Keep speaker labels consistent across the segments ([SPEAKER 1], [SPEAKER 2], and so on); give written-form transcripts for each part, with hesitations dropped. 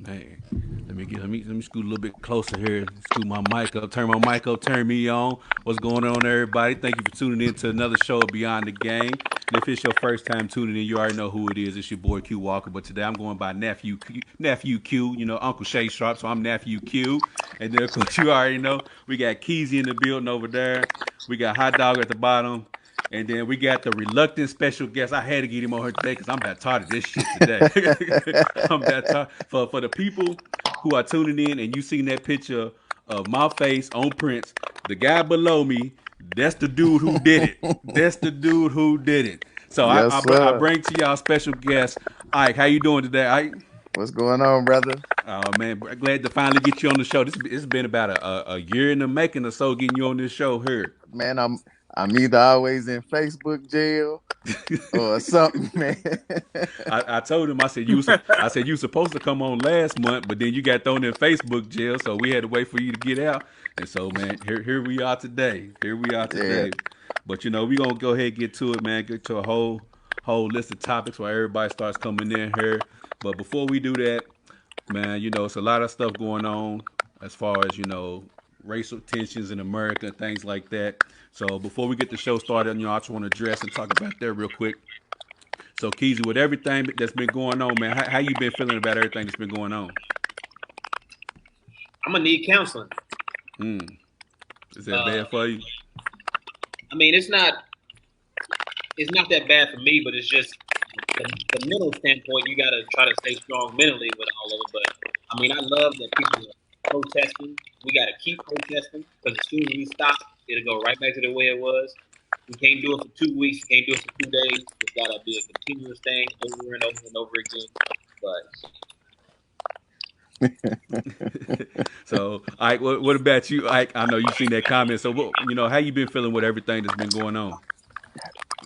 [SPEAKER 1] Hey, let me scoot a little bit closer here. Scoot my mic up, turn my mic up, turn me on. What's going on, everybody? Thank you for tuning in to another show of Beyond the Game. And if it's your first time tuning in, you already know who it is. It's your boy Q Walker. But today I'm going by Nephew Q. You know, Uncle Shay Sharp, so I'm Nephew Q. And then of course you already know we got Keezy in the building over there. We got Hot Dog at the bottom. And then we got the reluctant special guest. I had to get him on here today because I'm that tired of this shit today. I'm that tired. For the people who are tuning in and you seen that picture of my face on Prince, the guy below me, that's the dude who did it. That's the dude who did it. So
[SPEAKER 2] Yes,
[SPEAKER 1] I
[SPEAKER 2] sir.
[SPEAKER 1] bring to y'all special guest, Ike. How you doing today, Ike?
[SPEAKER 2] What's going on, brother?
[SPEAKER 1] Oh man, glad to finally get you on the show. It's been about a year in the making or so getting you on this show here.
[SPEAKER 2] Man, I'm either always in Facebook jail or something, man.
[SPEAKER 1] I told him I said you supposed to come on last month, but then you got thrown in Facebook jail, so we had to wait for you to get out. And so man, here we are today. Here we are
[SPEAKER 2] Yeah.
[SPEAKER 1] today. But you know, we gonna go ahead and get to it, man. Get to a whole list of topics while everybody starts coming in here. But before we do that, man, you know, it's a lot of stuff going on as far as, you know, racial tensions in America and things like that. So before we get the show started, you know, I just want to address and talk about that real quick. So Keezy, with everything that's been going on, man, how you been feeling about everything that's been going on?
[SPEAKER 3] I'm gonna need counseling.
[SPEAKER 1] Mm. Is that
[SPEAKER 3] Uh,
[SPEAKER 1] bad for you?
[SPEAKER 3] I mean, it's not that bad for me, but it's just the mental standpoint. You gotta try to stay strong mentally with all of it. But I mean, I love that people are protesting. We gotta keep protesting because as soon as we stop, it'll go right back to the way it was. We can't do it for 2 weeks. We can't do it for 2 days. It's gotta be a continuous thing over and over and over again. But
[SPEAKER 1] So, Ike, what about you, Ike? I know you've seen that comment. So, what, you know, how you been feeling with everything that's been going on?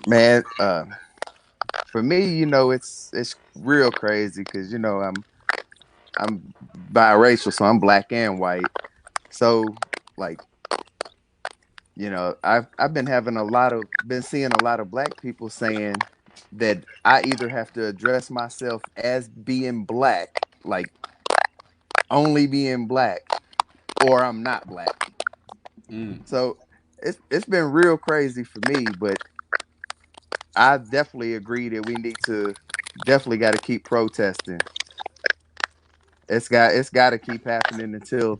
[SPEAKER 2] Man, for me, it's real crazy because I'm biracial, so I'm black and white. So like, I've been seeing a lot of black people saying that I either have to address myself as being black, like only being black, or I'm not black.
[SPEAKER 1] Mm.
[SPEAKER 2] So it's been real crazy for me, but I definitely agree that we need to definitely got to keep protesting. It's got to keep happening until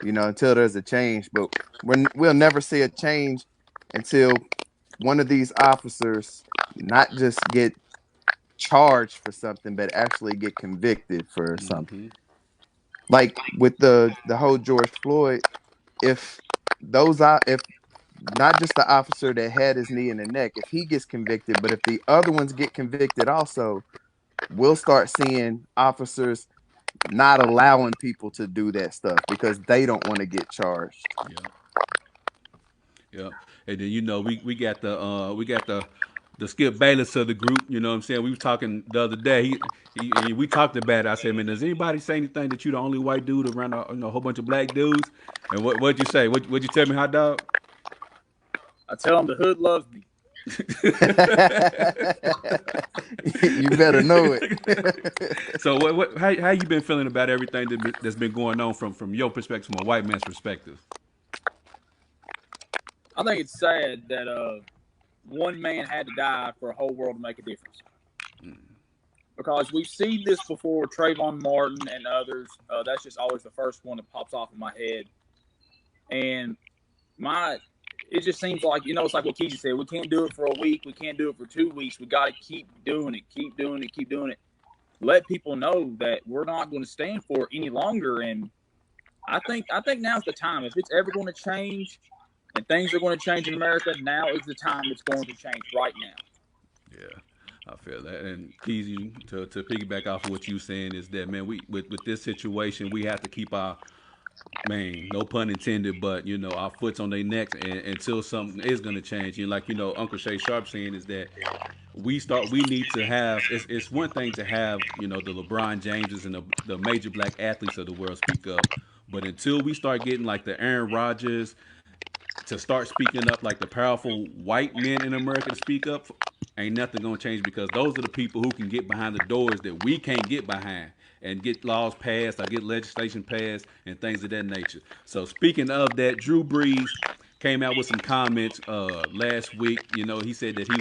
[SPEAKER 2] there's a change. But we'll never see a change until one of these officers not just get charged for something, but actually get convicted for something.
[SPEAKER 1] Mm-hmm.
[SPEAKER 2] Like with the whole George Floyd, if if not just the officer that had his knee in the neck, if he gets convicted, but if the other ones get convicted also, we'll start seeing officers not allowing people to do that stuff because they don't want to get charged.
[SPEAKER 1] Yeah. Yeah. And then you know we got the Skip Bayless of the group. You know what I'm saying? We were talking the other day. And we talked about it. I said, man, does anybody say anything that you the only white dude around a whole bunch of black dudes? And what'd you say? What'd you tell me, hot dog?
[SPEAKER 4] I tell them the hood loves me.
[SPEAKER 2] You better know it.
[SPEAKER 1] So how you been feeling about everything that's been going on from your perspective, from a white man's perspective?
[SPEAKER 4] I think it's sad that one man had to die for a whole world to make a difference. Because we've seen this before, Trayvon Martin and others. That's just always the first one that pops off in my head. And my, it just seems like it's like what Keisha said. We can't do it for a week. We can't do it for 2 weeks. We got to keep doing it, keep doing it, keep doing it. Let people know that we're not going to stand for it any longer. And I think now's the time. If it's ever going to change, and things are going to change in America, now is the time it's going to change right now.
[SPEAKER 1] Yeah, I feel that. And Keezy, to piggyback off of what you saying is that man, we with this situation, we have to keep our man, no pun intended, but you know our foot's on their necks and, until something is gonna change. And like you know, Uncle Shay Sharp saying is that we need to have. It's one thing to have you know the LeBron Jameses and the major black athletes of the world speak up, but until we start getting like the Aaron Rodgers to start speaking up like the powerful white men in America to speak up. ain't nothing gonna change because those are the people who can get behind the doors that we can't get behind and get laws passed or get legislation passed and things of that nature. So speaking of that, Drew Brees came out with some comments last week. You know, he said that he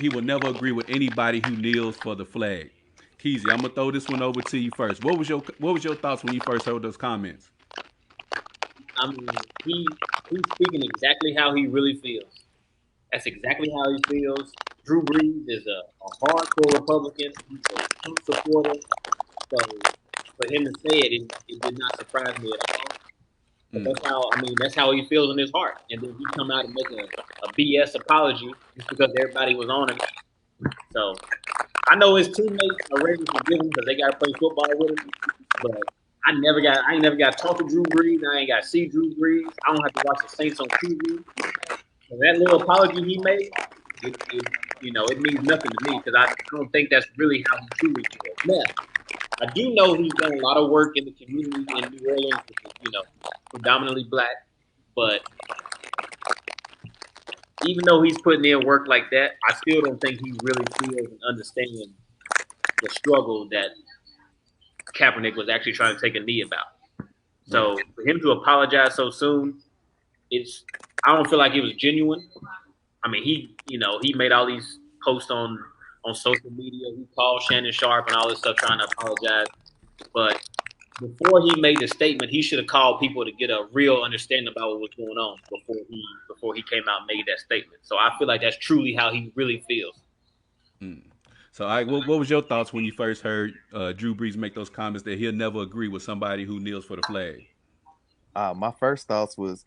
[SPEAKER 1] will never agree with anybody who kneels for the flag. Keezy, I'm gonna throw this one over to you first. What was your thoughts when you first heard those comments?
[SPEAKER 3] I mean, he's speaking exactly how he really feels. That's exactly how he feels. Drew Brees is a hardcore Republican. He's a Trump supporter. So for him to say it did not surprise me at all. But
[SPEAKER 1] Mm.
[SPEAKER 3] that's how he feels in his heart. And then he come out and make a BS apology just because everybody was on him. So I know his teammates are ready to forgive him because they got to play football with him. But I ain't never got to talk to Drew Brees. I ain't got to see Drew Brees. I don't have to watch the Saints on TV. So that little apology he made, it means nothing to me because I don't think that's really how he truly feels. Now, I do know he's done a lot of work in the community in New Orleans, which is, predominantly black. But even though he's putting in work like that, I still don't think he really feels and understands the struggle that Kaepernick was actually trying to take a knee about. So for him to apologize so soon, I don't feel like it was genuine. I mean, he made all these posts on social media. He called Shannon Sharp and all this stuff trying to apologize. But before he made the statement, he should have called people to get a real understanding about what was going on before he came out and made that statement. So I feel like that's truly how he really feels.
[SPEAKER 1] Mm. So, what was your thoughts when you first heard Drew Brees make those comments that he'll never agree with somebody who kneels for the flag?
[SPEAKER 2] My first thoughts was,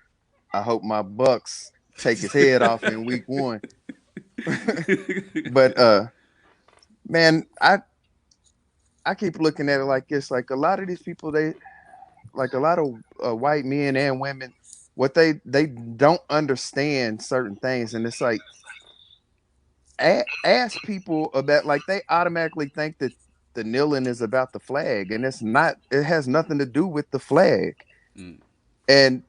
[SPEAKER 2] I hope my Bucks take his head off in week 1. But man, I keep looking at it like this. Like a lot of these people, they like a lot of white men and women, what they don't understand certain things, and it's like ask people about, like, they automatically think that the kneeling is about the flag, and it's not. It has nothing to do with the flag.
[SPEAKER 1] Mm.
[SPEAKER 2] And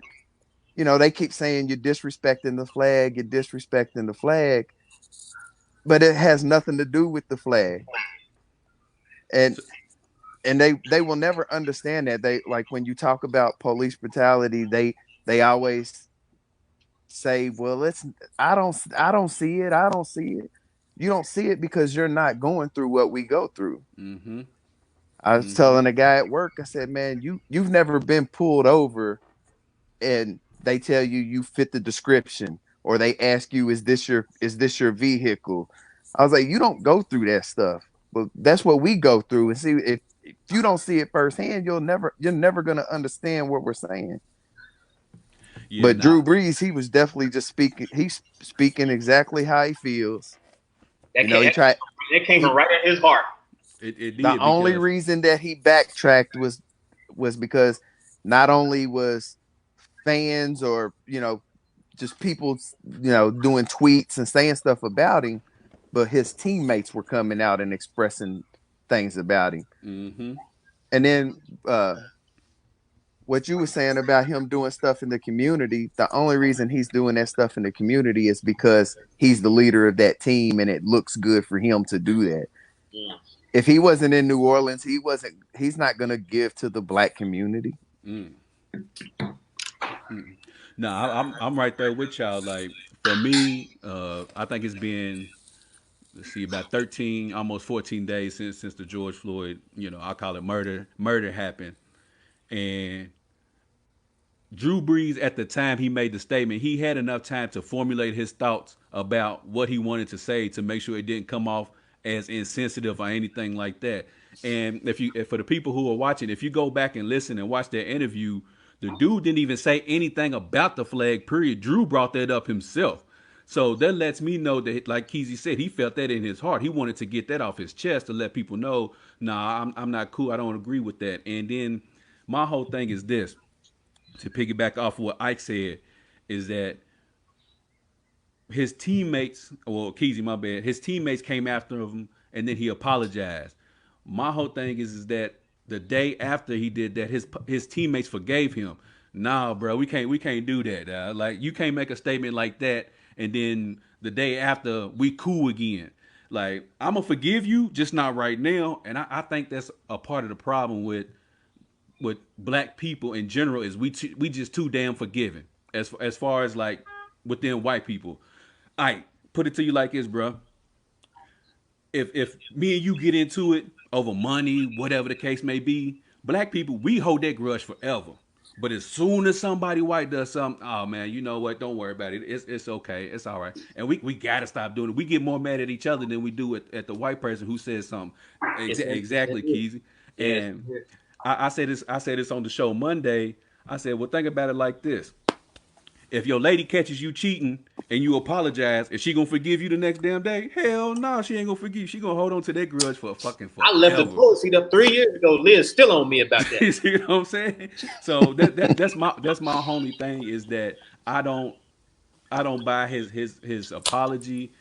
[SPEAKER 2] they keep saying you're disrespecting the flag, you're disrespecting the flag, but it has nothing to do with the flag. And they will never understand that. They, like, when you talk about police brutality, they always say, well, I don't see it. I don't see it. You don't see it because you're not going through what we go through.
[SPEAKER 1] Mm-hmm.
[SPEAKER 2] I was
[SPEAKER 1] Mm-hmm.
[SPEAKER 2] telling a guy at work, I said, man, you've never been pulled over and they tell you fit the description, or they ask you, is this your vehicle? I was like, you don't go through that stuff, but that's what we go through. And see, if you don't see it firsthand, you're never gonna understand what we're saying.
[SPEAKER 1] Yeah.
[SPEAKER 2] But
[SPEAKER 1] Nah.
[SPEAKER 2] Drew Brees, he was definitely just speaking. He's speaking exactly how he feels.
[SPEAKER 3] That
[SPEAKER 2] He tried.
[SPEAKER 3] came from right in his heart.
[SPEAKER 1] It
[SPEAKER 2] The
[SPEAKER 1] did
[SPEAKER 2] only
[SPEAKER 1] because
[SPEAKER 2] reason that he backtracked was because not only was fans, or just people doing tweets and saying stuff about him, but his teammates were coming out and expressing things about him.
[SPEAKER 1] mm-hmm.
[SPEAKER 2] And then what you were saying about him doing stuff in the community, the only reason he's doing that stuff in the community is because he's the leader of that team and it looks good for him to do that.
[SPEAKER 3] Mm.
[SPEAKER 2] If he wasn't in New Orleans, he's not going to give to the black community.
[SPEAKER 1] Mm. Mm. No, I'm right there with y'all. Like for me, I think it's been, let's see, about 13, almost 14 days since the George Floyd, I call it murder happened. And Drew Brees, at the time he made the statement, he had enough time to formulate his thoughts about what he wanted to say to make sure it didn't come off as insensitive or anything like that. And if for the people who are watching, if you go back and listen and watch that interview, the dude didn't even say anything about the flag, period. Drew brought that up himself. So that lets me know that, like Keezy said, he felt that in his heart. He wanted to get that off his chest to let people know, nah, I'm not cool. I don't agree with that. And then my whole thing is this, to piggyback off of what Ike said, is that his teammates, well, Keezy, my bad, his teammates came after him and then he apologized. My whole thing is that the day after he did that, his teammates forgave him. Nah, bro, we can't do that. Like, you can't make a statement like that and then the day after we cool again. Like, I'm gonna forgive you, just not right now. And I think that's a part of the problem with black people in general is we just too damn forgiving as far as like within white people. I put it to you like this, bro. If me and you get into it over money, whatever the case may be, black people we hold that grudge forever. But as soon as somebody white does something, oh man, you know what? Don't worry about it. It's okay. It's all right. And we gotta stop doing it. We get more mad at each other than we do at the white person who says something. Exactly, Keezy. And I said this on the show Monday. I said, well, think about it like this: if your lady catches you cheating and you apologize, is she gonna forgive you the next damn day? Hell no, she ain't gonna forgive you. She gonna hold on to that grudge for fucking forever.
[SPEAKER 3] I left the toilet seat up 3 years ago. Liz still on me about that.
[SPEAKER 1] You see what I'm saying? So that's my only thing is that I don't buy his apology.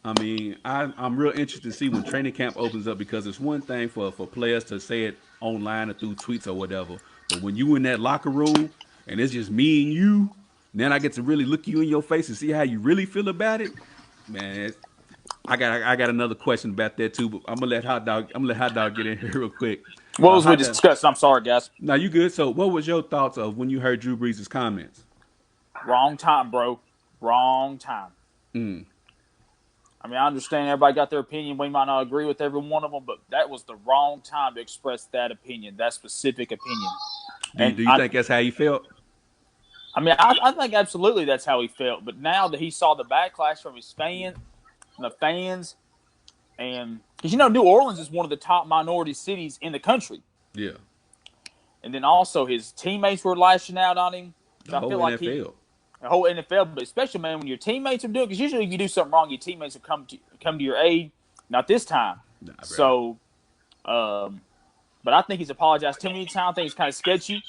[SPEAKER 1] I mean, I'm real interested to see when training camp opens up because it's one thing for players to say it online or through tweets or whatever, but when you in that locker room and it's just me and you, then I get to really look you in your face and see how you really feel about it. Man, I got another question about that too, but I'm gonna let Hot Dog get in here real quick.
[SPEAKER 4] What was we
[SPEAKER 1] Hot Dog-
[SPEAKER 4] discussing? I'm sorry, guys.
[SPEAKER 1] Now you good? So, what was your thoughts of when you heard Drew Brees' comments?
[SPEAKER 4] Wrong time, bro. Wrong time.
[SPEAKER 1] Mm.
[SPEAKER 4] I mean, I understand everybody got their opinion. We might not agree with every one of them, but that was the wrong time to express that opinion, that specific opinion.
[SPEAKER 1] Do you think that's how you felt?
[SPEAKER 4] I mean, I think absolutely that's how he felt. But now that he saw the backlash from his fans, and because New Orleans is one of the top minority cities in the country.
[SPEAKER 1] Yeah.
[SPEAKER 4] And then also his teammates were lashing out on him. So
[SPEAKER 1] The whole NFL.
[SPEAKER 4] The whole NFL, but especially, man, when your teammates are doing, because usually if you do something wrong, your teammates will come to your aid. Not this time.
[SPEAKER 1] Nah,
[SPEAKER 4] so, but I think he's apologized too many times. I think it's kind of sketchy.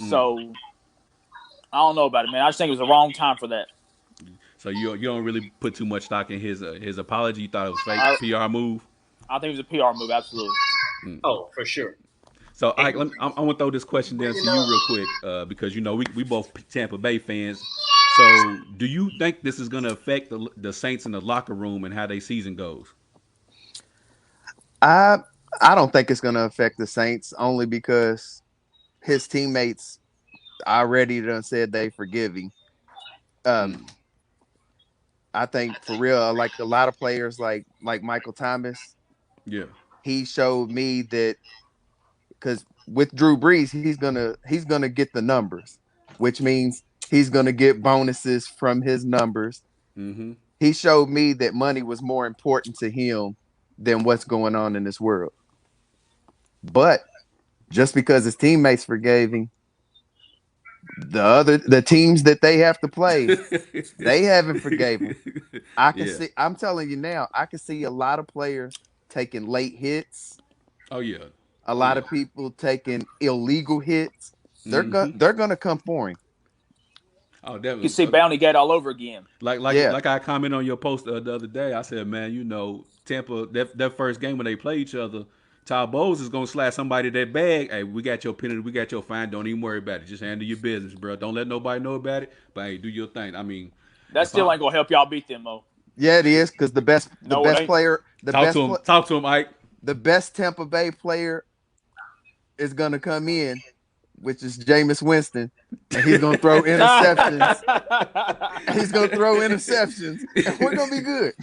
[SPEAKER 4] So, I don't know about it, man. I just think it was the wrong time for that.
[SPEAKER 1] So you don't really put too much stock in his apology. You thought it was fake PR move.
[SPEAKER 4] I think it was a PR move, absolutely.
[SPEAKER 3] Oh, for sure.
[SPEAKER 1] So Ike, I'm gonna throw this question down to you real quick because we both Tampa Bay fans. So do you think this is gonna affect the Saints in the locker room and how their season goes?
[SPEAKER 2] I don't think it's gonna affect the Saints only because his teammates already done said they forgive him. I think for real, like a lot of players, like Michael Thomas.
[SPEAKER 1] Yeah,
[SPEAKER 2] he showed me that because with Drew Brees, he's gonna get the numbers, which means he's gonna get bonuses from his numbers.
[SPEAKER 1] Mm-hmm.
[SPEAKER 2] He showed me that money was more important to him than what's going on in this world. But just because his teammates forgave him, the teams that they have to play, they haven't forgave him. I can see. I'm telling you now, I can see a lot of players taking late hits.
[SPEAKER 1] Oh yeah.
[SPEAKER 2] A lot of people taking illegal hits. They're gonna come for him.
[SPEAKER 1] Oh, definitely.
[SPEAKER 4] You see Bounty Gate all over again.
[SPEAKER 1] Like I commented on your post the other day. I said, man, Tampa, that first game when they play each other, Todd Bowles is gonna slash somebody that bag. Hey, we got your penalty, we got your fine. Don't even worry about it. Just handle your business, bro. Don't let nobody know about it. But hey, do your thing. I mean,
[SPEAKER 4] that still ain't gonna help y'all beat them, though.
[SPEAKER 2] Yeah, it is because the best player,
[SPEAKER 1] talk to him, Ike.
[SPEAKER 2] The best Tampa Bay player is gonna come in, which is Jameis Winston, and he's gonna throw interceptions. And we're gonna be good.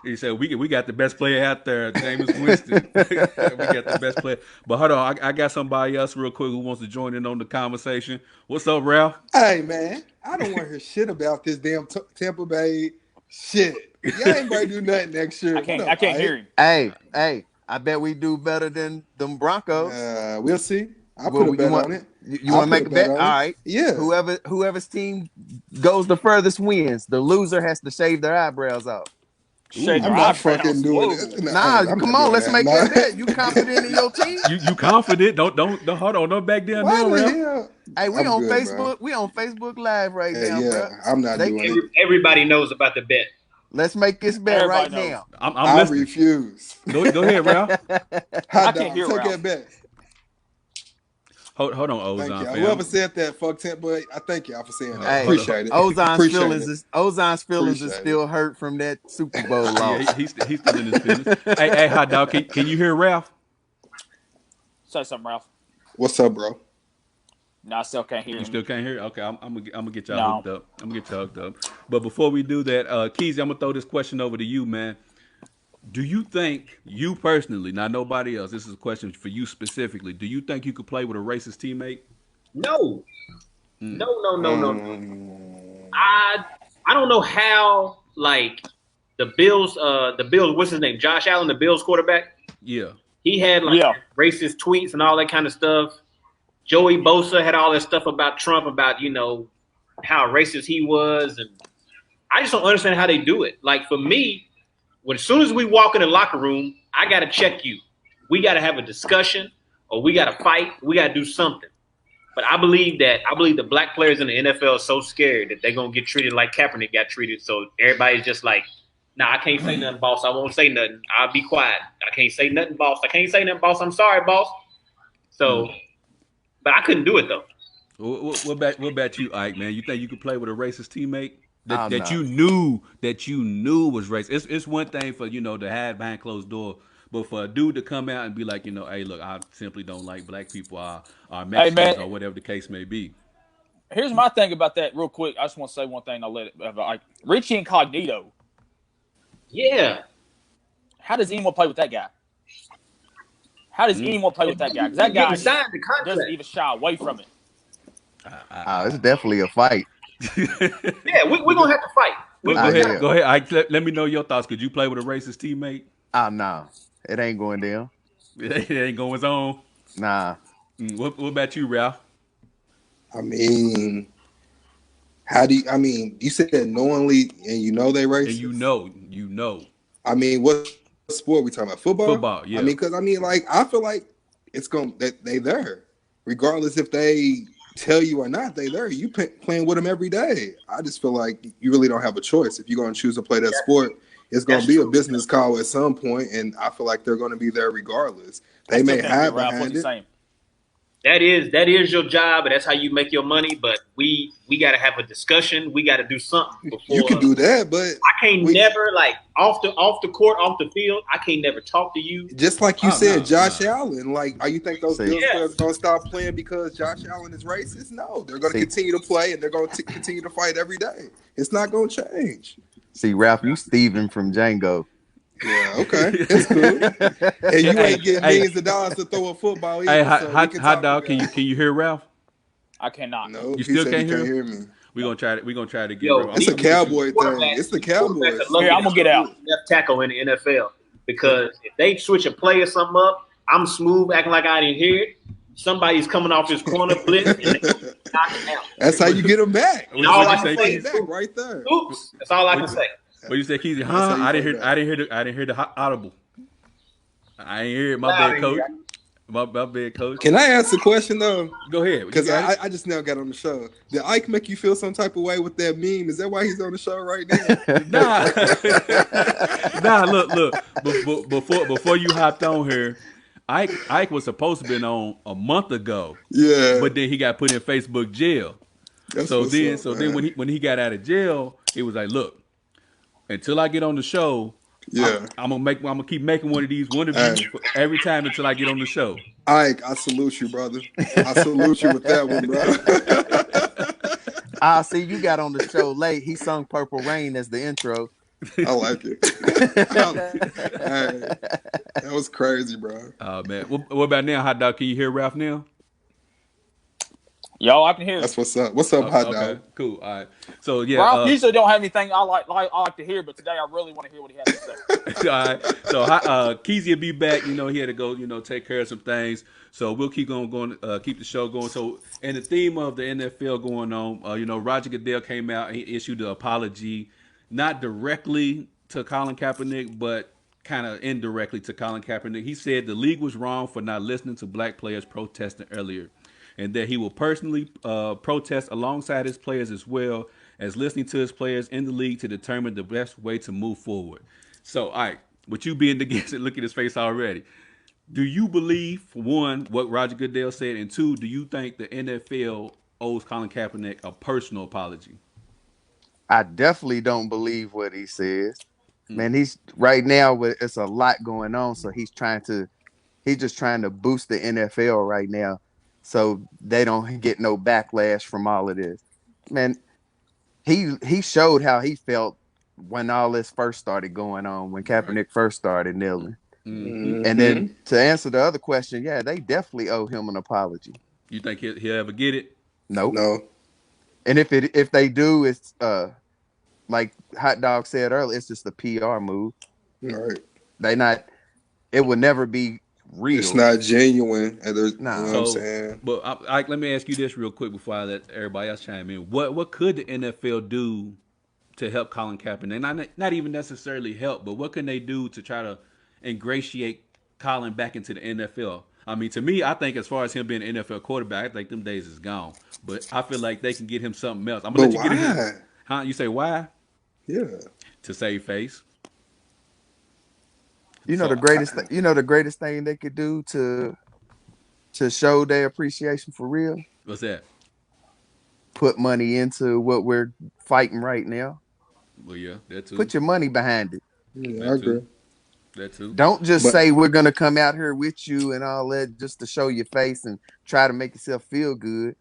[SPEAKER 1] He said, "We got the best player out there, Jameis Winston. We got the best player." But hold on, I got somebody else real quick who wants to join in on the conversation. What's up, Ralph?
[SPEAKER 5] Hey man, I don't want to hear shit about this damn Tampa Bay shit. Y'all ain't gonna do nothing next year.
[SPEAKER 4] I can't hear him.
[SPEAKER 2] Hey, I bet we do better than them Broncos.
[SPEAKER 5] We'll see. I'll put a bet on it.
[SPEAKER 2] You want to make a bet? All right.
[SPEAKER 5] Yeah.
[SPEAKER 2] Whoever's team goes the furthest wins. The loser has to shave their eyebrows off.
[SPEAKER 5] I'm not fucking doing it.
[SPEAKER 2] Nah, come on, let's make that bet. You confident in your team?
[SPEAKER 1] You confident? Don't hold on. Don't back down now, Ralph.
[SPEAKER 2] Hey, we on Facebook. Bro. We on Facebook Live right now, bro.
[SPEAKER 5] I'm not doing it.
[SPEAKER 3] Everybody knows about the bet.
[SPEAKER 2] Let's make this bet right now.
[SPEAKER 5] I refuse.
[SPEAKER 1] Go ahead, Ralph.
[SPEAKER 5] I can't hear Ralph. That bet.
[SPEAKER 1] Hold on,
[SPEAKER 5] Thank
[SPEAKER 1] Ozone
[SPEAKER 5] y'all.
[SPEAKER 1] fam.
[SPEAKER 5] Whoever said that, fuck Tampa, I thank y'all for saying that.
[SPEAKER 2] Hey,
[SPEAKER 5] Appreciate it.
[SPEAKER 2] Ozon's
[SPEAKER 5] Appreciate
[SPEAKER 2] feelings
[SPEAKER 5] it.
[SPEAKER 2] is
[SPEAKER 5] Appreciate
[SPEAKER 2] still hurt from that Super Bowl
[SPEAKER 1] Yeah,
[SPEAKER 2] loss.
[SPEAKER 1] he's still in his feelings. Hey, hot dog, can you hear Ralph?
[SPEAKER 4] Say something, Ralph.
[SPEAKER 5] What's up, bro?
[SPEAKER 4] No, I still can't hear
[SPEAKER 1] You
[SPEAKER 4] him.
[SPEAKER 1] still can't hear? Okay, I'm gonna get y'all
[SPEAKER 4] No.
[SPEAKER 1] hooked up. I'm gonna get y'all hooked up. But before we do that, Keezy, I'm gonna throw this question over to you, man. Do you think you personally, not nobody else, this is a question for you specifically, do you think you could play with a racist teammate?
[SPEAKER 3] No, no.
[SPEAKER 5] Mm,
[SPEAKER 3] I don't know how like the Bills, what's his name? Josh Allen, the Bills quarterback.
[SPEAKER 1] Yeah.
[SPEAKER 3] He had like
[SPEAKER 4] Yeah.
[SPEAKER 3] racist tweets and all that kind of stuff. Joey Bosa had all that stuff about Trump, about how racist he was, and I just don't understand how they do it. Like for me, as soon as we walk in the locker room, I got to check you. We got to have a discussion, or we got to fight. We got to do something. But I believe the black players in the NFL are so scared that they're gonna get treated like Kaepernick got treated. So everybody's just like, "Nah, I can't say nothing, boss. I won't say nothing. I'll be quiet. I can't say nothing, boss. I can't say nothing, boss. I'm sorry, boss." So, but I couldn't do it though.
[SPEAKER 1] What about you, Ike, man? You think you could play with a racist teammate
[SPEAKER 2] Oh,
[SPEAKER 1] that
[SPEAKER 2] no.
[SPEAKER 1] you knew was racist? It's one thing for to have behind closed door, but for a dude to come out and be like, hey, look, I simply don't like black people, or Mexicans,
[SPEAKER 4] man.
[SPEAKER 1] or whatever the case may be.
[SPEAKER 4] Here's my thing about that, real quick. I just want to say one thing. I'll let it. Like Richie Incognito.
[SPEAKER 3] Yeah.
[SPEAKER 4] How does anyone play with that guy? How does anyone play with that guy? Because that
[SPEAKER 3] Getting
[SPEAKER 4] guy
[SPEAKER 3] signed the contract.
[SPEAKER 4] doesn't even shy away from it.
[SPEAKER 2] It's definitely a fight.
[SPEAKER 3] Yeah, we're gonna have to fight.
[SPEAKER 1] Go
[SPEAKER 2] Nah,
[SPEAKER 1] ahead,
[SPEAKER 2] yeah.
[SPEAKER 1] go ahead. Ike, let me know your thoughts. Could you play with a racist teammate?
[SPEAKER 2] No. It ain't going down.
[SPEAKER 1] It ain't going on.
[SPEAKER 2] Nah.
[SPEAKER 1] What about you, Ralph?
[SPEAKER 5] I mean, you said knowingly and they racist?
[SPEAKER 1] And you know.
[SPEAKER 5] I mean, what sport we talking about? Football?
[SPEAKER 1] Football, yeah.
[SPEAKER 5] I mean, because I feel like it's that they there. Regardless if they tell you or not, they there. You playing with them every day. I just feel like you really don't have a choice. If you're going to choose to play that sport, it's going to be a business call at some point, and I feel like they're going to be there regardless. They may hide behind it.
[SPEAKER 3] That is your job, and that's how you make your money. But we got to have a discussion. We got to do something before.
[SPEAKER 5] You can do that, but
[SPEAKER 3] I can't never like off the court, off the field. I can't never talk to you.
[SPEAKER 5] Just like you said, Josh Allen. Like, are you think those Bills players going to stop playing because Josh Allen is racist? No, they're going to continue to play, and they're going to continue to fight every day. It's not going to change.
[SPEAKER 2] See, Ralph, you Steven from Django.
[SPEAKER 5] Yeah, okay. It's cool. And you ain't getting millions of dollars to throw a football either.
[SPEAKER 1] Hey, hot dog, can you hear Ralph?
[SPEAKER 4] I cannot.
[SPEAKER 5] No,
[SPEAKER 1] you still can't hear
[SPEAKER 5] me.
[SPEAKER 1] We're gonna try to get Ralph.
[SPEAKER 5] It's a Cowboy thing. It's the Cowboys.
[SPEAKER 4] Here, I'm gonna get out.
[SPEAKER 3] Left tackle in the NFL because if they switch a play or something up, I'm smooth acting like I didn't hear it. Somebody's coming off his corner blitz and they knock him out.
[SPEAKER 5] That's how you get them back.
[SPEAKER 3] And all I can say is
[SPEAKER 5] back right there.
[SPEAKER 3] Oops. That's all I can say.
[SPEAKER 1] What you say, Keezy? Huh? I didn't hear the audible. I ain't hear it. My bad, coach. My bad, coach.
[SPEAKER 5] Can I ask a question though?
[SPEAKER 1] Go ahead.
[SPEAKER 5] Because I just now got on the show. Did Ike make you feel some type of way with that meme? Is that why he's on the show right
[SPEAKER 1] Nah.
[SPEAKER 5] now?
[SPEAKER 1] Look. Before you hopped on here, Ike was supposed to be on a month ago.
[SPEAKER 5] Yeah.
[SPEAKER 1] But then he got put in Facebook jail. Then when he got out of jail, he was like, "Look, until I get on the show, I'm gonna keep making one of these every time until I get on the show."
[SPEAKER 5] Ike, I salute you, brother. I salute you with that one, bro.
[SPEAKER 2] See, you got on the show late. He sung "Purple Rain" as the intro.
[SPEAKER 5] I like it. That was crazy, bro.
[SPEAKER 1] Oh man, what about now, hot dog? Can you hear Ralph now?
[SPEAKER 4] Yo, I can hear.
[SPEAKER 5] That's what's up. What's up, hot dog?
[SPEAKER 1] Cool. All right. So yeah,
[SPEAKER 4] Ralph usually don't have anything I like to hear, but today I really want to hear what he has to say.
[SPEAKER 1] All right. So Keezy will be back. He had to go, take care of some things. So we'll keep going, keep the show going. So, and the theme of the NFL going on, Roger Goodell came out and he issued an apology, not directly to Colin Kaepernick, but kind of indirectly to Colin Kaepernick. He said the league was wrong for not listening to black players protesting earlier, and that he will personally protest alongside his players as well as listening to his players in the league to determine the best way to move forward. So, all right, with you being the guest and look at his face already, Do you believe, for one, what Roger Goodell said, and two, do you think the NFL owes Colin Kaepernick a personal apology?
[SPEAKER 2] I definitely don't believe what he says. Man, he's right now with it's a lot going on, so he's just trying to boost the NFL right now so they don't get no backlash from all of this. Man, he showed how he felt when all this first started going on, when
[SPEAKER 1] Right.
[SPEAKER 2] Kaepernick first started kneeling.
[SPEAKER 1] Mm-hmm.
[SPEAKER 2] And then to answer the other question, yeah, they definitely owe him an apology.
[SPEAKER 1] You think he'll ever get it?
[SPEAKER 2] Nope.
[SPEAKER 5] No.
[SPEAKER 2] And if they do, it's like Hot Dog said earlier, it's just a PR move.
[SPEAKER 5] All right.
[SPEAKER 2] They not. It would never be real.
[SPEAKER 5] It's not genuine. And there's,
[SPEAKER 2] Nah.
[SPEAKER 5] You know what I'm saying?
[SPEAKER 1] But let me ask you this real quick before I let everybody else chime in. What could the NFL do to help Colin Kaepernick? Not even necessarily help, but what can they do to try to ingratiate Colin back into the NFL? I mean, to me, I think as far as him being an NFL quarterback, I think them days is gone. But I feel like they can get him something else. I'm gonna
[SPEAKER 5] But
[SPEAKER 1] let you get
[SPEAKER 5] why?
[SPEAKER 1] it. Huh? You say why?
[SPEAKER 5] Yeah.
[SPEAKER 1] To save face.
[SPEAKER 2] You know
[SPEAKER 1] So,
[SPEAKER 2] the greatest thing they could do to show their appreciation for real?
[SPEAKER 1] What's that?
[SPEAKER 2] Put money into what we're fighting right now.
[SPEAKER 1] Well, yeah, that too.
[SPEAKER 2] Put your money behind it.
[SPEAKER 5] Yeah, I
[SPEAKER 1] That
[SPEAKER 5] agree.
[SPEAKER 1] too. That too.
[SPEAKER 2] Don't just
[SPEAKER 5] But-
[SPEAKER 2] say we're gonna come out here with you and all that just to show your face and try to make yourself feel good.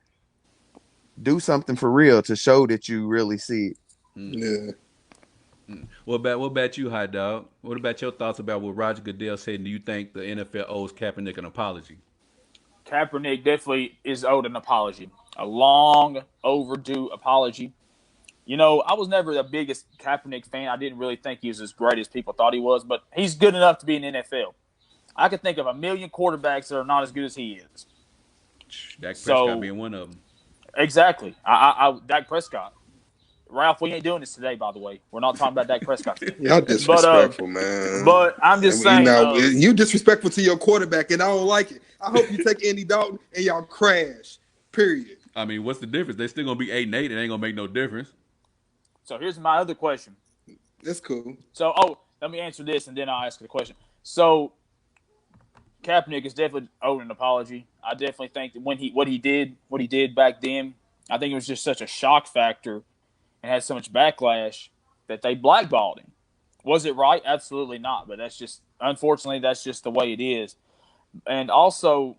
[SPEAKER 2] Do something for real to show that you really see it.
[SPEAKER 5] Yeah.
[SPEAKER 1] What about you, Hot Dog? What about your thoughts about what Roger Goodell said? Do you think the NFL owes Kaepernick an apology?
[SPEAKER 4] Kaepernick definitely is owed an apology, a long overdue apology. You know, I was never the biggest Kaepernick fan. I didn't really think he was as great as people thought he was, but he's good enough to be in the NFL. I could think of a million quarterbacks that are not as good as he is.
[SPEAKER 1] Dak
[SPEAKER 4] So-
[SPEAKER 1] Prescott being one of them.
[SPEAKER 4] Exactly. Dak Prescott. Ralph, we ain't doing this today, by the way. We're not talking about Dak Prescott today.
[SPEAKER 5] Y'all disrespectful, man.
[SPEAKER 4] But I'm just saying.
[SPEAKER 5] You disrespectful to your quarterback, and I don't like it. I hope you take Andy Dalton and y'all crash. Period.
[SPEAKER 1] I mean, what's the difference? They're still gonna be 8-8. It ain't gonna make no difference.
[SPEAKER 4] So here's my other question.
[SPEAKER 5] That's cool.
[SPEAKER 4] So, let me answer this, and then I'll ask the question. So, Kaepernick is definitely owed an apology. I definitely think that what he did back then, I think it was just such a shock factor and had so much backlash that they blackballed him. Was it right? Absolutely not. But unfortunately, that's just the way it is. And also,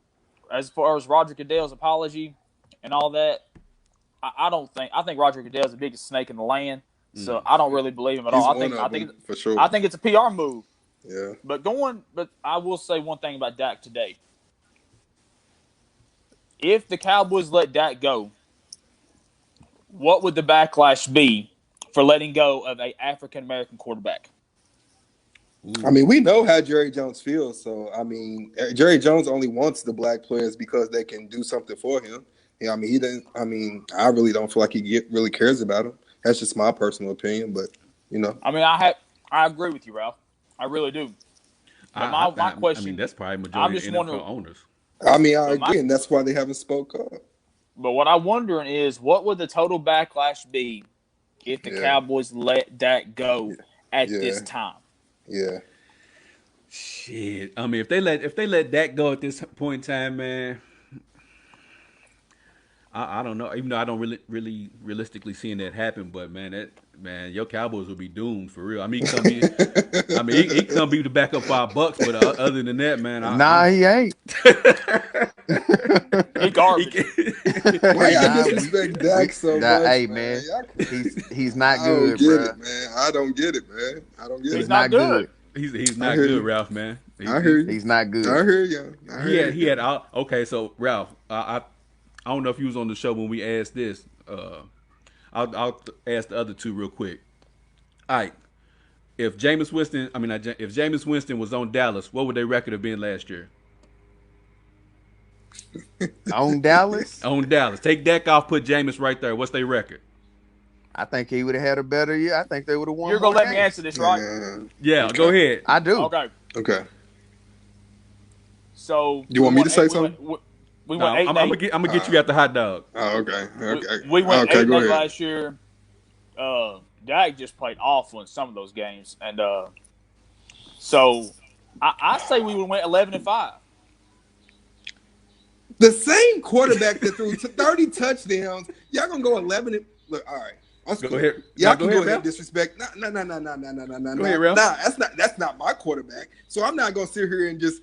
[SPEAKER 4] as far as Roger Goodell's apology and all that, I think Roger Goodell's the biggest snake in the land. So I don't really believe him at all. I think
[SPEAKER 5] for sure.
[SPEAKER 4] I think it's a PR move.
[SPEAKER 5] Yeah.
[SPEAKER 4] But I will say one thing about Dak today. If the Cowboys let Dak go, what would the backlash be for letting go of an African American quarterback?
[SPEAKER 5] I mean, we know how Jerry Jones feels. So, I mean, Jerry Jones only wants the black players because they can do something for him. Yeah, I mean, he doesn't. I mean, I really don't feel like he really cares about him. That's just my personal opinion, but you know.
[SPEAKER 4] I mean, I agree with you, Ralph. I really do. But my question.
[SPEAKER 1] I mean, that's probably
[SPEAKER 4] I'm
[SPEAKER 1] majority
[SPEAKER 4] just
[SPEAKER 1] of NFL
[SPEAKER 4] wondering-
[SPEAKER 1] owners.
[SPEAKER 5] I mean, I agree, and that's why they haven't spoke up.
[SPEAKER 4] But what I'm wondering is, what would the total backlash be if the Cowboys let Dak go at this time?
[SPEAKER 5] Yeah.
[SPEAKER 1] Shit. I mean, if they let Dak go at this point in time, man, I don't know. Even though I don't really realistically seeing that happen, but man, your Cowboys will be doomed for real. I mean, he come be the backup for our Bucks, but other than that, man,
[SPEAKER 2] he ain't.
[SPEAKER 4] He garbage.
[SPEAKER 5] Why y'all disrespect Dak so much?
[SPEAKER 2] Hey, man, he's not
[SPEAKER 5] I don't
[SPEAKER 2] good,
[SPEAKER 5] get
[SPEAKER 2] bro.
[SPEAKER 5] it, man. I don't get it, man. I don't get
[SPEAKER 4] He's
[SPEAKER 5] it.
[SPEAKER 4] not good.
[SPEAKER 1] He's not
[SPEAKER 5] hear
[SPEAKER 1] good,
[SPEAKER 5] you.
[SPEAKER 1] Ralph, man.
[SPEAKER 5] I hear you.
[SPEAKER 2] He's not good.
[SPEAKER 5] I hear you.
[SPEAKER 1] He had okay. So Ralph, I don't know if you was on the show when we asked this. I'll ask the other two real quick. All right, if Jameis Winston was on Dallas, what would their record have been last year?
[SPEAKER 2] On Dallas,
[SPEAKER 1] On Dallas, take Dak off, put Jameis right there. What's their record?
[SPEAKER 2] I think he would have had a better year. I think they would have won.
[SPEAKER 4] You're gonna
[SPEAKER 2] more
[SPEAKER 4] let me
[SPEAKER 2] games.
[SPEAKER 4] answer this, right?
[SPEAKER 1] Yeah,
[SPEAKER 5] Okay.
[SPEAKER 1] go ahead.
[SPEAKER 2] I do.
[SPEAKER 4] Okay.
[SPEAKER 5] Okay.
[SPEAKER 4] So
[SPEAKER 5] You want me to say something?
[SPEAKER 4] We
[SPEAKER 1] No,
[SPEAKER 4] went 8
[SPEAKER 1] I'm gonna get you at the hot dog.
[SPEAKER 5] Oh, okay. Okay.
[SPEAKER 4] We went
[SPEAKER 5] okay,
[SPEAKER 4] 8
[SPEAKER 5] go ahead.
[SPEAKER 4] last year. Dak just played awful in some of those games, and so I say we would went 11-5.
[SPEAKER 5] The same quarterback that threw 30 touchdowns, y'all gonna go 11 and look. All right, that's
[SPEAKER 1] Go
[SPEAKER 5] cool.
[SPEAKER 1] ahead.
[SPEAKER 5] Y'all
[SPEAKER 1] No,
[SPEAKER 5] can
[SPEAKER 1] go
[SPEAKER 5] go
[SPEAKER 1] ahead,
[SPEAKER 5] ahead and
[SPEAKER 1] Ralph.
[SPEAKER 5] disrespect. No.
[SPEAKER 1] Go ahead, Ralph.
[SPEAKER 5] Nah, that's not my quarterback. So I'm not gonna sit here and just.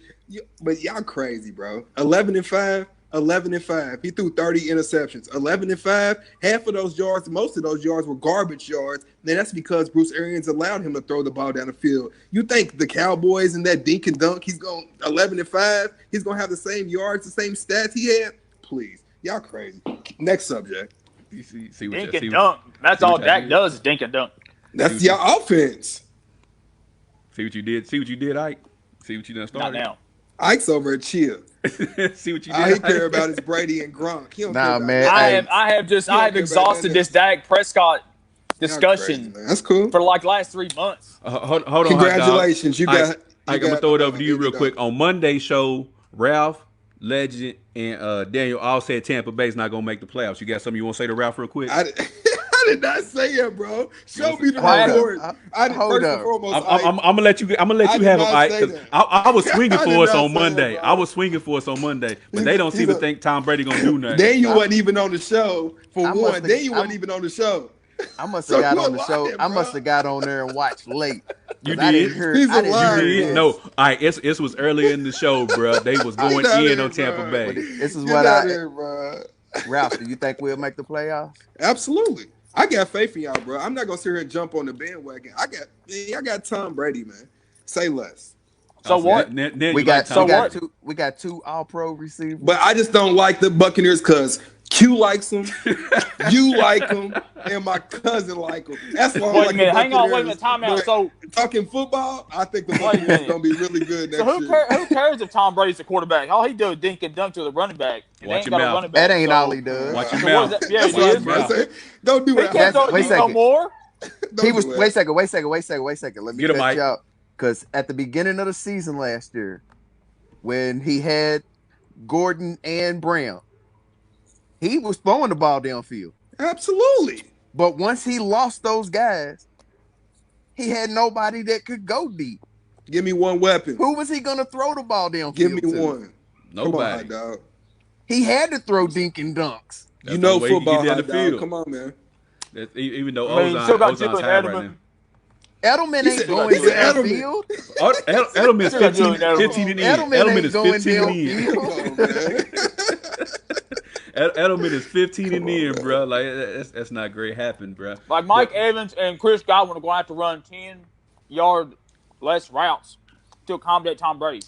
[SPEAKER 5] But y'all crazy, bro. 11-5. 11-5. He threw 30 interceptions. 11-5. Half of those yards, most of those yards were garbage yards. And that's because Bruce Arians allowed him to throw the ball down the field. You think the Cowboys and that dink and dunk, he's going 11-5. He's gonna have the same yards, the same stats he had. Please, y'all crazy. Next subject.
[SPEAKER 1] You see what
[SPEAKER 4] Dink
[SPEAKER 1] you
[SPEAKER 4] and
[SPEAKER 1] see.
[SPEAKER 4] dunk. That's
[SPEAKER 1] see
[SPEAKER 4] all
[SPEAKER 1] what y'all
[SPEAKER 4] Dak
[SPEAKER 1] did?
[SPEAKER 4] does is dink and dunk.
[SPEAKER 5] That's y'all offense.
[SPEAKER 1] See what you did. See what you did, Ike. See what you done
[SPEAKER 4] Not
[SPEAKER 1] started.
[SPEAKER 4] now.
[SPEAKER 5] Ike's over at Chill.
[SPEAKER 1] See what you did.
[SPEAKER 5] All he
[SPEAKER 1] Ike?
[SPEAKER 5] care about is Brady and Gronk. He don't
[SPEAKER 2] Nah,
[SPEAKER 5] care about
[SPEAKER 2] man.
[SPEAKER 5] that.
[SPEAKER 4] I
[SPEAKER 2] Hey,
[SPEAKER 4] have
[SPEAKER 5] You don't care about
[SPEAKER 4] exhausted
[SPEAKER 5] none
[SPEAKER 4] this
[SPEAKER 5] of
[SPEAKER 4] Dak Prescott
[SPEAKER 5] Y'all
[SPEAKER 4] discussion
[SPEAKER 5] crazy, man. That's cool.
[SPEAKER 4] for like last 3 months.
[SPEAKER 1] Hold on,
[SPEAKER 5] Congratulations. You
[SPEAKER 1] Ike,
[SPEAKER 5] got.
[SPEAKER 1] I'm gonna throw it over to you
[SPEAKER 5] there
[SPEAKER 1] real
[SPEAKER 5] go.
[SPEAKER 1] quick. On Monday's show, Ralph, Legend, and Daniel all said Tampa Bay's not gonna make the playoffs. You got something you want to say to Ralph real quick?
[SPEAKER 5] I did not say it, bro. Show me the
[SPEAKER 2] Hold up.
[SPEAKER 5] report. I did,
[SPEAKER 2] Hold
[SPEAKER 5] first
[SPEAKER 2] up.
[SPEAKER 5] and foremost,
[SPEAKER 1] I'm gonna let you. I'm gonna let
[SPEAKER 5] I
[SPEAKER 1] you
[SPEAKER 5] did
[SPEAKER 1] have them,
[SPEAKER 5] not
[SPEAKER 1] Ike.
[SPEAKER 5] say
[SPEAKER 1] 'Cause
[SPEAKER 5] that.
[SPEAKER 1] I was swinging
[SPEAKER 5] I
[SPEAKER 1] for
[SPEAKER 5] did
[SPEAKER 1] us
[SPEAKER 5] not
[SPEAKER 1] on
[SPEAKER 5] say
[SPEAKER 1] Monday.
[SPEAKER 5] that, bro.
[SPEAKER 1] I was swinging for us on Monday, but they don't
[SPEAKER 5] He's
[SPEAKER 1] seem to
[SPEAKER 5] a-
[SPEAKER 1] think Tom Brady gonna do nothing.
[SPEAKER 5] Daniel wasn't even on the show for
[SPEAKER 2] I must
[SPEAKER 5] one.
[SPEAKER 2] have-
[SPEAKER 5] Daniel wasn't
[SPEAKER 2] I'm-
[SPEAKER 5] even on the show.
[SPEAKER 2] I must
[SPEAKER 5] So
[SPEAKER 2] have got
[SPEAKER 5] you
[SPEAKER 2] on the
[SPEAKER 5] a
[SPEAKER 2] show.
[SPEAKER 5] liar,
[SPEAKER 2] I must
[SPEAKER 5] bro.
[SPEAKER 2] have got on there and watched late. 'Cause
[SPEAKER 1] You
[SPEAKER 2] I didn't
[SPEAKER 1] did?
[SPEAKER 2] hear.
[SPEAKER 5] He's a
[SPEAKER 2] I didn't
[SPEAKER 5] liar,
[SPEAKER 2] hear
[SPEAKER 1] You did?
[SPEAKER 2] this.
[SPEAKER 1] No, it was earlier in the show, bro. They was going
[SPEAKER 5] Get outta
[SPEAKER 1] in
[SPEAKER 5] here,
[SPEAKER 1] on Tampa
[SPEAKER 5] bro.
[SPEAKER 1] Bay.
[SPEAKER 2] This is
[SPEAKER 5] Get
[SPEAKER 2] what
[SPEAKER 5] out
[SPEAKER 2] I.
[SPEAKER 5] here, bro.
[SPEAKER 2] Ralph, do you think we'll make the playoffs?
[SPEAKER 5] Absolutely. I got faith in y'all, bro. I'm not gonna sit here and jump on the bandwagon. I got Tom Brady, man. Say less.
[SPEAKER 4] So
[SPEAKER 1] Oh,
[SPEAKER 4] what?
[SPEAKER 1] Now
[SPEAKER 2] We
[SPEAKER 1] you
[SPEAKER 2] got
[SPEAKER 1] like
[SPEAKER 4] so
[SPEAKER 1] Tom
[SPEAKER 4] what?
[SPEAKER 1] Brady.
[SPEAKER 2] We got two All-Pro receivers.
[SPEAKER 5] But I just don't like the Buccaneers because Q likes them, you like them, and my cousin like them. That's why I
[SPEAKER 4] Wait a
[SPEAKER 5] like
[SPEAKER 4] minute.
[SPEAKER 5] the
[SPEAKER 4] Hang on. Wait a
[SPEAKER 5] Buccaneers.
[SPEAKER 4] minute. Time out.
[SPEAKER 5] But
[SPEAKER 4] So
[SPEAKER 5] talking football, I think the
[SPEAKER 4] Wait a
[SPEAKER 5] Buccaneers
[SPEAKER 4] minute.
[SPEAKER 5] gonna be really good next
[SPEAKER 4] who
[SPEAKER 5] year.
[SPEAKER 4] cares if Tom Brady's the quarterback? All he do is dink and dunk to the running back. And
[SPEAKER 1] Watch
[SPEAKER 4] they
[SPEAKER 1] your
[SPEAKER 4] ain't got a
[SPEAKER 1] mouth.
[SPEAKER 4] running back.
[SPEAKER 2] That ain't
[SPEAKER 4] so,
[SPEAKER 2] all he does.
[SPEAKER 1] Watch your
[SPEAKER 4] So what is
[SPEAKER 1] mouth.
[SPEAKER 4] that? Yeah,
[SPEAKER 5] That's
[SPEAKER 4] he
[SPEAKER 5] what I
[SPEAKER 4] is.
[SPEAKER 5] was about to say. Don't do
[SPEAKER 4] He
[SPEAKER 5] that.
[SPEAKER 4] can't
[SPEAKER 2] That's-
[SPEAKER 4] throw
[SPEAKER 2] wait a
[SPEAKER 4] deep no
[SPEAKER 2] second.
[SPEAKER 4] more.
[SPEAKER 5] Don't
[SPEAKER 2] He
[SPEAKER 5] do
[SPEAKER 2] was.
[SPEAKER 5] that.
[SPEAKER 2] Wait a second. Let me
[SPEAKER 1] Get him,
[SPEAKER 2] catch
[SPEAKER 1] Mike.
[SPEAKER 2] you up. Because at the beginning of the season last year, when he had Gordon and Brown, he was throwing the ball downfield.
[SPEAKER 5] Absolutely.
[SPEAKER 2] But once he lost those guys, he had nobody that could go deep.
[SPEAKER 5] Give me one weapon.
[SPEAKER 2] Who was he gonna throw the ball downfield
[SPEAKER 5] Give me
[SPEAKER 2] to?
[SPEAKER 5] one. Come on,
[SPEAKER 1] Nobody.
[SPEAKER 5] hot dog.
[SPEAKER 2] He had to throw dink and dunks.
[SPEAKER 1] That's
[SPEAKER 5] You know
[SPEAKER 1] the way he can
[SPEAKER 5] football,
[SPEAKER 1] get down
[SPEAKER 5] hot
[SPEAKER 1] the
[SPEAKER 5] dog.
[SPEAKER 1] field.
[SPEAKER 5] Come on, man.
[SPEAKER 1] Even though
[SPEAKER 4] I mean, you still got
[SPEAKER 1] Ozon's
[SPEAKER 4] Julian
[SPEAKER 1] high right
[SPEAKER 4] Edelman.
[SPEAKER 1] now.
[SPEAKER 2] Edelman
[SPEAKER 5] He
[SPEAKER 2] ain't
[SPEAKER 5] said-
[SPEAKER 2] going
[SPEAKER 5] he said
[SPEAKER 2] downfield.
[SPEAKER 1] Edelman's
[SPEAKER 4] Still got
[SPEAKER 1] 15,
[SPEAKER 4] Julian Edelman.
[SPEAKER 1] 15 and in.
[SPEAKER 2] Edelman
[SPEAKER 1] Edelman
[SPEAKER 2] ain't
[SPEAKER 1] is
[SPEAKER 2] going
[SPEAKER 1] 15 and in.
[SPEAKER 5] Come on, man.
[SPEAKER 1] Edelman is 15 and in, bro. Like that's not great happen, bro.
[SPEAKER 4] Like Mike
[SPEAKER 1] But-
[SPEAKER 4] Evans and Chris Godwin are going to have to run 10-yard less routes to accommodate Tom Brady.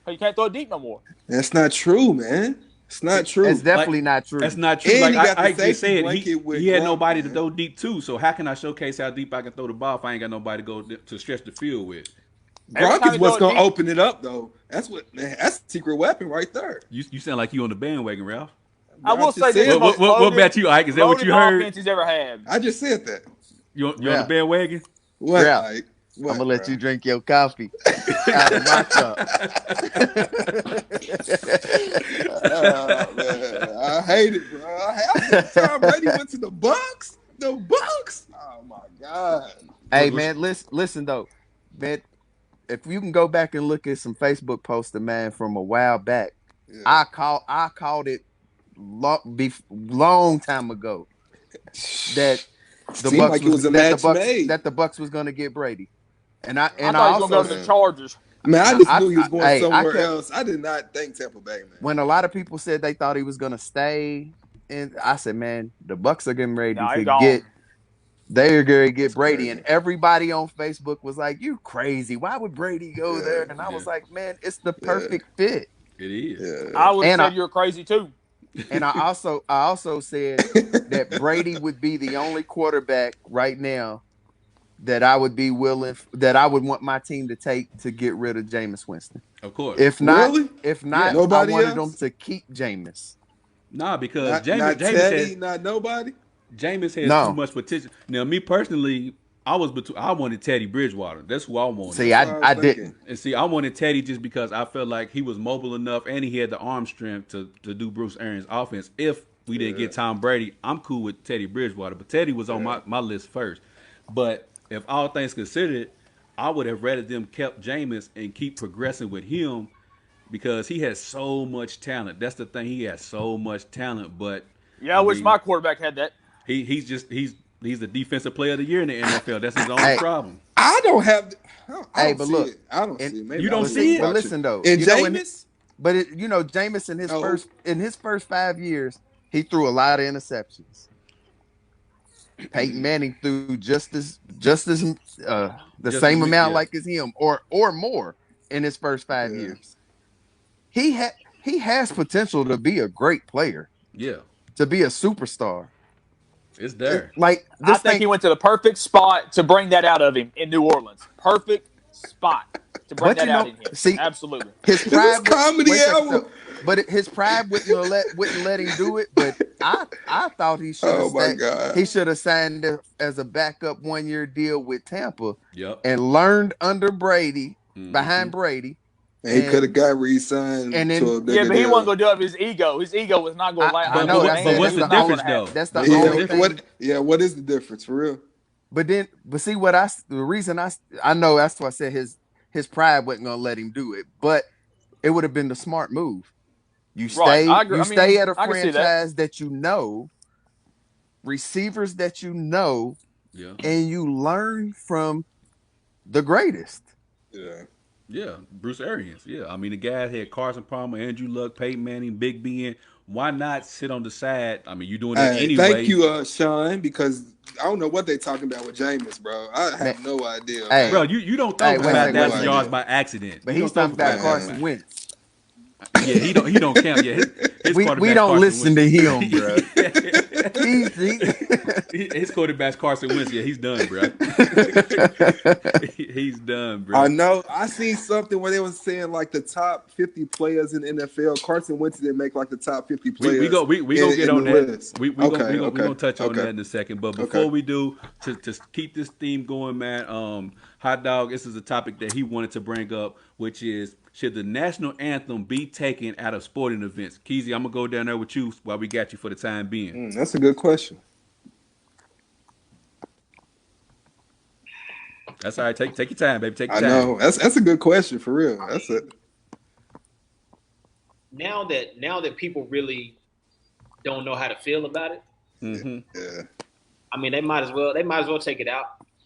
[SPEAKER 4] He can't throw it deep no more.
[SPEAKER 5] That's not true, man. It's not true.
[SPEAKER 2] It's definitely not true.
[SPEAKER 1] That's not true.
[SPEAKER 5] And
[SPEAKER 1] like
[SPEAKER 5] he got the
[SPEAKER 1] I just
[SPEAKER 5] safety
[SPEAKER 1] said,
[SPEAKER 5] blanket with
[SPEAKER 1] he had
[SPEAKER 5] Gronk,
[SPEAKER 1] nobody to
[SPEAKER 5] man.
[SPEAKER 1] throw deep to. So how can I showcase how deep I can throw the ball if I ain't got nobody to go to stretch the field with?
[SPEAKER 4] Every
[SPEAKER 5] Gronk
[SPEAKER 4] time
[SPEAKER 5] is
[SPEAKER 4] he
[SPEAKER 5] what's
[SPEAKER 4] throw it
[SPEAKER 5] gonna
[SPEAKER 4] deep-
[SPEAKER 5] open it up, though. That's the secret weapon right there.
[SPEAKER 1] You sound like you on the bandwagon, Ralph.
[SPEAKER 4] I will
[SPEAKER 5] just
[SPEAKER 4] say this
[SPEAKER 5] said-
[SPEAKER 4] is the most
[SPEAKER 1] What
[SPEAKER 4] loaded-
[SPEAKER 1] about you, Ike? Is that what
[SPEAKER 4] loaded
[SPEAKER 1] you heard?
[SPEAKER 4] offense he's ever had.
[SPEAKER 5] I just said that.
[SPEAKER 1] You on
[SPEAKER 2] Yeah.
[SPEAKER 1] the bandwagon?
[SPEAKER 5] What?
[SPEAKER 2] Yeah.
[SPEAKER 5] Like, what,
[SPEAKER 2] I'm gonna let
[SPEAKER 5] bro?
[SPEAKER 2] you drink your coffee out of my cup.
[SPEAKER 5] Oh, man. I hate it, bro. I hate Tom Brady went to the Bucks. The Bucks. Oh my God.
[SPEAKER 2] Hey man, listen though, man. If you can go back and look at some Facebook posts of man from a while back,
[SPEAKER 5] Yeah.
[SPEAKER 2] I called it long time ago that the
[SPEAKER 5] Seemed
[SPEAKER 2] Bucks
[SPEAKER 5] like it was a
[SPEAKER 2] that
[SPEAKER 5] match
[SPEAKER 2] the Bucks
[SPEAKER 5] made.
[SPEAKER 2] that the Bucks was gonna get Brady, and I
[SPEAKER 4] I thought he was going to go
[SPEAKER 2] also
[SPEAKER 4] to the Chargers.
[SPEAKER 5] Man, I just
[SPEAKER 2] I-
[SPEAKER 5] knew he was going
[SPEAKER 2] I
[SPEAKER 5] somewhere
[SPEAKER 2] kept-
[SPEAKER 5] else. I did not think Tampa Bay, man.
[SPEAKER 2] when a lot of people said they thought he was gonna stay, and I said, man, the Bucks are getting ready
[SPEAKER 4] Nah,
[SPEAKER 2] to
[SPEAKER 4] he gone.
[SPEAKER 2] get. They're going to get
[SPEAKER 5] That's
[SPEAKER 2] Brady,
[SPEAKER 5] crazy.
[SPEAKER 2] and everybody on Facebook was like, "You crazy? Why would Brady go
[SPEAKER 5] Yeah,
[SPEAKER 2] there?" And I was
[SPEAKER 1] yeah.
[SPEAKER 2] like, "Man, it's the perfect fit."
[SPEAKER 1] It is.
[SPEAKER 5] Yeah.
[SPEAKER 4] I would have
[SPEAKER 2] And
[SPEAKER 4] said
[SPEAKER 2] I-
[SPEAKER 4] you're crazy too.
[SPEAKER 2] And I also said that Brady would be the only quarterback right now that I would be willing, that I would want my team to take to get rid of Jameis Winston.
[SPEAKER 1] Of course.
[SPEAKER 2] If not,
[SPEAKER 5] Really?
[SPEAKER 2] I
[SPEAKER 5] Nobody
[SPEAKER 2] wanted
[SPEAKER 5] else?
[SPEAKER 2] them to keep Jameis.
[SPEAKER 1] Nah, because
[SPEAKER 5] not
[SPEAKER 1] Jameis
[SPEAKER 5] Teddy,
[SPEAKER 1] has
[SPEAKER 5] not nobody.
[SPEAKER 1] Jameis has
[SPEAKER 2] No.
[SPEAKER 1] too much potential. Now, me personally, I wanted Teddy Bridgewater. That's who I wanted.
[SPEAKER 2] See,
[SPEAKER 5] That's what
[SPEAKER 2] I
[SPEAKER 5] was
[SPEAKER 2] didn't.
[SPEAKER 5] thinking.
[SPEAKER 1] And see, I wanted Teddy just because I felt like he was mobile enough and he had the arm strength to do Bruce Arians' offense. If we didn't get Tom Brady, I'm cool with Teddy Bridgewater. But Teddy was on my list first. But if all things considered, I would have rather them kept Jameis and keep progressing with him because he has so much talent. That's the thing. He has so much talent, but
[SPEAKER 4] Yeah, I
[SPEAKER 1] I
[SPEAKER 4] wish
[SPEAKER 1] mean,
[SPEAKER 4] my quarterback had that.
[SPEAKER 1] he's the defensive player of the year in the NFL. That's his only
[SPEAKER 2] Hey,
[SPEAKER 1] problem.
[SPEAKER 5] I don't have. I
[SPEAKER 2] hey,
[SPEAKER 5] don't
[SPEAKER 2] but
[SPEAKER 5] see
[SPEAKER 2] look,
[SPEAKER 5] it. I don't
[SPEAKER 2] and
[SPEAKER 5] see it. Maybe
[SPEAKER 1] You
[SPEAKER 5] I
[SPEAKER 1] don't
[SPEAKER 5] was
[SPEAKER 1] see it?
[SPEAKER 2] but
[SPEAKER 5] watching.
[SPEAKER 2] listen though,
[SPEAKER 5] And
[SPEAKER 2] you know,
[SPEAKER 5] Jameis?
[SPEAKER 2] but Jameis in his first 5 years, he threw a lot of interceptions. Peyton Manning threw just as the
[SPEAKER 1] Just as
[SPEAKER 2] same amount
[SPEAKER 1] yeah,
[SPEAKER 2] like as him, or more in his first five
[SPEAKER 5] Yeah.
[SPEAKER 2] years. He has potential to be a great player,
[SPEAKER 1] yeah.
[SPEAKER 2] to be a superstar.
[SPEAKER 1] It's there.
[SPEAKER 2] Like
[SPEAKER 4] I
[SPEAKER 2] this
[SPEAKER 4] think
[SPEAKER 2] thing,
[SPEAKER 4] he went to the perfect spot to bring that out of him in New Orleans. Perfect spot to bring
[SPEAKER 2] but
[SPEAKER 4] that out in him.
[SPEAKER 2] see,
[SPEAKER 4] Absolutely.
[SPEAKER 2] his
[SPEAKER 5] Is this
[SPEAKER 2] pride.
[SPEAKER 5] comedy
[SPEAKER 2] Wait a second,
[SPEAKER 5] album?
[SPEAKER 2] but his pride wouldn't let him do it. But I thought he should have
[SPEAKER 5] Oh my
[SPEAKER 2] stayed. He
[SPEAKER 5] God.
[SPEAKER 2] should have signed as a backup 1 year deal with Tampa
[SPEAKER 1] Yep.
[SPEAKER 2] and learned under Brady,
[SPEAKER 1] Mm-hmm.
[SPEAKER 2] behind Brady,
[SPEAKER 5] And he could
[SPEAKER 2] and
[SPEAKER 5] have got re-signed
[SPEAKER 2] and
[SPEAKER 5] to
[SPEAKER 2] then
[SPEAKER 5] a
[SPEAKER 4] Yeah,
[SPEAKER 5] bigger
[SPEAKER 4] but he wasn't
[SPEAKER 5] deal.
[SPEAKER 4] gonna do it with his ego. His ego was not gonna allow.
[SPEAKER 2] I
[SPEAKER 1] But
[SPEAKER 2] know
[SPEAKER 1] but,
[SPEAKER 2] that's
[SPEAKER 1] but
[SPEAKER 2] the
[SPEAKER 1] what's
[SPEAKER 2] that's
[SPEAKER 1] the
[SPEAKER 2] the only
[SPEAKER 1] difference though?
[SPEAKER 2] that's the
[SPEAKER 1] What's the
[SPEAKER 2] only
[SPEAKER 1] difference?
[SPEAKER 2] thing.
[SPEAKER 5] What is the difference for real?
[SPEAKER 2] But see the reason I know that's why I said his pride wasn't gonna let him do it, but it would have been the smart move.
[SPEAKER 4] Right. I agree.
[SPEAKER 2] You
[SPEAKER 4] I
[SPEAKER 2] stay
[SPEAKER 4] mean,
[SPEAKER 2] at a
[SPEAKER 4] I can see that.
[SPEAKER 2] franchise that you know, receivers that you know,
[SPEAKER 1] Yeah.
[SPEAKER 2] and you learn from the greatest.
[SPEAKER 5] Yeah.
[SPEAKER 1] Yeah, Bruce Arians. Yeah, I mean the guys had Carson Palmer, Andrew Luck, Peyton Manning, Big Ben. Why not sit on the side? I mean, you're doing that
[SPEAKER 5] Hey, thank
[SPEAKER 1] anyway,
[SPEAKER 5] you, Sean, because I don't know what they talking about with Jameis, bro. I
[SPEAKER 2] Man,
[SPEAKER 5] have no idea,
[SPEAKER 2] hey,
[SPEAKER 1] bro.
[SPEAKER 5] man.
[SPEAKER 1] You don't
[SPEAKER 2] hey,
[SPEAKER 1] throw for
[SPEAKER 2] wait a
[SPEAKER 5] I have
[SPEAKER 1] five
[SPEAKER 2] second, wait a
[SPEAKER 5] no
[SPEAKER 1] thousand
[SPEAKER 2] second.
[SPEAKER 1] yards
[SPEAKER 5] idea.
[SPEAKER 1] by accident.
[SPEAKER 2] But
[SPEAKER 1] You
[SPEAKER 2] he's
[SPEAKER 1] don't throw
[SPEAKER 2] talking
[SPEAKER 1] for
[SPEAKER 2] about
[SPEAKER 1] 5,000.
[SPEAKER 2] Carson Wentz.
[SPEAKER 1] Yeah, he don't count. Yeah, his
[SPEAKER 2] We
[SPEAKER 1] quarterback
[SPEAKER 2] don't
[SPEAKER 1] Carson
[SPEAKER 2] listen to
[SPEAKER 1] Wentz.
[SPEAKER 2] him, bro.
[SPEAKER 1] His quarterback's Carson Wentz. Yeah, he's done, bro. He's done,
[SPEAKER 5] I
[SPEAKER 1] bro.
[SPEAKER 5] know. I seen something where they was saying like the top 50 players in the NFL. Carson Wentz didn't make like the top 50
[SPEAKER 1] We
[SPEAKER 5] players
[SPEAKER 1] gonna get
[SPEAKER 5] in
[SPEAKER 1] on
[SPEAKER 5] the
[SPEAKER 1] that.
[SPEAKER 5] list.
[SPEAKER 1] We
[SPEAKER 5] Okay,
[SPEAKER 1] gonna touch on
[SPEAKER 5] okay,
[SPEAKER 1] that in a second. But
[SPEAKER 5] okay.
[SPEAKER 1] before we do, to keep this theme going, man, Hot Dog, this is a topic that he wanted to bring up, which is should the national anthem be taken out of sporting events? Keezy, I'm gonna go down there with you while we got you for the time being.
[SPEAKER 5] That's a good question.
[SPEAKER 1] That's all right. Take your time, baby. Take your
[SPEAKER 5] I
[SPEAKER 1] time.
[SPEAKER 5] know. That's a good question for real. That's it.
[SPEAKER 3] Now that people really don't know how to feel about it,
[SPEAKER 1] Mm-hmm.
[SPEAKER 5] Yeah.
[SPEAKER 3] I mean they might as well take it out.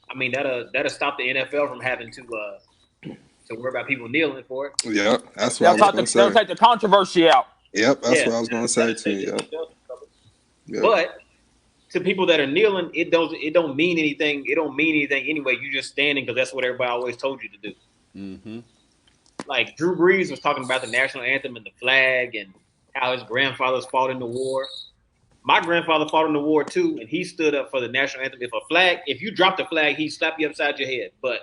[SPEAKER 3] I mean that'll stop the NFL from having to worry about people kneeling for it.
[SPEAKER 5] Yep. That's what I
[SPEAKER 4] They'll,
[SPEAKER 5] was
[SPEAKER 4] they'll
[SPEAKER 5] gonna say.
[SPEAKER 4] take the controversy out.
[SPEAKER 5] Yep. That's
[SPEAKER 3] Yeah.
[SPEAKER 5] what I was gonna say
[SPEAKER 3] That'll
[SPEAKER 5] too.
[SPEAKER 3] save the
[SPEAKER 5] Yep.
[SPEAKER 3] NFL some trouble.
[SPEAKER 5] Yep.
[SPEAKER 3] But to people that are kneeling, it don't mean anything. It don't mean anything anyway. You just standing because that's what everybody always told you to do.
[SPEAKER 1] Mm-hmm.
[SPEAKER 3] Like Drew Brees was talking about the national anthem and the flag and how his grandfathers fought in the war. My grandfather fought in the war too, and he stood up for the national anthem. If you dropped the flag, he'd slap you upside your head. But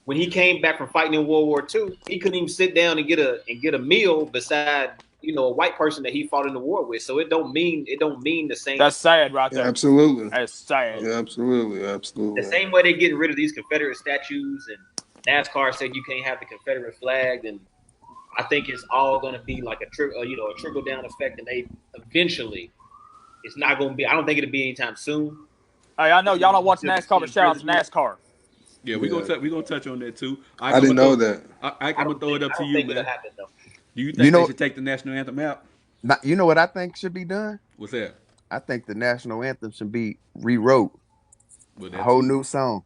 [SPEAKER 3] when he came back from fighting in World War II, he couldn't even sit down and get a meal beside a white person that he fought in the war with. So it don't mean the same.
[SPEAKER 4] That's sad, right there.
[SPEAKER 5] Absolutely.
[SPEAKER 4] That's sad.
[SPEAKER 5] Yeah, absolutely. Absolutely.
[SPEAKER 3] The same way they're getting rid of these Confederate statues and NASCAR said you can't have the Confederate flag, and I think it's all going to be like a trickle down effect, and they eventually it's not going to be. I don't think it'll be anytime soon.
[SPEAKER 4] Hey, I know y'all don't watch NASCAR, but shout out to NASCAR.
[SPEAKER 1] Yeah, we gonna touch on that too.
[SPEAKER 5] I didn't know that.
[SPEAKER 1] I'm gonna throw it up to
[SPEAKER 3] I don't
[SPEAKER 1] you,
[SPEAKER 3] think it'll
[SPEAKER 1] man.
[SPEAKER 3] happen though.
[SPEAKER 1] Do you think
[SPEAKER 2] You know-
[SPEAKER 1] they should take the national anthem out?
[SPEAKER 2] You know what I think should be done?
[SPEAKER 1] What's that?
[SPEAKER 2] I think the national anthem should be rewrote,
[SPEAKER 1] Well,
[SPEAKER 2] a whole new song,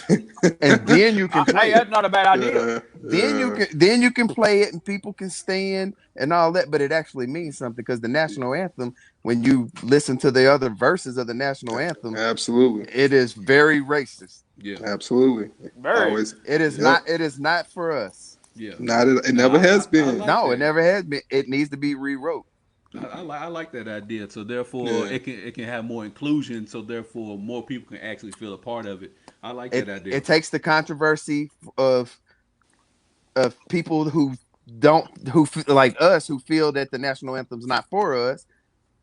[SPEAKER 2] and then you can play
[SPEAKER 4] Hey,
[SPEAKER 2] it.
[SPEAKER 4] that's not a bad idea.
[SPEAKER 2] Then you can play it and people can stand and all that, but it actually means something because the national anthem, when you listen to the other verses of the national anthem,
[SPEAKER 5] Absolutely.
[SPEAKER 2] it is very racist.
[SPEAKER 1] Yeah,
[SPEAKER 5] Absolutely.
[SPEAKER 4] Very.
[SPEAKER 5] Always.
[SPEAKER 2] It is
[SPEAKER 5] Yep.
[SPEAKER 2] not for us.
[SPEAKER 1] yeah.
[SPEAKER 5] It never has been.
[SPEAKER 1] like
[SPEAKER 2] No,
[SPEAKER 1] that.
[SPEAKER 2] it never has been. It needs to be rewrote.
[SPEAKER 1] I like that idea. So therefore,
[SPEAKER 5] Yeah.
[SPEAKER 1] it can have more inclusion. So therefore, more people can actually feel a part of it. I like that idea.
[SPEAKER 2] It takes the controversy of people who like us who feel that the national anthem's not for us,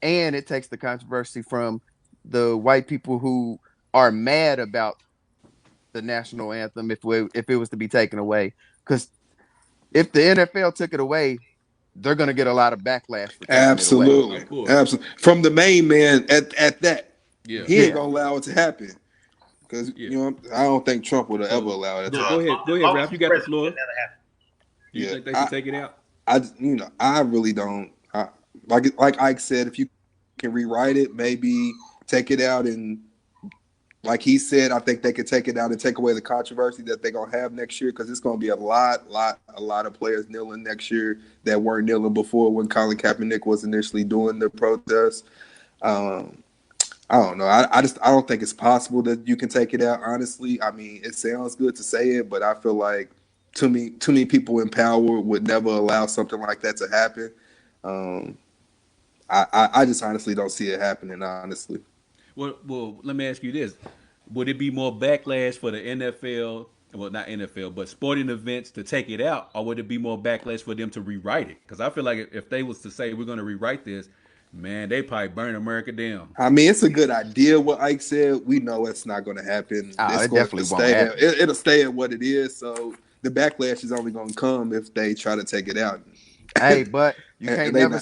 [SPEAKER 2] and it takes the controversy from the white people who are mad about the national anthem if it was to be taken away. Because if the NFL took it away, they're going to get a lot of backlash for taking it away.
[SPEAKER 5] Absolutely.
[SPEAKER 1] Of course.
[SPEAKER 5] Absolutely. From the main man at that.
[SPEAKER 1] Yeah.
[SPEAKER 5] He ain't gonna allow it to happen. because I don't think Trump would have ever allow it.
[SPEAKER 1] Go ahead, Ralph. You got the floor. Do you think they should take it out?
[SPEAKER 5] I really don't. Like Ike said, if you can rewrite it, maybe take it out, and like he said, I think they could take it out and take away the controversy that they're gonna have next year, because it's gonna be a lot of players kneeling next year that weren't kneeling before when Colin Kaepernick was initially doing the protest. I don't know. I don't think it's possible that you can take it out. Honestly, I mean, it sounds good to say it, but I feel like too many people in power would never allow something like that to happen. I just honestly don't see it happening. Honestly.
[SPEAKER 1] Well, let me ask you this: would it be more backlash for the NFL? Well, not NFL, but sporting events to take it out, or would it be more backlash for them to rewrite it? Because I feel like if they was to say we're going to rewrite this, man, they probably burn America down.
[SPEAKER 5] I mean, it's a good idea what Ike said. We know it's not going to happen.
[SPEAKER 2] It definitely won't happen.
[SPEAKER 5] It'll stay at what it is. So the backlash is only going to come if they try to take it out.
[SPEAKER 2] Hey, but you can never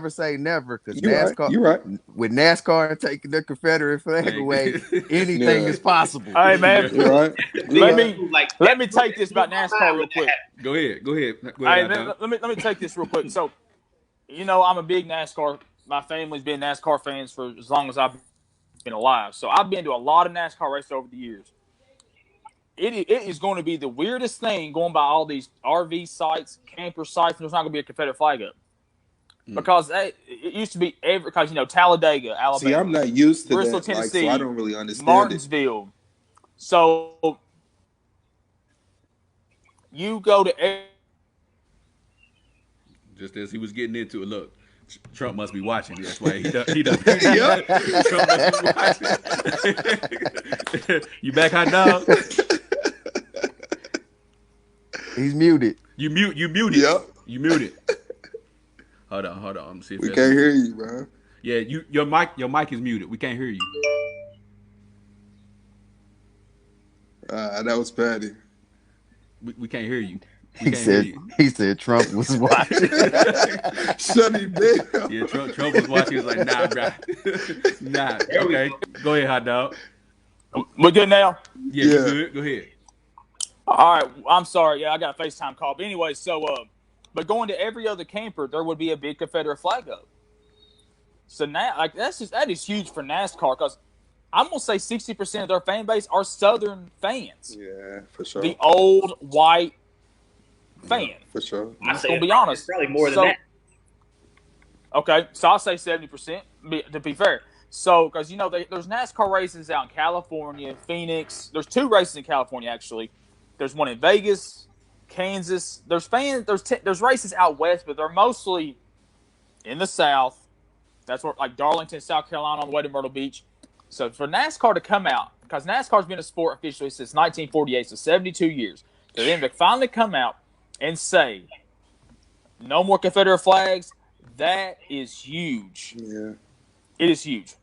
[SPEAKER 2] say never, because NASCAR.
[SPEAKER 5] You're right.
[SPEAKER 2] With NASCAR taking the Confederate flag away, anything is possible.
[SPEAKER 4] Hey man,
[SPEAKER 5] you're right.
[SPEAKER 4] Let me take this about NASCAR real quick.
[SPEAKER 1] Go ahead.
[SPEAKER 4] Hey, let me take this real quick. So, I'm a big NASCAR. My family's been NASCAR fans for as long as I've been alive. So I've been to a lot of NASCAR races over the years. It is going to be the weirdest thing going by all these RV sites, camper sites, and there's not going to be a Confederate flag up. Because it used to be because Talladega, Alabama.
[SPEAKER 5] See, I'm not used to
[SPEAKER 4] Bristol,
[SPEAKER 5] that,
[SPEAKER 4] Tennessee,
[SPEAKER 5] so I don't really understand
[SPEAKER 4] Martinsville. So you go to
[SPEAKER 1] just as he was getting into it, look, Trump must be watching. That's why he does. Trump must be watching. You back, hot dog?
[SPEAKER 2] He's muted.
[SPEAKER 1] You muted.
[SPEAKER 5] Yep.
[SPEAKER 1] You muted. Hold on. Let me see if
[SPEAKER 5] we can't hear you, bro.
[SPEAKER 1] Yeah, your mic is muted. We can't hear you.
[SPEAKER 5] That was Patty.
[SPEAKER 1] We can't hear you.
[SPEAKER 2] He said Trump was watching.
[SPEAKER 5] Shut him down.
[SPEAKER 1] Yeah, Trump was watching. He was like, nah, bro. Nah. Okay. Go ahead, hot dog.
[SPEAKER 4] We're good now?
[SPEAKER 1] Yeah, you good. Go ahead.
[SPEAKER 4] All right. I'm sorry. Yeah, I got a FaceTime call. But anyway, but going to every other camper, there would be a big Confederate flag up. So now, that is huge for NASCAR, because I'm gonna say 60% of their fan base are Southern fans.
[SPEAKER 5] Yeah, for sure.
[SPEAKER 4] The old white fan.
[SPEAKER 5] Yeah, for sure.
[SPEAKER 4] I'm gonna be honest.
[SPEAKER 3] It's probably more than that.
[SPEAKER 4] Okay, so I'll say 70%. To be fair, so because there's NASCAR races out in California, Phoenix. There's 2 races in California actually. There's one in Vegas, Kansas. There's races out west, but they're mostly in the South. That's where, like Darlington, South Carolina, on the way to Myrtle Beach. So for NASCAR to come out, because NASCAR's been a sport officially since 1948, so 72 years, for them to finally come out and say, no more Confederate flags, that is huge.
[SPEAKER 5] Yeah.
[SPEAKER 4] It is huge.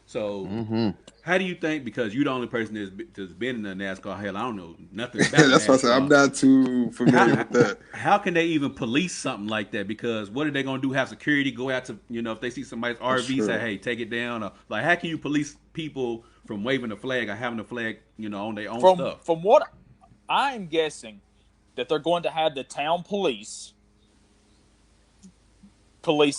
[SPEAKER 1] So, how do you think, because you're the only person that's been in the NASCAR, hell, I don't know nothing about
[SPEAKER 5] That's
[SPEAKER 1] NASCAR.
[SPEAKER 5] what I said. I'm not too familiar with that.
[SPEAKER 1] How can they even police something like that? Because what are they going to do? Have security go out to, if they see somebody's RV, say, hey, take it down? Or, like, how can you police people from waving the flag or having the flag, on their own stuff?
[SPEAKER 4] From what I'm guessing, that they're going to have the town police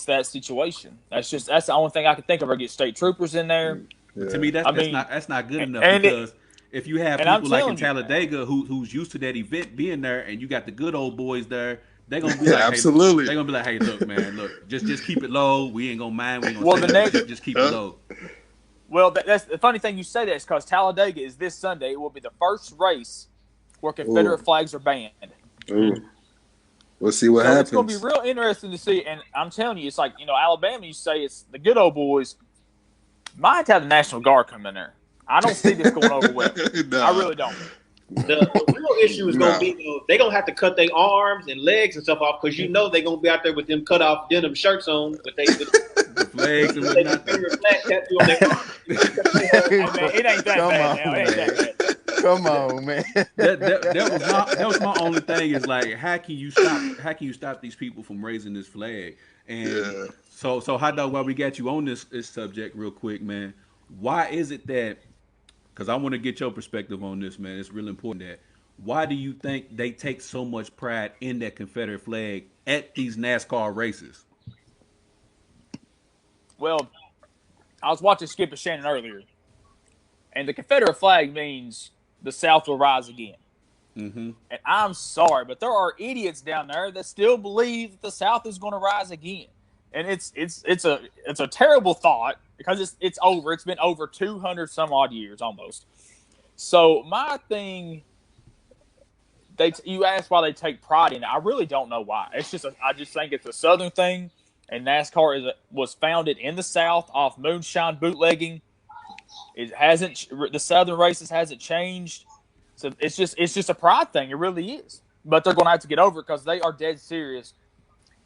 [SPEAKER 4] that situation. That's the only thing I can think of. Or get state troopers in there.
[SPEAKER 1] Yeah. To me, that's not good enough, because if you have people like in Talladega who's used to that event being there, and you got the good old boys there, they're gonna be like,
[SPEAKER 5] absolutely.
[SPEAKER 1] They're gonna be like, hey, look, man, just keep it low. We ain't gonna mind. We ain't gonna just keep it low.
[SPEAKER 4] Well, that's the funny thing you say that is because Talladega is this Sunday. It will be the first race where Confederate flags are banned.
[SPEAKER 5] Ooh. We'll see what happens.
[SPEAKER 4] It's going to be real interesting to see. And I'm telling you, it's like, Alabama, you say it's the good old boys. Might have the National Guard come in there. I don't see this going over well. No. I really don't.
[SPEAKER 3] The real issue is going to be, they're going to have to cut their arms and legs and stuff off, because they're going to be out there with them cut off denim shirts on with the flags and whatnot. Flag tattoo on their arm.
[SPEAKER 4] It ain't that bad now. It ain't that bad.
[SPEAKER 2] Come on, man.
[SPEAKER 1] That was my only thing, is like, how can you stop these people from raising this flag? And so hot dog, while we got you on this subject real quick, man, why is it that? Because I want to get your perspective on this, man. It's really important that. Why do you think they take so much pride in that Confederate flag at these NASCAR races?
[SPEAKER 4] Well, I was watching Skip and Shannon earlier, and the Confederate flag means the South will rise again.
[SPEAKER 1] Mm-hmm.
[SPEAKER 4] And I'm sorry, but there are idiots down there that still believe that the South is going to rise again. And it's a terrible thought because it's over. It's been over 200 some odd years almost. So my thing, you asked why they take pride in it. I really don't know why. I just think it's a Southern thing, and NASCAR was founded in the South off moonshine bootlegging. The Southern races hasn't changed. So it's just a pride thing. It really is. But they're going to have to get over it because they are dead serious.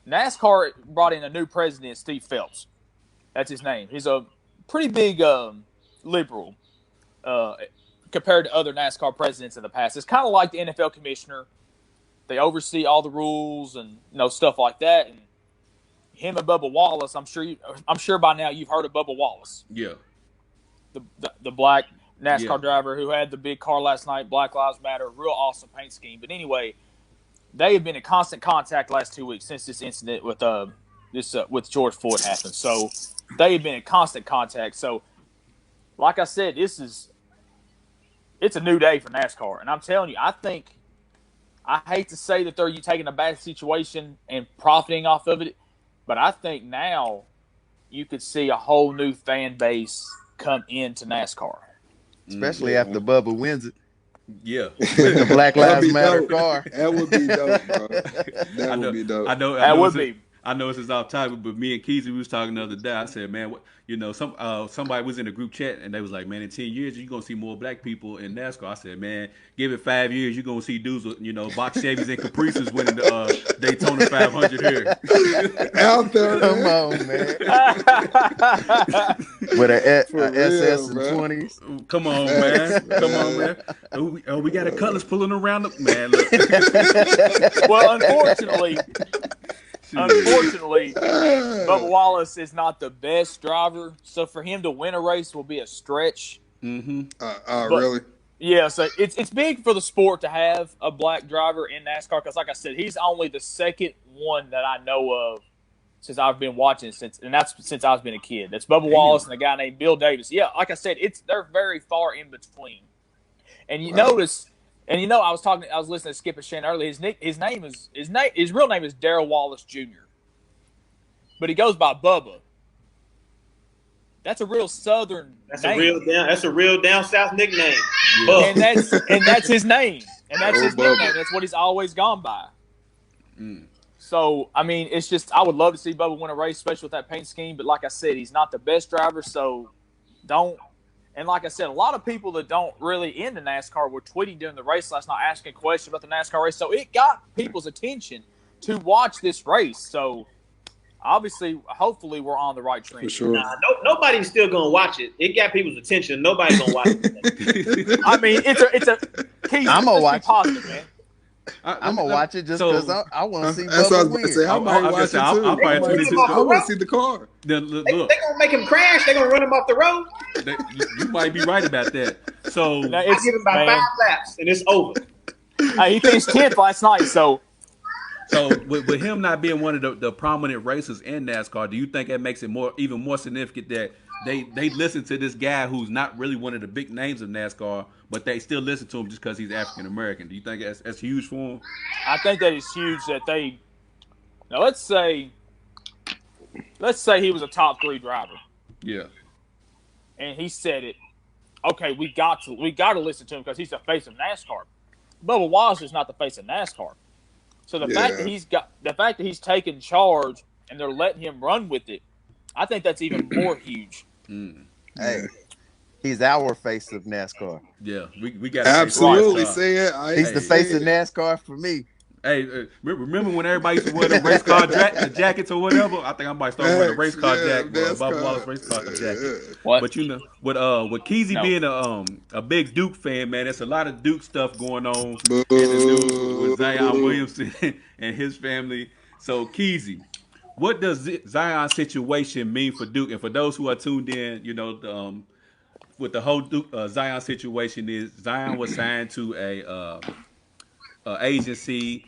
[SPEAKER 4] NASCAR brought in a new president, Steve Phelps. That's his name. He's a pretty big liberal compared to other NASCAR presidents in the past. It's kind of like the NFL commissioner. They oversee all the rules and stuff like that. And him and Bubba Wallace, I'm sure by now you've heard of Bubba Wallace.
[SPEAKER 1] Yeah.
[SPEAKER 4] The black NASCAR driver who had the big car last night, Black Lives Matter, real awesome paint scheme. But anyway, they have been in constant contact last 2 weeks since this incident with George Floyd happened. So they have been in constant contact. So, like I said, it's a new day for NASCAR, and I'm telling you, I hate to say that they're taking a bad situation and profiting off of it, but I think now you could see a whole new fan base come into NASCAR,
[SPEAKER 2] especially after Bubba wins it.
[SPEAKER 1] Yeah,
[SPEAKER 2] with the Black Lives Matter car.
[SPEAKER 5] That would be dope, bro. That would be dope.
[SPEAKER 1] That would be. I know this is off topic, but me and Keezy, we was talking the other day. I said, man, somebody was in a group chat and they was like, man, in 10 years you're gonna see more black people in NASCAR. I said, man, give it 5 years, you're gonna see dudes with box Chevys and Caprices winning the Daytona 500 here.
[SPEAKER 5] Out there,
[SPEAKER 2] come on, man. With an SS and 20s.
[SPEAKER 1] Come on, man. Come on, man. We got a Cutlass pulling around the man. Look.
[SPEAKER 4] Well, Unfortunately, Bubba Wallace is not the best driver, so for him to win a race will be a stretch.
[SPEAKER 1] Mm-hmm.
[SPEAKER 5] Really?
[SPEAKER 4] Yeah, so it's big for the sport to have a black driver in NASCAR because, like I said, he's only the second one that I know of since I've been watching since I've been a kid. That's Bubba Wallace and a guy named Bill Davis. Yeah, like I said, they're very far in between. And you notice. And I was listening to Skip and Shannon earlier. His real name is Darrell Wallace Jr., but he goes by Bubba. That's a real Southern.
[SPEAKER 3] That's a real down south nickname.
[SPEAKER 1] Yeah.
[SPEAKER 4] And that's his name. And that's his nickname. That's what he's always gone by.
[SPEAKER 1] Mm.
[SPEAKER 4] So I mean, it's just I would love to see Bubba win a race, especially with that paint scheme. But like I said, he's not the best driver, so don't. And like I said, a lot of people that don't really into NASCAR were tweeting during the race last night, asking questions about the NASCAR race. So it got people's attention to watch this race. So obviously, hopefully, we're on the right train.
[SPEAKER 5] For sure.
[SPEAKER 3] Nobody's still gonna watch it. It got people's attention. Nobody's gonna watch it.
[SPEAKER 4] I mean, it's a.
[SPEAKER 2] I'm gonna watch
[SPEAKER 4] positive, man.
[SPEAKER 2] I'm gonna watch it just because I want to see
[SPEAKER 5] that's what I
[SPEAKER 2] Bubba
[SPEAKER 5] was about to
[SPEAKER 2] win.
[SPEAKER 5] say. I might watch it too. I want to see the car.
[SPEAKER 3] They gonna make him crash. They gonna run him off the road.
[SPEAKER 1] You might be right about that. So
[SPEAKER 3] I give him about 5 laps and it's over.
[SPEAKER 4] He finished 10th last night. So
[SPEAKER 1] with him not being one of the prominent racers in NASCAR, do you think that makes it even more significant that they listen to this guy who's not really one of the big names of NASCAR, but they still listen to him just because he's African American? Do you think that's huge for him?
[SPEAKER 4] I think that is huge that they. Now let's say he was a top 3 driver.
[SPEAKER 1] Yeah.
[SPEAKER 4] And he said it. Okay, we got to listen to him because he's the face of NASCAR. Bubba Wallace is not the face of NASCAR. So the fact that he's taken charge and they're letting him run with it, I think that's even more huge.
[SPEAKER 1] Mm.
[SPEAKER 2] Hey, he's our face of NASCAR.
[SPEAKER 1] Yeah, we got
[SPEAKER 5] absolutely say it.
[SPEAKER 2] He's the face of NASCAR for me.
[SPEAKER 1] Hey, remember when everybody used to wear the race car jackets or whatever? I think I might start wearing a race car jacket, Bubba Wallace race car jacket.
[SPEAKER 4] What?
[SPEAKER 1] But with Keezy being a big Duke fan, man, there's a lot of Duke stuff going on in the news with Zion Williamson and his family. So Keezy, what does Zion's situation mean for Duke? And for those who are tuned in, with the whole Zion situation is Zion was signed to a agency.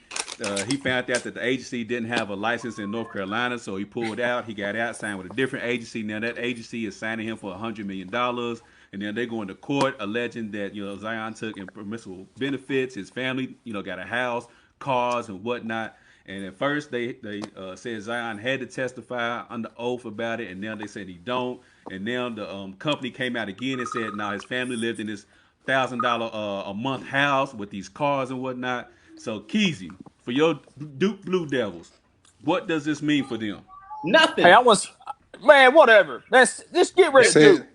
[SPEAKER 1] He found out that the agency didn't have a license in North Carolina, so he pulled out. He got out, signed with a different agency. Now that agency is signing him for $100 million, and then they're going to court alleging that Zion took impermissible benefits. His family got a house, cars, and whatnot. And at first they said Zion had to testify under oath about it, and now they said he don't. And now the company came out again and said now his family lived in this $1,000 a month house with these cars and whatnot. So Keezy, for your Duke Blue Devils, what does this mean for them?
[SPEAKER 3] Nothing.
[SPEAKER 4] Hey, man, whatever. Just get rid of Duke.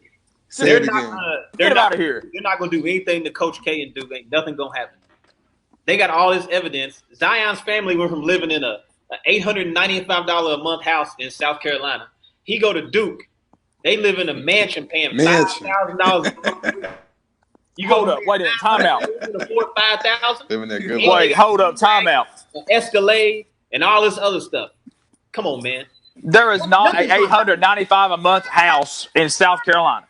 [SPEAKER 5] Say it again.
[SPEAKER 4] Get out of here.
[SPEAKER 3] They're not gonna do anything to Coach K and Duke. Ain't nothing gonna happen. They got all this evidence. Zion's family went from living in a $895 a month house in South Carolina. He go to Duke. They live in a mansion paying $5,000. You
[SPEAKER 4] hold up, wait a minute, time out.
[SPEAKER 3] $5,000.
[SPEAKER 2] Living there good.
[SPEAKER 4] Wait, hold up, time out.
[SPEAKER 3] Escalade and all this other stuff. Come on, man.
[SPEAKER 4] There is not a $895 a month house in South Carolina.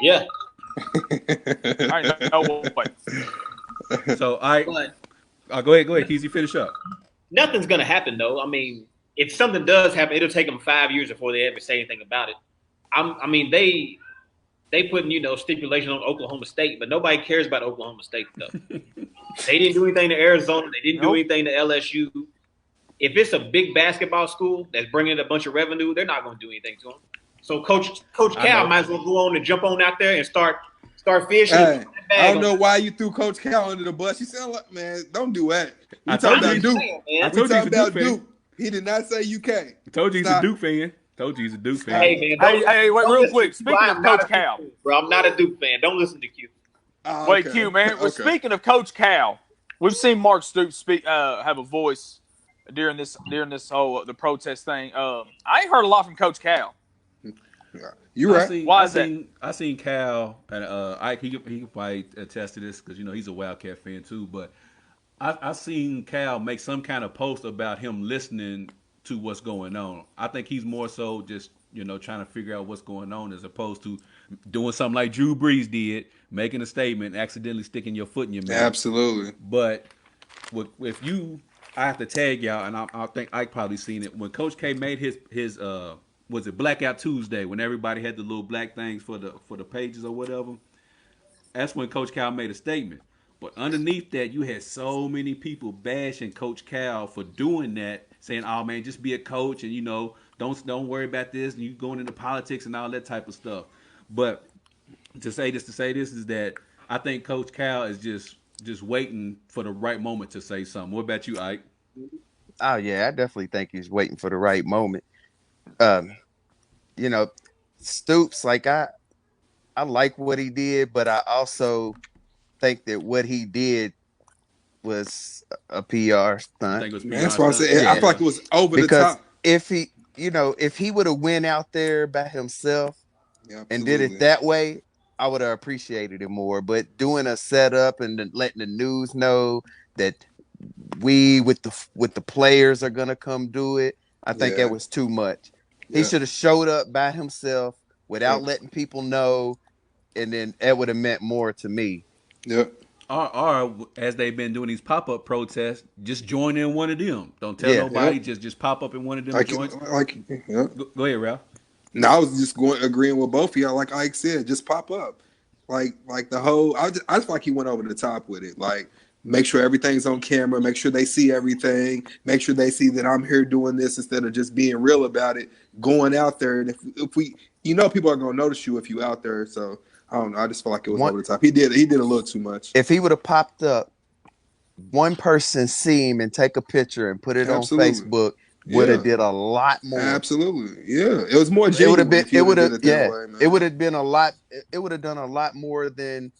[SPEAKER 3] Yeah.
[SPEAKER 4] No way.
[SPEAKER 1] So go ahead, Keezy, finish up.
[SPEAKER 3] Nothing's gonna happen though. I mean, if something does happen, it'll take them 5 years before they ever say anything about it. I mean, they putting stipulations on Oklahoma State, but nobody cares about Oklahoma State stuff. They didn't do anything to Arizona. They didn't do anything to LSU. If it's a big basketball school that's bringing in a bunch of revenue, they're not going to do anything to them. So Coach Cal might as well go on and jump on out there and start fishing.
[SPEAKER 5] Hey, I don't know why you threw Coach Cal under the bus. You said, man, don't do that. We talking about Duke.
[SPEAKER 1] I told you he's a Duke fan.
[SPEAKER 5] Duke. He did not say UK.
[SPEAKER 1] I told you he's a Duke fan.
[SPEAKER 3] Hey, man,
[SPEAKER 4] hey, wait, real quick. Speaking of Coach Cal.
[SPEAKER 3] Bro, I'm not a Duke fan. Don't listen to Q.
[SPEAKER 4] Wait, Q, man. Well, speaking of Coach Cal, we've seen Mark Stoops have a voice during this whole the protest thing. I ain't heard a lot from Coach Cal.
[SPEAKER 5] You're right.
[SPEAKER 4] Why is that?
[SPEAKER 1] I seen Cal and Ike. He could probably attest to this because he's a Wildcat fan too. But I seen Cal make some kind of post about him listening to what's going on. I think he's more so just trying to figure out what's going on as opposed to doing something like Drew Brees did, making a statement, accidentally sticking your foot in your mouth.
[SPEAKER 5] Absolutely.
[SPEAKER 1] But if I have to tag y'all, and I think Ike probably seen it when Coach K made his was it Blackout Tuesday when everybody had the little black things for the pages or whatever. That's when Coach Cal made a statement. But underneath that, you had so many people bashing Coach Cal for doing that, saying, "Oh man, just be a coach, and don't worry about this, and you going into politics and all that type of stuff." But to say this is that I think Coach Cal is just waiting for the right moment to say something. What about you, Ike?
[SPEAKER 2] Oh yeah, I definitely think he's waiting for the right moment. Stoops, like I like what he did, but I also think that what he did was a PR stunt.
[SPEAKER 5] That's why I said I feel like it was over the top.
[SPEAKER 2] If he would have went out there by himself and did it that way, I would have appreciated it more. But doing a setup and then letting the news know that we with the players are gonna come do it, I think that was too much. He should have showed up by himself without letting people know, and then that would have meant more to me.
[SPEAKER 5] Yep.
[SPEAKER 1] Or as they've been doing these pop-up protests, just join in one of them. Don't tell nobody. Just pop up in one of them joints. Go ahead, Ralph.
[SPEAKER 5] No, I was just agreeing with both of y'all. Like Ike said, just pop up. Like the whole. I just feel like he went over the top with it. Like make sure everything's on camera. Make sure they see everything. Make sure they see that I'm here doing this instead of just being real about it. Going out there, and if we, people are gonna notice you if you out there. So. I don't know. I just feel like it was over the top. He did a little too much.
[SPEAKER 2] If he would have popped up, one person see him and take a picture and put it on Facebook would have did a lot more.
[SPEAKER 5] Absolutely, yeah. It was more genuine.
[SPEAKER 2] It would have been a lot. It would have done a lot more than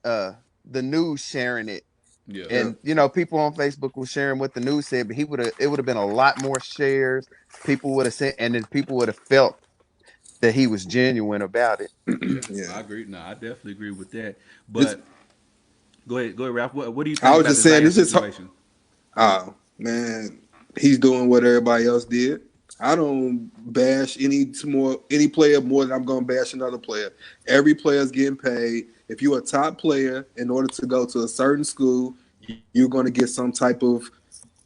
[SPEAKER 2] the news sharing it. Yeah. And people on Facebook were sharing what the news said, but it would have been a lot more shares. People would have said, and then people would have felt that he was genuine about it.
[SPEAKER 1] Yeah, I agree. No, I definitely agree with that. But go ahead, Ralph. What do you think?
[SPEAKER 5] I was just saying, it's just situation? Oh man, he's doing what everybody else did. I don't bash any player more than I'm gonna bash another player. Every player's getting paid. If you're a top player, in order to go to a certain school, you're gonna get some type of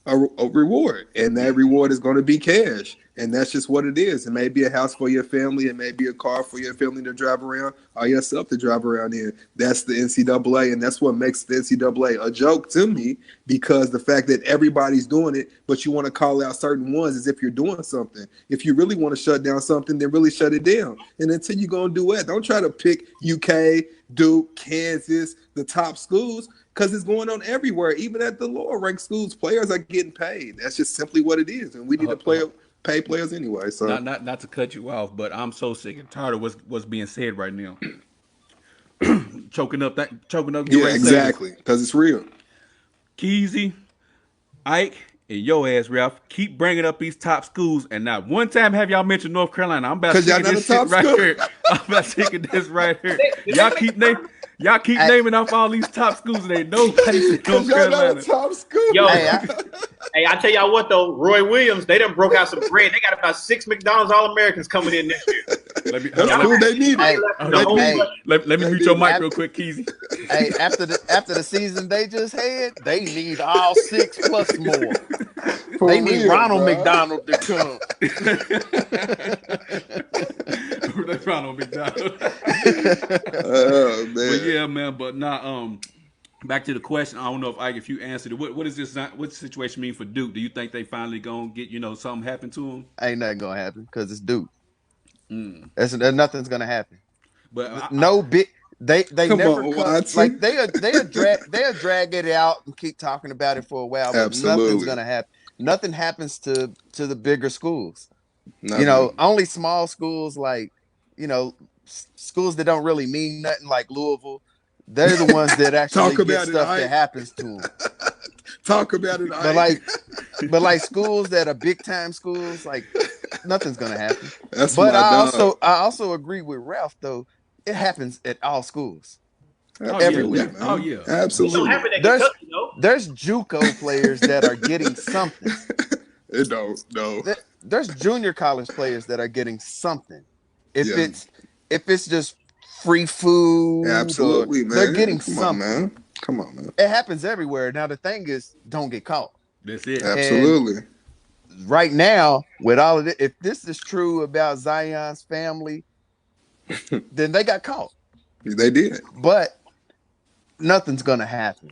[SPEAKER 5] a reward, and that reward is going to be cash, and that's just what it is. It may be a house for your family, it may be a car for your family to drive around, or yourself to drive around in. That's the NCAA, and that's what makes the NCAA a joke to me, because the fact that everybody's doing it, but you want to call out certain ones as if you're doing something. If you really want to shut down something, then really shut it down. And until you're going to do it, don't try to pick UK, Duke, Kansas, the top schools, because it's going on everywhere. Even at the lower ranked schools, players are getting paid. That's just simply what it is, and we need to pay players anyway. So
[SPEAKER 1] not to cut you off, but I'm so sick and tired of what's being said right now. choking up.
[SPEAKER 5] Yeah, exactly, because it's real.
[SPEAKER 1] Keezy, Ike, and your ass, Ralph, keep bringing up these top schools, and not one time have y'all mentioned North Carolina. I'm about to take this shit right here. I'm about to take this right here. Y'all keep naming off all these top schools, and ain't nobody said North Carolina.
[SPEAKER 5] Top school.
[SPEAKER 3] Yo, hey, I tell y'all what though, Roy Williams, they done broke out some bread. They got about 6 McDonald's All-Americans coming in this year.
[SPEAKER 5] That's cool. They need it.
[SPEAKER 1] Let me mute your mic real quick, Keezy.
[SPEAKER 2] Hey, after the season they just had, they need all 6 plus more. They need Ronald McDonald to come.
[SPEAKER 1] Ronald McDonald.
[SPEAKER 5] Oh man.
[SPEAKER 1] But yeah, man. But now, back to the question. I don't know if you answered it. What is this? What's the situation mean for Duke? Do you think they finally gonna get something happen to them?
[SPEAKER 2] Ain't nothing gonna happen because it's Duke. There's nothing's gonna happen.
[SPEAKER 1] But
[SPEAKER 2] They never
[SPEAKER 5] on,
[SPEAKER 2] come, like they'll drag it out and keep talking about it for a while, but nothing's gonna happen. Nothing happens to the bigger schools.
[SPEAKER 5] Nothing.
[SPEAKER 2] Only small schools like schools that don't really mean nothing, like Louisville. They're the ones that actually get stuff that happens to them.
[SPEAKER 5] Talk about it.
[SPEAKER 2] But like schools that are big time schools, like nothing's gonna happen.
[SPEAKER 5] That's
[SPEAKER 2] but
[SPEAKER 5] I
[SPEAKER 2] also agree with Ralph though. It happens at all schools.
[SPEAKER 5] Everywhere.
[SPEAKER 1] Oh yeah,
[SPEAKER 5] absolutely.
[SPEAKER 2] There's JUCO players that are getting something.
[SPEAKER 5] It don't. No.
[SPEAKER 2] There's junior college players that are getting something. If it's just free food,
[SPEAKER 5] absolutely, man.
[SPEAKER 2] They're getting
[SPEAKER 5] something. Come on, man.
[SPEAKER 2] It happens everywhere. Now the thing is, don't get caught.
[SPEAKER 1] That's it.
[SPEAKER 5] Absolutely.
[SPEAKER 2] And right now, with all of it, if this is true about Zion's family, then they got caught.
[SPEAKER 5] They did.
[SPEAKER 2] But nothing's gonna happen.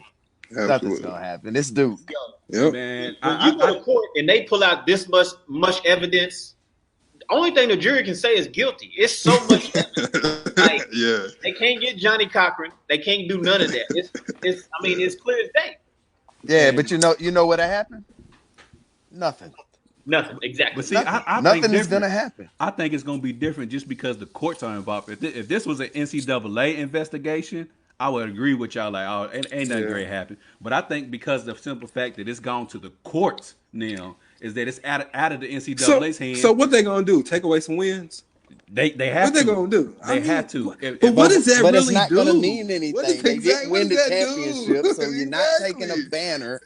[SPEAKER 5] Absolutely.
[SPEAKER 2] Nothing's gonna happen. It's Duke.
[SPEAKER 5] Yep.
[SPEAKER 3] Man, when you go to court and they pull out this much evidence, the only thing the jury can say is guilty. It's so much evidence. Like, they can't get Johnny Cochran. They can't do none of that. It's clear as day.
[SPEAKER 2] Yeah, but you know what happened? Nothing.
[SPEAKER 3] Nothing, exactly.
[SPEAKER 1] But see,
[SPEAKER 2] nothing is going to happen.
[SPEAKER 1] I think it's going to be different just because the courts are involved. If this was an NCAA investigation, I would agree with y'all. Like, oh, ain't nothing great happen. But I think because of the simple fact that it's gone to the courts now, is that it's out of the NCAA's hands.
[SPEAKER 5] So what they going to do? Take away some wins?
[SPEAKER 1] They have
[SPEAKER 5] what they going to do?
[SPEAKER 1] They have to.
[SPEAKER 5] But what does that really do?
[SPEAKER 2] But it's not going to mean anything. They didn't win the championship, so you're not taking a banner.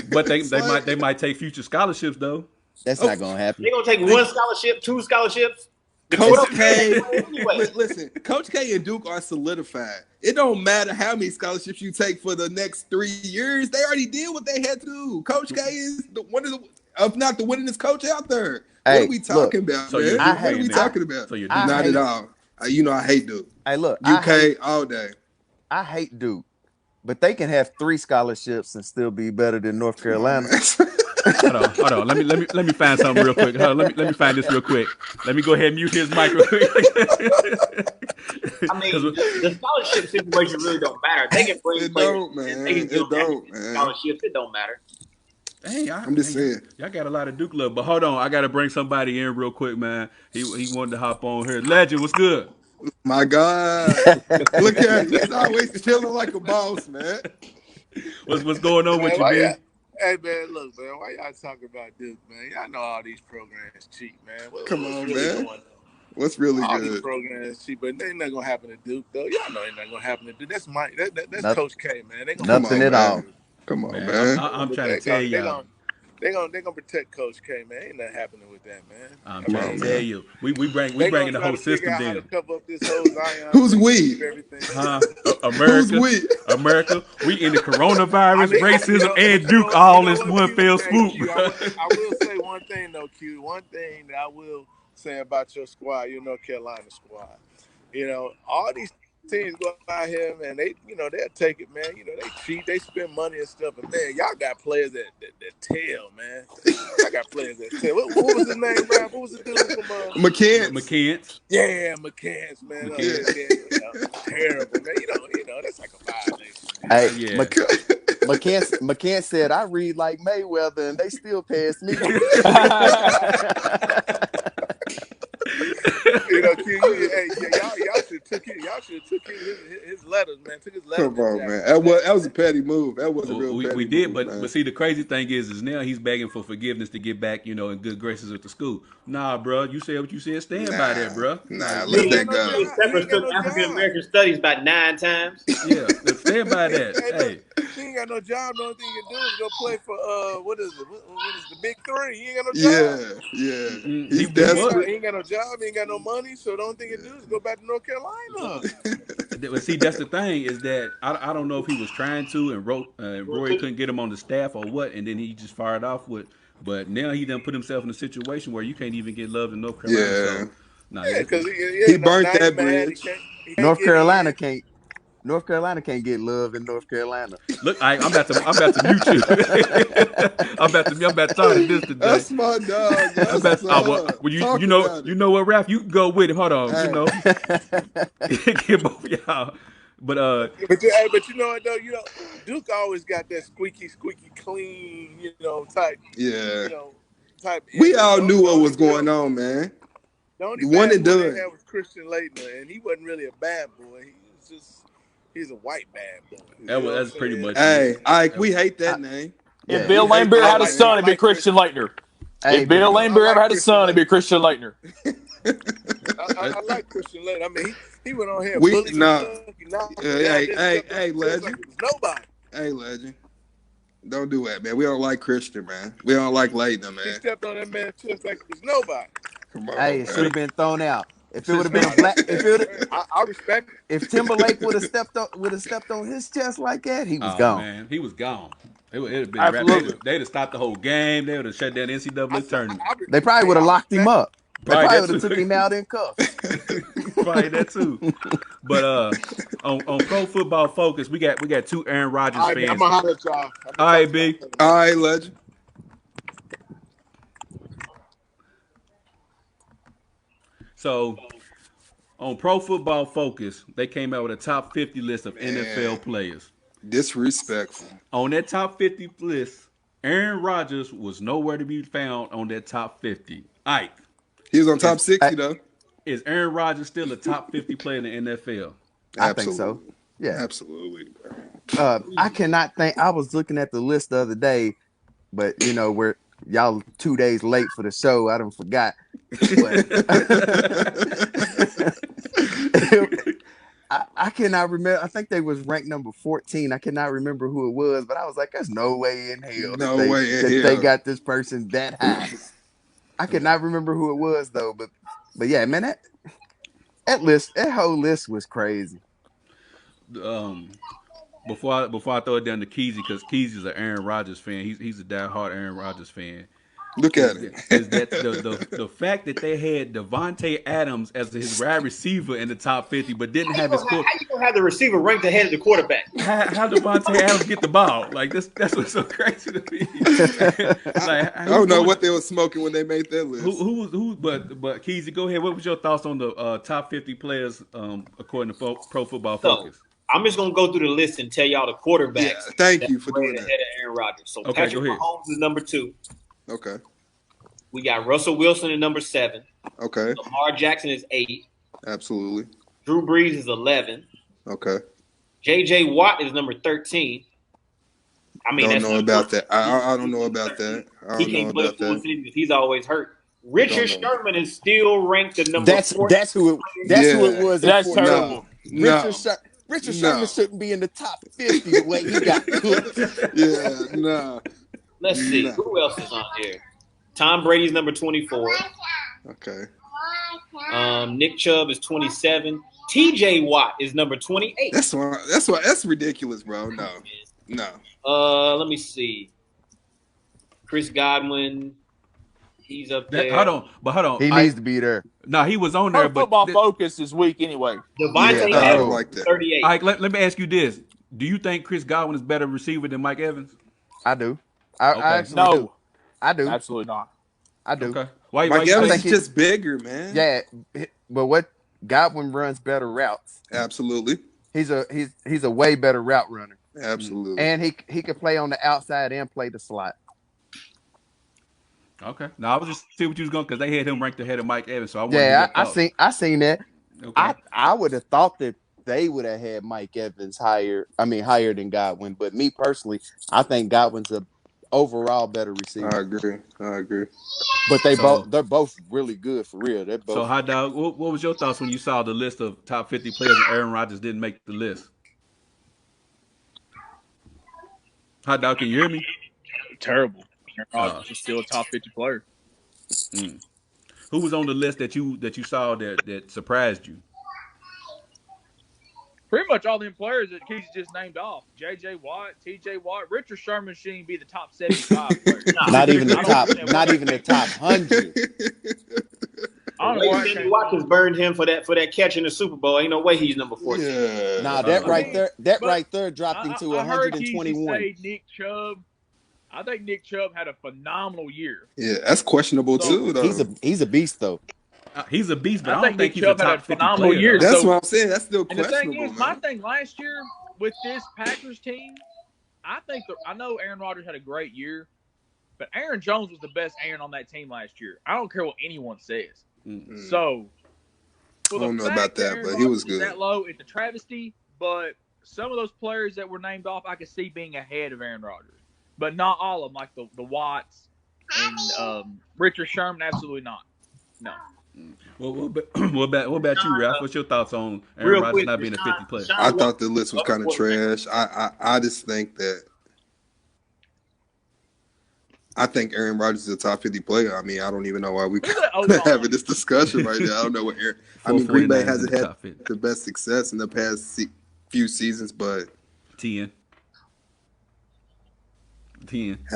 [SPEAKER 1] But they might take future scholarships though.
[SPEAKER 2] That's not going to happen.
[SPEAKER 3] They're going to take 1 scholarship, 2 scholarships.
[SPEAKER 5] Coach K, listen, Coach K and Duke are solidified. It don't matter how many scholarships you take for the next 3 years. They already did what they had to do. Coach K is one of the, if not the winningest coach out there. What are we talking about,
[SPEAKER 1] so
[SPEAKER 5] man? What are we talking about?
[SPEAKER 1] So
[SPEAKER 5] not at all. I hate Duke.
[SPEAKER 2] Hey, look,
[SPEAKER 5] UK all day.
[SPEAKER 2] I hate Duke, but they can have 3 scholarships and still be better than North Carolina.
[SPEAKER 1] Hold on. Let me find something real quick. Let me find this real quick. Let me go ahead and mute his mic real quick.
[SPEAKER 3] I mean, the scholarship situation really don't matter. They can bring players. It don't, man. Scholarships, it don't matter.
[SPEAKER 1] Hey,
[SPEAKER 5] I'm just saying.
[SPEAKER 1] Y'all got a lot of Duke love, but hold on. I got to bring somebody in real quick, man. He wanted to hop on here. Legend, what's good?
[SPEAKER 5] My God. Look at him. He's always chilling like a boss, man.
[SPEAKER 1] What's going on with you, man?
[SPEAKER 6] Hey, man, look, man, why y'all talking about Duke, man? Y'all know all these programs cheap, man.
[SPEAKER 5] Come on, man. What's really
[SPEAKER 6] all
[SPEAKER 5] good?
[SPEAKER 6] These programs cheap, but ain't nothing going to happen to Duke, though. Y'all know ain't nothing going to happen to Duke. That's Coach K, man. They
[SPEAKER 2] nothing at all.
[SPEAKER 5] Come on,
[SPEAKER 1] man. I'm trying to tell y'all.
[SPEAKER 6] They gonna protect Coach K, man. Ain't nothing happening with that, man.
[SPEAKER 1] I'm
[SPEAKER 5] Come
[SPEAKER 1] trying
[SPEAKER 5] on,
[SPEAKER 1] to tell
[SPEAKER 5] man.
[SPEAKER 1] you, we bringing
[SPEAKER 6] They
[SPEAKER 1] the
[SPEAKER 6] gonna
[SPEAKER 1] whole
[SPEAKER 6] try to figure
[SPEAKER 1] system
[SPEAKER 6] out how to
[SPEAKER 1] down.
[SPEAKER 6] cover up this whole Zion.
[SPEAKER 5] Who's
[SPEAKER 6] thing,
[SPEAKER 5] we?
[SPEAKER 6] keep everything.
[SPEAKER 1] Huh?
[SPEAKER 5] Who's
[SPEAKER 1] America,
[SPEAKER 5] we?
[SPEAKER 1] America, we in the coronavirus, racism, and
[SPEAKER 6] you
[SPEAKER 1] Duke
[SPEAKER 6] know
[SPEAKER 1] all this
[SPEAKER 6] what,
[SPEAKER 1] one
[SPEAKER 6] Q?
[SPEAKER 1] fell
[SPEAKER 6] Hey,
[SPEAKER 1] swoop,
[SPEAKER 6] Q,
[SPEAKER 1] bro.
[SPEAKER 6] I will say one thing though, Q. One thing that I will say about your squad, your North Carolina squad. All these teams go out here, man. They'll take it, man. They cheat, they spend money and stuff, and man, y'all got players that tell, man. I got players that tell. What was his name, Rap? What was the dude from
[SPEAKER 5] McCants.
[SPEAKER 1] McCants.
[SPEAKER 6] Yeah, McCants, man. Terrible, man. That's like a violation.
[SPEAKER 2] Hey,
[SPEAKER 1] Yeah.
[SPEAKER 2] McCann said, I read like Mayweather, and they still pass me.
[SPEAKER 6] Y'all should have took his letters, man. Took his letters.
[SPEAKER 5] Come on, man. That was a petty move. That was a real petty
[SPEAKER 1] we did,
[SPEAKER 5] move,
[SPEAKER 1] but see, the crazy thing is now he's begging for forgiveness to get back, in good graces with the school. Nah, bro, you said what you said. Stand by that, bro.
[SPEAKER 5] Nah,
[SPEAKER 3] Me
[SPEAKER 5] let that go.
[SPEAKER 3] Pepper took African American studies about 9 times.
[SPEAKER 1] Yeah, stand by that. Hey,
[SPEAKER 6] he ain't got no job. The only thing he can do is go play for what is it? What is the Big Three? He ain't got no job.
[SPEAKER 5] Yeah.
[SPEAKER 1] He
[SPEAKER 5] He's desperate.
[SPEAKER 6] He ain't got no job. He ain't got no money. So the only thing he can do is go back to North Carolina.
[SPEAKER 1] But see, that's the thing is that I don't know if he was trying to and Roy couldn't get him on the staff or what, and then he just fired off with. But now he done put himself in a situation where you can't even get love in North Carolina.
[SPEAKER 5] Yeah.
[SPEAKER 1] So, nah,
[SPEAKER 6] because
[SPEAKER 5] he burnt that bridge.
[SPEAKER 2] North Carolina can't get love in North Carolina.
[SPEAKER 1] Look, I'm about to mute you. I'm about to talk to this today.
[SPEAKER 5] That's my dog.
[SPEAKER 1] You know what, Ralph? You can go with him. Hold on,
[SPEAKER 5] Hey.
[SPEAKER 1] get both of y'all. But
[SPEAKER 6] but you know what though? Duke always got that squeaky clean, type.
[SPEAKER 5] Yeah.
[SPEAKER 6] Type.
[SPEAKER 5] We all knew what was going on, man.
[SPEAKER 6] The only
[SPEAKER 5] One
[SPEAKER 6] bad
[SPEAKER 5] and
[SPEAKER 6] boy
[SPEAKER 5] done.
[SPEAKER 6] they had was Christian Laettner, and he wasn't really a bad boy. He's a white bad boy.
[SPEAKER 1] that's pretty much.
[SPEAKER 5] Hey, Ike, we hate that name.
[SPEAKER 4] If Bill Laimbeer had a son, it'd be Christian Laettner. If Bill Laimbeer ever had a son, it'd be Christian Laettner.
[SPEAKER 6] I like Christian Laettner. I mean, he went on here.
[SPEAKER 5] Hey, legend.
[SPEAKER 6] Nobody.
[SPEAKER 5] Hey, legend. Don't do that, man. We don't like Christian, man. We don't like Laettner, man.
[SPEAKER 6] He stepped on that man's chest like it was nobody.
[SPEAKER 5] Come on,
[SPEAKER 2] Hey, it should have been thrown out. If it would have been a black,
[SPEAKER 6] I respect it.
[SPEAKER 2] If Timberlake would have stepped on his chest like that, he was gone.
[SPEAKER 1] Man, he was gone. It'd have been
[SPEAKER 4] Absolutely.
[SPEAKER 1] they'd have stopped the whole game. They would have shut down the NCAA tournament.
[SPEAKER 2] They probably would have locked him up. They
[SPEAKER 1] Probably
[SPEAKER 2] probably
[SPEAKER 1] that
[SPEAKER 2] would have
[SPEAKER 1] too.
[SPEAKER 2] took him out in cuffs.
[SPEAKER 1] Probably that too. But on Pro Football Focus, we got 2 Aaron Rodgers fans.
[SPEAKER 6] I'm gonna holler at y'all.
[SPEAKER 1] All right, B.
[SPEAKER 5] All right, legend.
[SPEAKER 1] So on Pro Football Focus, they came out with a top 50 list of NFL players.
[SPEAKER 5] Disrespectful.
[SPEAKER 1] On that top 50 list, Aaron Rodgers was nowhere to be found on that top 50. Ike.
[SPEAKER 5] He was on top 60, though.
[SPEAKER 1] Is Aaron Rodgers still a top 50 player in the NFL?
[SPEAKER 2] I think so. Yeah.
[SPEAKER 5] Absolutely.
[SPEAKER 2] I cannot think. I was looking at the list the other day, but we're y'all 2 days late for the show. I don't forgot. I cannot remember. I think they was ranked number 14. I cannot remember who it was, but I was like, "There's no way in hell they got this person that high." I cannot remember who it was though, but yeah, man, that whole list was crazy.
[SPEAKER 1] Before I throw it down to Keezy, because Keezy's an Aaron Rodgers fan. He's a diehard Aaron Rodgers fan.
[SPEAKER 5] Look at it.
[SPEAKER 1] Is that the fact that they had Devontae Adams as his wide receiver in the top 50, but didn't have his quarterback?
[SPEAKER 3] How you gonna have the receiver ranked ahead of the quarterback?
[SPEAKER 1] How Devontae Adams get the ball? Like that's what's so crazy to me. Like,
[SPEAKER 5] I don't know what they were smoking when they made that list.
[SPEAKER 1] But Keezy, go ahead. What was your thoughts on the top 50 players according to Pro Football Focus?
[SPEAKER 3] I'm just gonna go through the list and tell y'all the quarterbacks.
[SPEAKER 5] Yeah, thank you for doing that.
[SPEAKER 3] Ahead of Aaron Rodgers. So
[SPEAKER 1] Okay,
[SPEAKER 3] Patrick
[SPEAKER 1] go ahead.
[SPEAKER 3] Mahomes is number 2.
[SPEAKER 5] Okay.
[SPEAKER 3] We got Russell Wilson at number 7.
[SPEAKER 5] Okay.
[SPEAKER 3] Lamar Jackson is 8.
[SPEAKER 5] Absolutely.
[SPEAKER 3] Drew Brees is 11.
[SPEAKER 5] Okay.
[SPEAKER 3] J.J. Watt is number 13. I mean,
[SPEAKER 5] don't know about that. I don't know about that.
[SPEAKER 3] He can't play full season because he's always hurt. Richard Sherman is still ranked at number 4.
[SPEAKER 2] That's who it was.
[SPEAKER 4] That's terrible.
[SPEAKER 2] Richard Sherman shouldn't be in the top 50 the way he got cooked.
[SPEAKER 5] Yeah, no.
[SPEAKER 3] Let's see.
[SPEAKER 5] No.
[SPEAKER 3] Who else is on here? Tom Brady's number 24.
[SPEAKER 5] Okay.
[SPEAKER 3] Nick Chubb is 27. T.J. Watt is number 28.
[SPEAKER 5] That's ridiculous, bro. No.
[SPEAKER 3] Let me see. Chris Godwin, he's up there.
[SPEAKER 1] Hold on.
[SPEAKER 2] He needs to be there.
[SPEAKER 1] No, he was on there,
[SPEAKER 4] Her
[SPEAKER 1] but
[SPEAKER 4] football focus this week anyway.
[SPEAKER 3] Devontae
[SPEAKER 2] Yeah, I
[SPEAKER 3] Adams,
[SPEAKER 2] don't
[SPEAKER 5] like that.
[SPEAKER 3] 38.
[SPEAKER 1] All right, let me ask you this: do you think Chris Godwin is better receiver than Mike Evans?
[SPEAKER 2] I do. I
[SPEAKER 1] Okay.
[SPEAKER 2] actually
[SPEAKER 4] No,
[SPEAKER 2] do. I do.
[SPEAKER 4] absolutely not.
[SPEAKER 2] I do.
[SPEAKER 1] Okay. Why
[SPEAKER 5] Mike
[SPEAKER 1] you
[SPEAKER 5] Evans
[SPEAKER 1] say-
[SPEAKER 5] is just bigger, man.
[SPEAKER 2] Yeah, but what Godwin runs better routes.
[SPEAKER 5] Absolutely.
[SPEAKER 2] He's a way better route runner,
[SPEAKER 5] Absolutely.
[SPEAKER 2] and he can play on the outside and play the slot.
[SPEAKER 1] Okay. Now I was just see what you was going because they had him ranked ahead of Mike Evans, so I wanted
[SPEAKER 2] Yeah,
[SPEAKER 1] to
[SPEAKER 2] I seen that.
[SPEAKER 1] Okay.
[SPEAKER 2] I would have thought that they would have had Mike Evans higher than Godwin. But me personally, I think Godwin's a overall better receiver.
[SPEAKER 5] I agree.
[SPEAKER 2] But they're both really good for real. They're both.
[SPEAKER 1] So, Hot Dog, what was your thoughts when you saw the list of top 50 players and Aaron Rodgers didn't make the list? Hot Dog, can you hear me?
[SPEAKER 4] Terrible. Aaron Rodgers is still a top 50 player.
[SPEAKER 1] Who was on the list that you saw that surprised you?
[SPEAKER 4] Pretty much all them players that Keith just named off. J.J. Watt, T.J. Watt, Richard Sherman shouldn't be the top 75 player.
[SPEAKER 2] Not even the
[SPEAKER 4] I don't
[SPEAKER 2] top.
[SPEAKER 4] understand
[SPEAKER 2] Not
[SPEAKER 4] why.
[SPEAKER 2] even the top 100.
[SPEAKER 4] I don't know why.
[SPEAKER 3] Sammy Watkins burned him for that catch in the Super Bowl. Ain't no way he's number 14.
[SPEAKER 5] Yeah.
[SPEAKER 2] Nah, that right there
[SPEAKER 4] But
[SPEAKER 2] dropped him to
[SPEAKER 4] I heard Keith
[SPEAKER 2] 121.
[SPEAKER 4] say Nick Chubb. I think Nick Chubb had a phenomenal year.
[SPEAKER 5] Yeah, that's questionable
[SPEAKER 4] So,
[SPEAKER 5] too, though.
[SPEAKER 2] He's a beast though.
[SPEAKER 1] He's a beast, but
[SPEAKER 4] I
[SPEAKER 1] I don't
[SPEAKER 4] think
[SPEAKER 1] think
[SPEAKER 4] Nick
[SPEAKER 1] he's a
[SPEAKER 4] Chubb had a
[SPEAKER 1] top 50
[SPEAKER 4] phenomenal
[SPEAKER 1] player.
[SPEAKER 4] year.
[SPEAKER 1] though.
[SPEAKER 5] That's
[SPEAKER 4] So-
[SPEAKER 5] what I'm saying. That's still
[SPEAKER 4] And the thing
[SPEAKER 5] questionable,
[SPEAKER 4] is, my
[SPEAKER 5] man.
[SPEAKER 4] thing last year with this Packers team, I know Aaron Rodgers had a great year, but Aaron Jones was the best Aaron on that team last year. I don't care what anyone says.
[SPEAKER 1] Mm.
[SPEAKER 4] So, for
[SPEAKER 5] I don't
[SPEAKER 4] the
[SPEAKER 5] know
[SPEAKER 4] fact
[SPEAKER 5] about that,
[SPEAKER 4] Aaron
[SPEAKER 5] but he was
[SPEAKER 4] Rodgers is
[SPEAKER 5] good.
[SPEAKER 4] that low, it's a travesty. But some of those players that were named off, I could see being ahead of Aaron Rodgers, but not all of them, like the Watts and Richard Sherman. Absolutely not. No.
[SPEAKER 1] Well, what about you, Ralph? What's your thoughts on Aaron
[SPEAKER 3] Real
[SPEAKER 1] Rodgers
[SPEAKER 3] quick,
[SPEAKER 1] not being a 50 player?
[SPEAKER 3] Deshaun
[SPEAKER 5] I
[SPEAKER 3] Watson-
[SPEAKER 5] thought the list was kind of trash. I just think that I think Aaron Rodgers is a top 50 player. I mean, I don't even know why we
[SPEAKER 4] Who's that O-line?
[SPEAKER 5] having this discussion right now. I don't know what Aaron. I mean, Green Bay
[SPEAKER 1] 449
[SPEAKER 5] hasn't
[SPEAKER 1] in the
[SPEAKER 5] had
[SPEAKER 1] top 50.
[SPEAKER 5] the best success in the past few seasons, but
[SPEAKER 1] 10.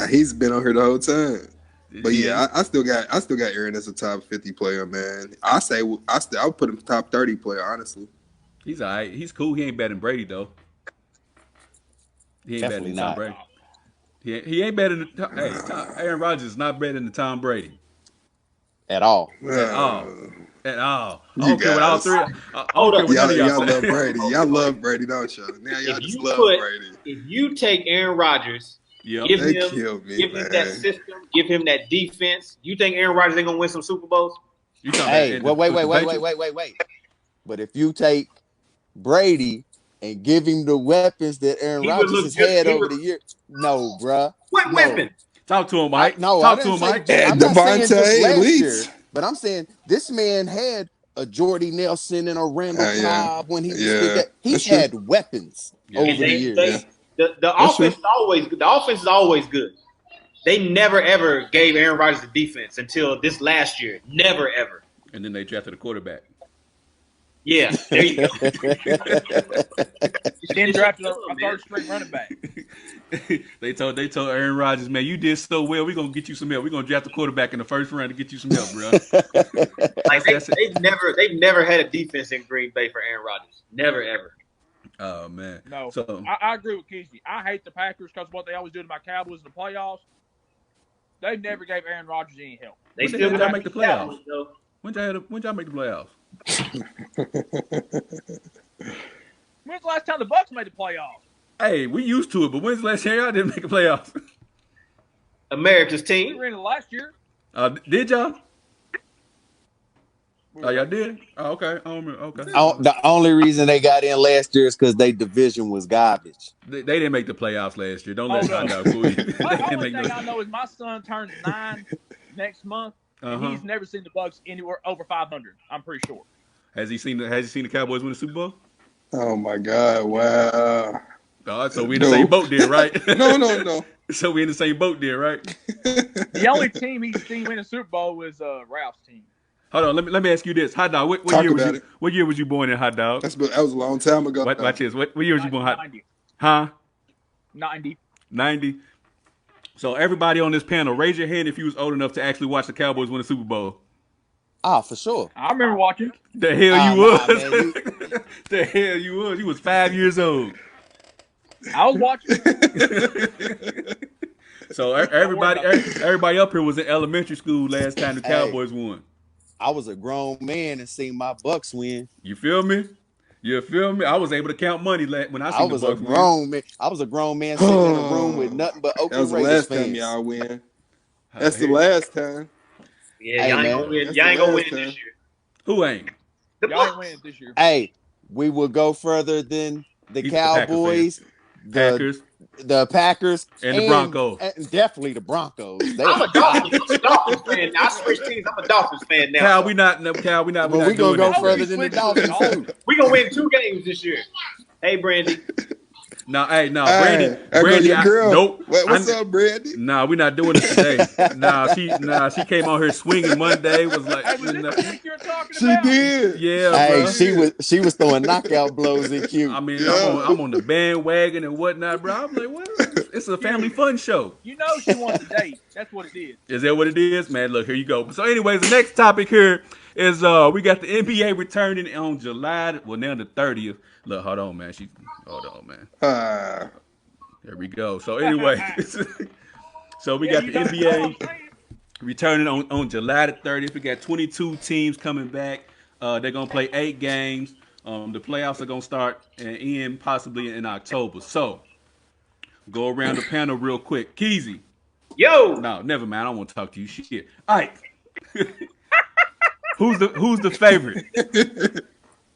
[SPEAKER 5] he's been on here the whole time. But
[SPEAKER 1] 10.
[SPEAKER 5] yeah, I still got Aaron as a top 50 player, man. I would put him top 30 player, honestly.
[SPEAKER 1] He's all right. He's cool. He ain't better than Brady, though. He ain't
[SPEAKER 2] Definitely
[SPEAKER 1] better than Tom
[SPEAKER 2] not.
[SPEAKER 1] Brady. He ain't better than Aaron Rodgers is not better than Tom Brady.
[SPEAKER 2] At all.
[SPEAKER 1] At all. At all.
[SPEAKER 5] You
[SPEAKER 1] I don't care what all
[SPEAKER 5] guys.
[SPEAKER 1] three. I
[SPEAKER 3] Hold
[SPEAKER 1] don't
[SPEAKER 3] up.
[SPEAKER 1] care what none of
[SPEAKER 5] Y'all
[SPEAKER 1] say.
[SPEAKER 5] love Brady. Y'all love Brady, don't y'all? Now y'all
[SPEAKER 3] If
[SPEAKER 5] just
[SPEAKER 3] you
[SPEAKER 5] love
[SPEAKER 3] put-
[SPEAKER 5] Brady.
[SPEAKER 3] If you take Aaron Rodgers,
[SPEAKER 1] Yep.
[SPEAKER 3] give
[SPEAKER 5] They
[SPEAKER 3] him
[SPEAKER 5] killed me,
[SPEAKER 3] give him
[SPEAKER 5] man.
[SPEAKER 3] that system, give him that defense, you think Aaron Rodgers ain't gonna win some Super Bowls?
[SPEAKER 1] You talking
[SPEAKER 2] Hey,
[SPEAKER 1] about
[SPEAKER 2] wait.
[SPEAKER 1] with the Patriots?
[SPEAKER 2] But if you take Brady and give him the weapons that Aaron
[SPEAKER 3] He would
[SPEAKER 2] Rodgers
[SPEAKER 3] look
[SPEAKER 2] has
[SPEAKER 3] just-
[SPEAKER 2] had
[SPEAKER 3] he
[SPEAKER 2] over
[SPEAKER 3] would-
[SPEAKER 2] the year, no, bruh.
[SPEAKER 3] What
[SPEAKER 2] No.
[SPEAKER 3] weapon?
[SPEAKER 1] Talk to him, Mike.
[SPEAKER 2] No, I
[SPEAKER 1] Talk to
[SPEAKER 2] didn't
[SPEAKER 1] him,
[SPEAKER 2] say-
[SPEAKER 1] Mike.
[SPEAKER 5] And
[SPEAKER 2] I'm not saying just
[SPEAKER 5] Devontae,
[SPEAKER 2] last
[SPEAKER 5] Elite.
[SPEAKER 2] year, but I'm saying this man had a Jordy Nelson and a Randall
[SPEAKER 5] Yeah.
[SPEAKER 2] Cobb when he was
[SPEAKER 5] Yeah.
[SPEAKER 2] with that. He's
[SPEAKER 5] That's true.
[SPEAKER 2] had weapons
[SPEAKER 1] Yeah.
[SPEAKER 2] over
[SPEAKER 3] And
[SPEAKER 2] the
[SPEAKER 3] they,
[SPEAKER 2] years.
[SPEAKER 3] they
[SPEAKER 5] Yeah.
[SPEAKER 3] the
[SPEAKER 5] That's
[SPEAKER 3] offense is always good. The offense is always good. They never ever gave Aaron Rodgers the defense until this last year. Never ever.
[SPEAKER 1] And then they drafted a quarterback.
[SPEAKER 3] Yeah, there you go.
[SPEAKER 4] Then drafted a
[SPEAKER 3] Man.
[SPEAKER 4] third string running back.
[SPEAKER 1] they told Aaron Rodgers, man, you did so well. We're gonna get you some help. We're gonna draft a quarterback in the first round to get you some help, bro.
[SPEAKER 3] Like
[SPEAKER 1] That's it.
[SPEAKER 3] they've never had a defense in Green Bay for Aaron Rodgers. Never ever.
[SPEAKER 1] Oh man.
[SPEAKER 4] No,
[SPEAKER 1] So
[SPEAKER 4] I agree with Keezy. I hate the Packers because what they always do to my Cowboys in the playoffs. They never gave Aaron Rodgers any help.
[SPEAKER 3] They
[SPEAKER 1] When the
[SPEAKER 3] still
[SPEAKER 1] hell
[SPEAKER 3] got
[SPEAKER 1] y'all make the
[SPEAKER 3] Cowboys, though.
[SPEAKER 1] when y'all make the playoffs?
[SPEAKER 4] When's the last time the Bucks made the playoffs?
[SPEAKER 1] Hey, we used to it, but when's the last year y'all didn't make the playoffs?
[SPEAKER 3] America's
[SPEAKER 4] We
[SPEAKER 3] team.
[SPEAKER 4] were in it last year.
[SPEAKER 1] Did y'all? Oh, y'all did? Oh, okay. I don't remember. Okay.
[SPEAKER 2] The only reason they got in last year is because their division was garbage.
[SPEAKER 1] They didn't make the playoffs last year. Don't let
[SPEAKER 4] Oh,
[SPEAKER 1] find
[SPEAKER 4] no.
[SPEAKER 1] out. Cool. They
[SPEAKER 4] The
[SPEAKER 1] didn't
[SPEAKER 4] only
[SPEAKER 1] make
[SPEAKER 4] thing
[SPEAKER 1] no.
[SPEAKER 4] I know is my son turns 9 next month, and
[SPEAKER 1] Uh-huh.
[SPEAKER 4] he's never seen the Bucks anywhere over 500. I'm pretty sure.
[SPEAKER 1] Has he seen the Cowboys win the Super Bowl?
[SPEAKER 5] Oh my God! Wow.
[SPEAKER 1] Oh, so we in the same boat then, right?
[SPEAKER 5] No.
[SPEAKER 1] So we in the same boat there, right?
[SPEAKER 4] The only team he's seen win a Super Bowl was Ralph's team.
[SPEAKER 1] Hold on, let me ask you this. Hot dog, what
[SPEAKER 5] Talk
[SPEAKER 1] year was
[SPEAKER 5] about
[SPEAKER 1] you?
[SPEAKER 5] it.
[SPEAKER 1] What year was you born in, Hot dog?
[SPEAKER 5] That was a long time ago.
[SPEAKER 1] Watch this. What year was you born?
[SPEAKER 4] 90.
[SPEAKER 1] Huh?
[SPEAKER 4] 90.
[SPEAKER 1] 90. So everybody on this panel, raise your hand if you was old enough to actually watch the Cowboys win the Super Bowl.
[SPEAKER 2] Ah, for sure.
[SPEAKER 4] I remember watching.
[SPEAKER 1] The hell you
[SPEAKER 2] Nah,
[SPEAKER 1] was.
[SPEAKER 2] man,
[SPEAKER 1] The hell you was. You was 5 years old.
[SPEAKER 4] I was watching.
[SPEAKER 1] So everybody up here was in elementary school last time the Cowboys won.
[SPEAKER 2] I was a grown man and seen my Bucks win.
[SPEAKER 1] You feel me? You feel me? I was able to count money when I seen the Bucks win.
[SPEAKER 2] I was a grown man sitting in a room with nothing but Oakland
[SPEAKER 5] That was the
[SPEAKER 2] Raiders
[SPEAKER 5] last
[SPEAKER 2] fans.
[SPEAKER 5] time y'all win. That's the last time.
[SPEAKER 3] Yeah,
[SPEAKER 2] Hey,
[SPEAKER 3] y'all ain't
[SPEAKER 2] man.
[SPEAKER 3] gonna win.
[SPEAKER 5] That's
[SPEAKER 3] Y'all ain't
[SPEAKER 5] the
[SPEAKER 3] gonna win
[SPEAKER 5] last
[SPEAKER 3] this
[SPEAKER 5] time.
[SPEAKER 3] year.
[SPEAKER 1] Who ain't?
[SPEAKER 3] The
[SPEAKER 4] Y'all ain't
[SPEAKER 3] Bucks.
[SPEAKER 4] winning this year.
[SPEAKER 2] Hey, we will go further than the
[SPEAKER 1] He's a Packer fan.
[SPEAKER 2] Cowboys,
[SPEAKER 1] Packers.
[SPEAKER 2] the Packers,
[SPEAKER 1] And the Broncos.
[SPEAKER 2] and definitely the Broncos.
[SPEAKER 3] I'm a Dolphins fan. I switched teams. I'm a Dolphins fan now.
[SPEAKER 1] Cal, we not. But
[SPEAKER 2] But
[SPEAKER 1] we
[SPEAKER 2] we gonna go
[SPEAKER 1] that.
[SPEAKER 2] further than the Dolphins too.
[SPEAKER 3] We gonna win 2 games this year. Hey, Brandy.
[SPEAKER 1] No,
[SPEAKER 5] Hey,
[SPEAKER 1] Brandy.
[SPEAKER 5] there go your girl.
[SPEAKER 1] Nope.
[SPEAKER 5] What's up, Brandy?
[SPEAKER 1] Nah, we're not doing this today. She came on here swinging Monday. Was like,
[SPEAKER 4] Hey, was this the chick you're talking
[SPEAKER 5] She
[SPEAKER 4] about?
[SPEAKER 5] did.
[SPEAKER 1] yeah,
[SPEAKER 2] Hey,
[SPEAKER 1] bro.
[SPEAKER 2] she was throwing knockout blows in Q.
[SPEAKER 1] I mean,
[SPEAKER 5] Yeah.
[SPEAKER 1] I'm on the bandwagon and whatnot, bro. I'm like, what? It's a family fun show.
[SPEAKER 4] You know she wants to date. That's what it is.
[SPEAKER 1] Is that what it is, man? Look, here you go. So, anyways, the next topic here is we got the NBA returning on July. Well, now the 30th. Look, hold on, man. Hold on, man. There we go. So, anyway, so we got the NBA returning on July the 30th. We got 22 teams coming back. They're gonna play 8 games. The playoffs are gonna start and end possibly in October. So, go around the panel real quick. Keezy.
[SPEAKER 3] Yo.
[SPEAKER 1] No, never mind. I don't want to talk to you. Shit. Ike. Who's the favorite?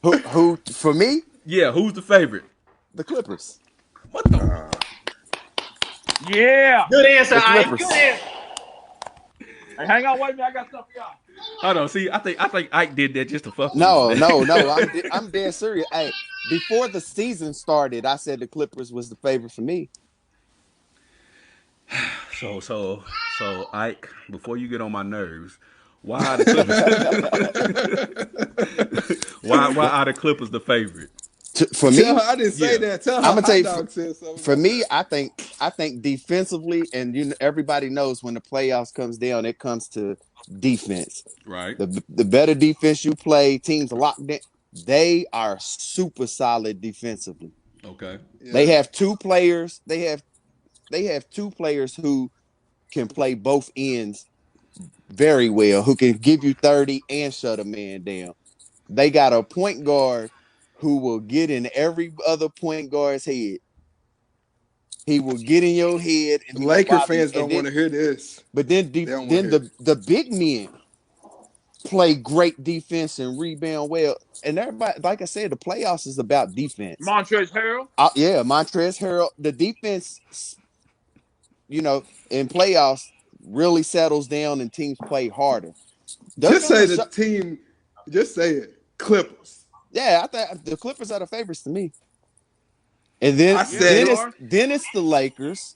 [SPEAKER 2] Who for me?
[SPEAKER 1] Yeah, who's the favorite?
[SPEAKER 2] The Clippers.
[SPEAKER 1] What the?
[SPEAKER 4] Yeah.
[SPEAKER 3] Good answer,
[SPEAKER 2] The
[SPEAKER 3] Ike.
[SPEAKER 2] Clippers.
[SPEAKER 3] Good answer.
[SPEAKER 4] Hey, hang on, wait a minute. I got stuff for y'all.
[SPEAKER 1] Hold on. See, I think Ike did that just to fuck with
[SPEAKER 2] No,
[SPEAKER 1] us.
[SPEAKER 2] I'm dead serious. Hey, before the season started, I said the Clippers was the favorite for me.
[SPEAKER 1] So Ike, before you get on my nerves, why are the Clippers? why are the Clippers the favorite?
[SPEAKER 2] For me,
[SPEAKER 5] Tell her I didn't say that. Tell her
[SPEAKER 2] I'ma tell you,
[SPEAKER 5] Hot Dog said something.
[SPEAKER 2] for me, I think defensively, and everybody knows when the playoffs comes down, it comes to defense.
[SPEAKER 1] Right.
[SPEAKER 2] The better defense you play, teams locked in, they are super solid defensively.
[SPEAKER 1] Okay.
[SPEAKER 5] Yeah.
[SPEAKER 2] They have 2 players. They have 2 players who can play both ends very well, who can give you 30 and shut a man down. They got a point guard who will get in every other point guard's head. He will get in your head. And
[SPEAKER 5] Laker fans don't want to hear this.
[SPEAKER 2] But then
[SPEAKER 5] don't wanna hear
[SPEAKER 2] the big men play great defense and rebound well. And everybody, like I said, the playoffs is about defense.
[SPEAKER 4] Montrezl Harrell.
[SPEAKER 2] Yeah, Montrezl Harrell. The defense, in playoffs really settles down and teams play harder.
[SPEAKER 5] Just say the team. Just say it. Clippers.
[SPEAKER 2] Yeah, I think the Clippers are the favorites to me. And then
[SPEAKER 5] I said
[SPEAKER 2] then it's the Lakers,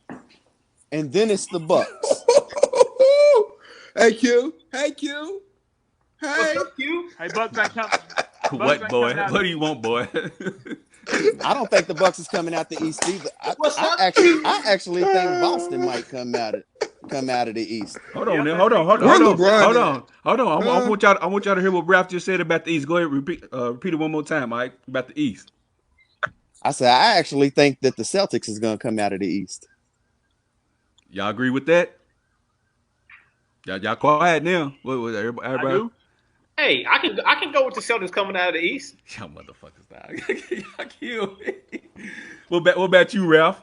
[SPEAKER 2] and then it's the Bucks.
[SPEAKER 5] Hey Q. Hey Q. Hey.
[SPEAKER 3] What's up, Q?
[SPEAKER 4] Hey, Bucks ain't coming.
[SPEAKER 1] What, boy? What do you want, boy?
[SPEAKER 2] I don't think the Bucks is coming out the East either.
[SPEAKER 3] What's up,
[SPEAKER 2] I actually think Boston might come out of the East.
[SPEAKER 1] Hold on,
[SPEAKER 4] Yeah,
[SPEAKER 1] hold on.
[SPEAKER 5] Where LeBron
[SPEAKER 1] I want y'all to hear what Ralph just said about the East. Go ahead, repeat it one more time, Mike, about the East.
[SPEAKER 2] I said I actually think that the Celtics is going to come out of the East.
[SPEAKER 1] Y'all agree with that? Y'all quiet now. What everybody?
[SPEAKER 4] I do.
[SPEAKER 3] Hey, I can go with the Celtics coming out of the East.
[SPEAKER 1] Y'all motherfuckers die. Y'all kill me. What about you, Ralph?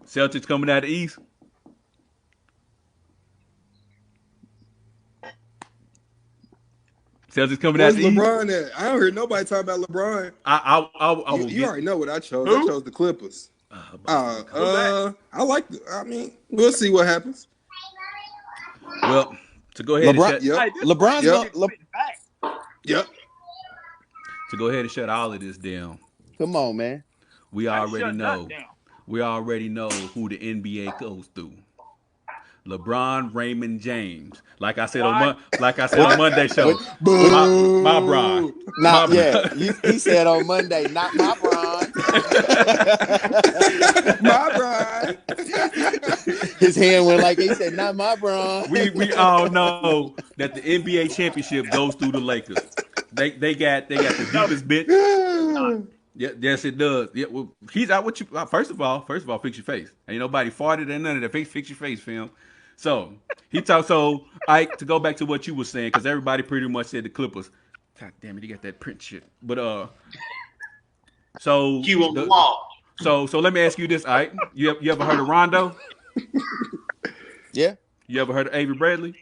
[SPEAKER 1] Celtics coming out of the East. Celtics coming out
[SPEAKER 5] Where's
[SPEAKER 1] of the East.
[SPEAKER 5] LeBron at? I don't hear nobody talking about LeBron.
[SPEAKER 1] I will
[SPEAKER 5] You already know what I chose.
[SPEAKER 4] Who?
[SPEAKER 5] I chose the Clippers. I like. I mean, we'll see what happens.
[SPEAKER 1] Well, to go ahead
[SPEAKER 2] LeBron-
[SPEAKER 1] and shut,
[SPEAKER 5] Yep.
[SPEAKER 4] Hey, this
[SPEAKER 2] LeBron's
[SPEAKER 5] Yep.
[SPEAKER 2] gonna
[SPEAKER 5] Yep.
[SPEAKER 1] to go ahead and shut all of this down.
[SPEAKER 2] come on, man.
[SPEAKER 1] We
[SPEAKER 4] I
[SPEAKER 1] already
[SPEAKER 4] shut
[SPEAKER 1] know.
[SPEAKER 4] that down.
[SPEAKER 1] we already know who the NBA goes through. LeBron Raymond James. Like I said on Monday show. My Bron.
[SPEAKER 2] Not
[SPEAKER 1] My
[SPEAKER 2] yeah.
[SPEAKER 1] Bron.
[SPEAKER 2] He said on Monday, not my Bron.
[SPEAKER 5] My bride.
[SPEAKER 2] His hand went like he said, not my Bron.
[SPEAKER 1] We all know that the NBA championship goes through the Lakers. They got the deepest bench. Yeah, yes, it does. Yeah, well, he's out with you. First of all, fix your face. Ain't nobody farted and none of that. Fix your face, film. So he talked. So Ike, to go back to what you were saying, because everybody pretty much said the Clippers. God damn it, he got that print shit. But so
[SPEAKER 3] You on the wall.
[SPEAKER 1] so let me ask you this, Ike. You ever heard of Rondo?
[SPEAKER 2] Yeah.
[SPEAKER 1] You ever heard of Avery Bradley?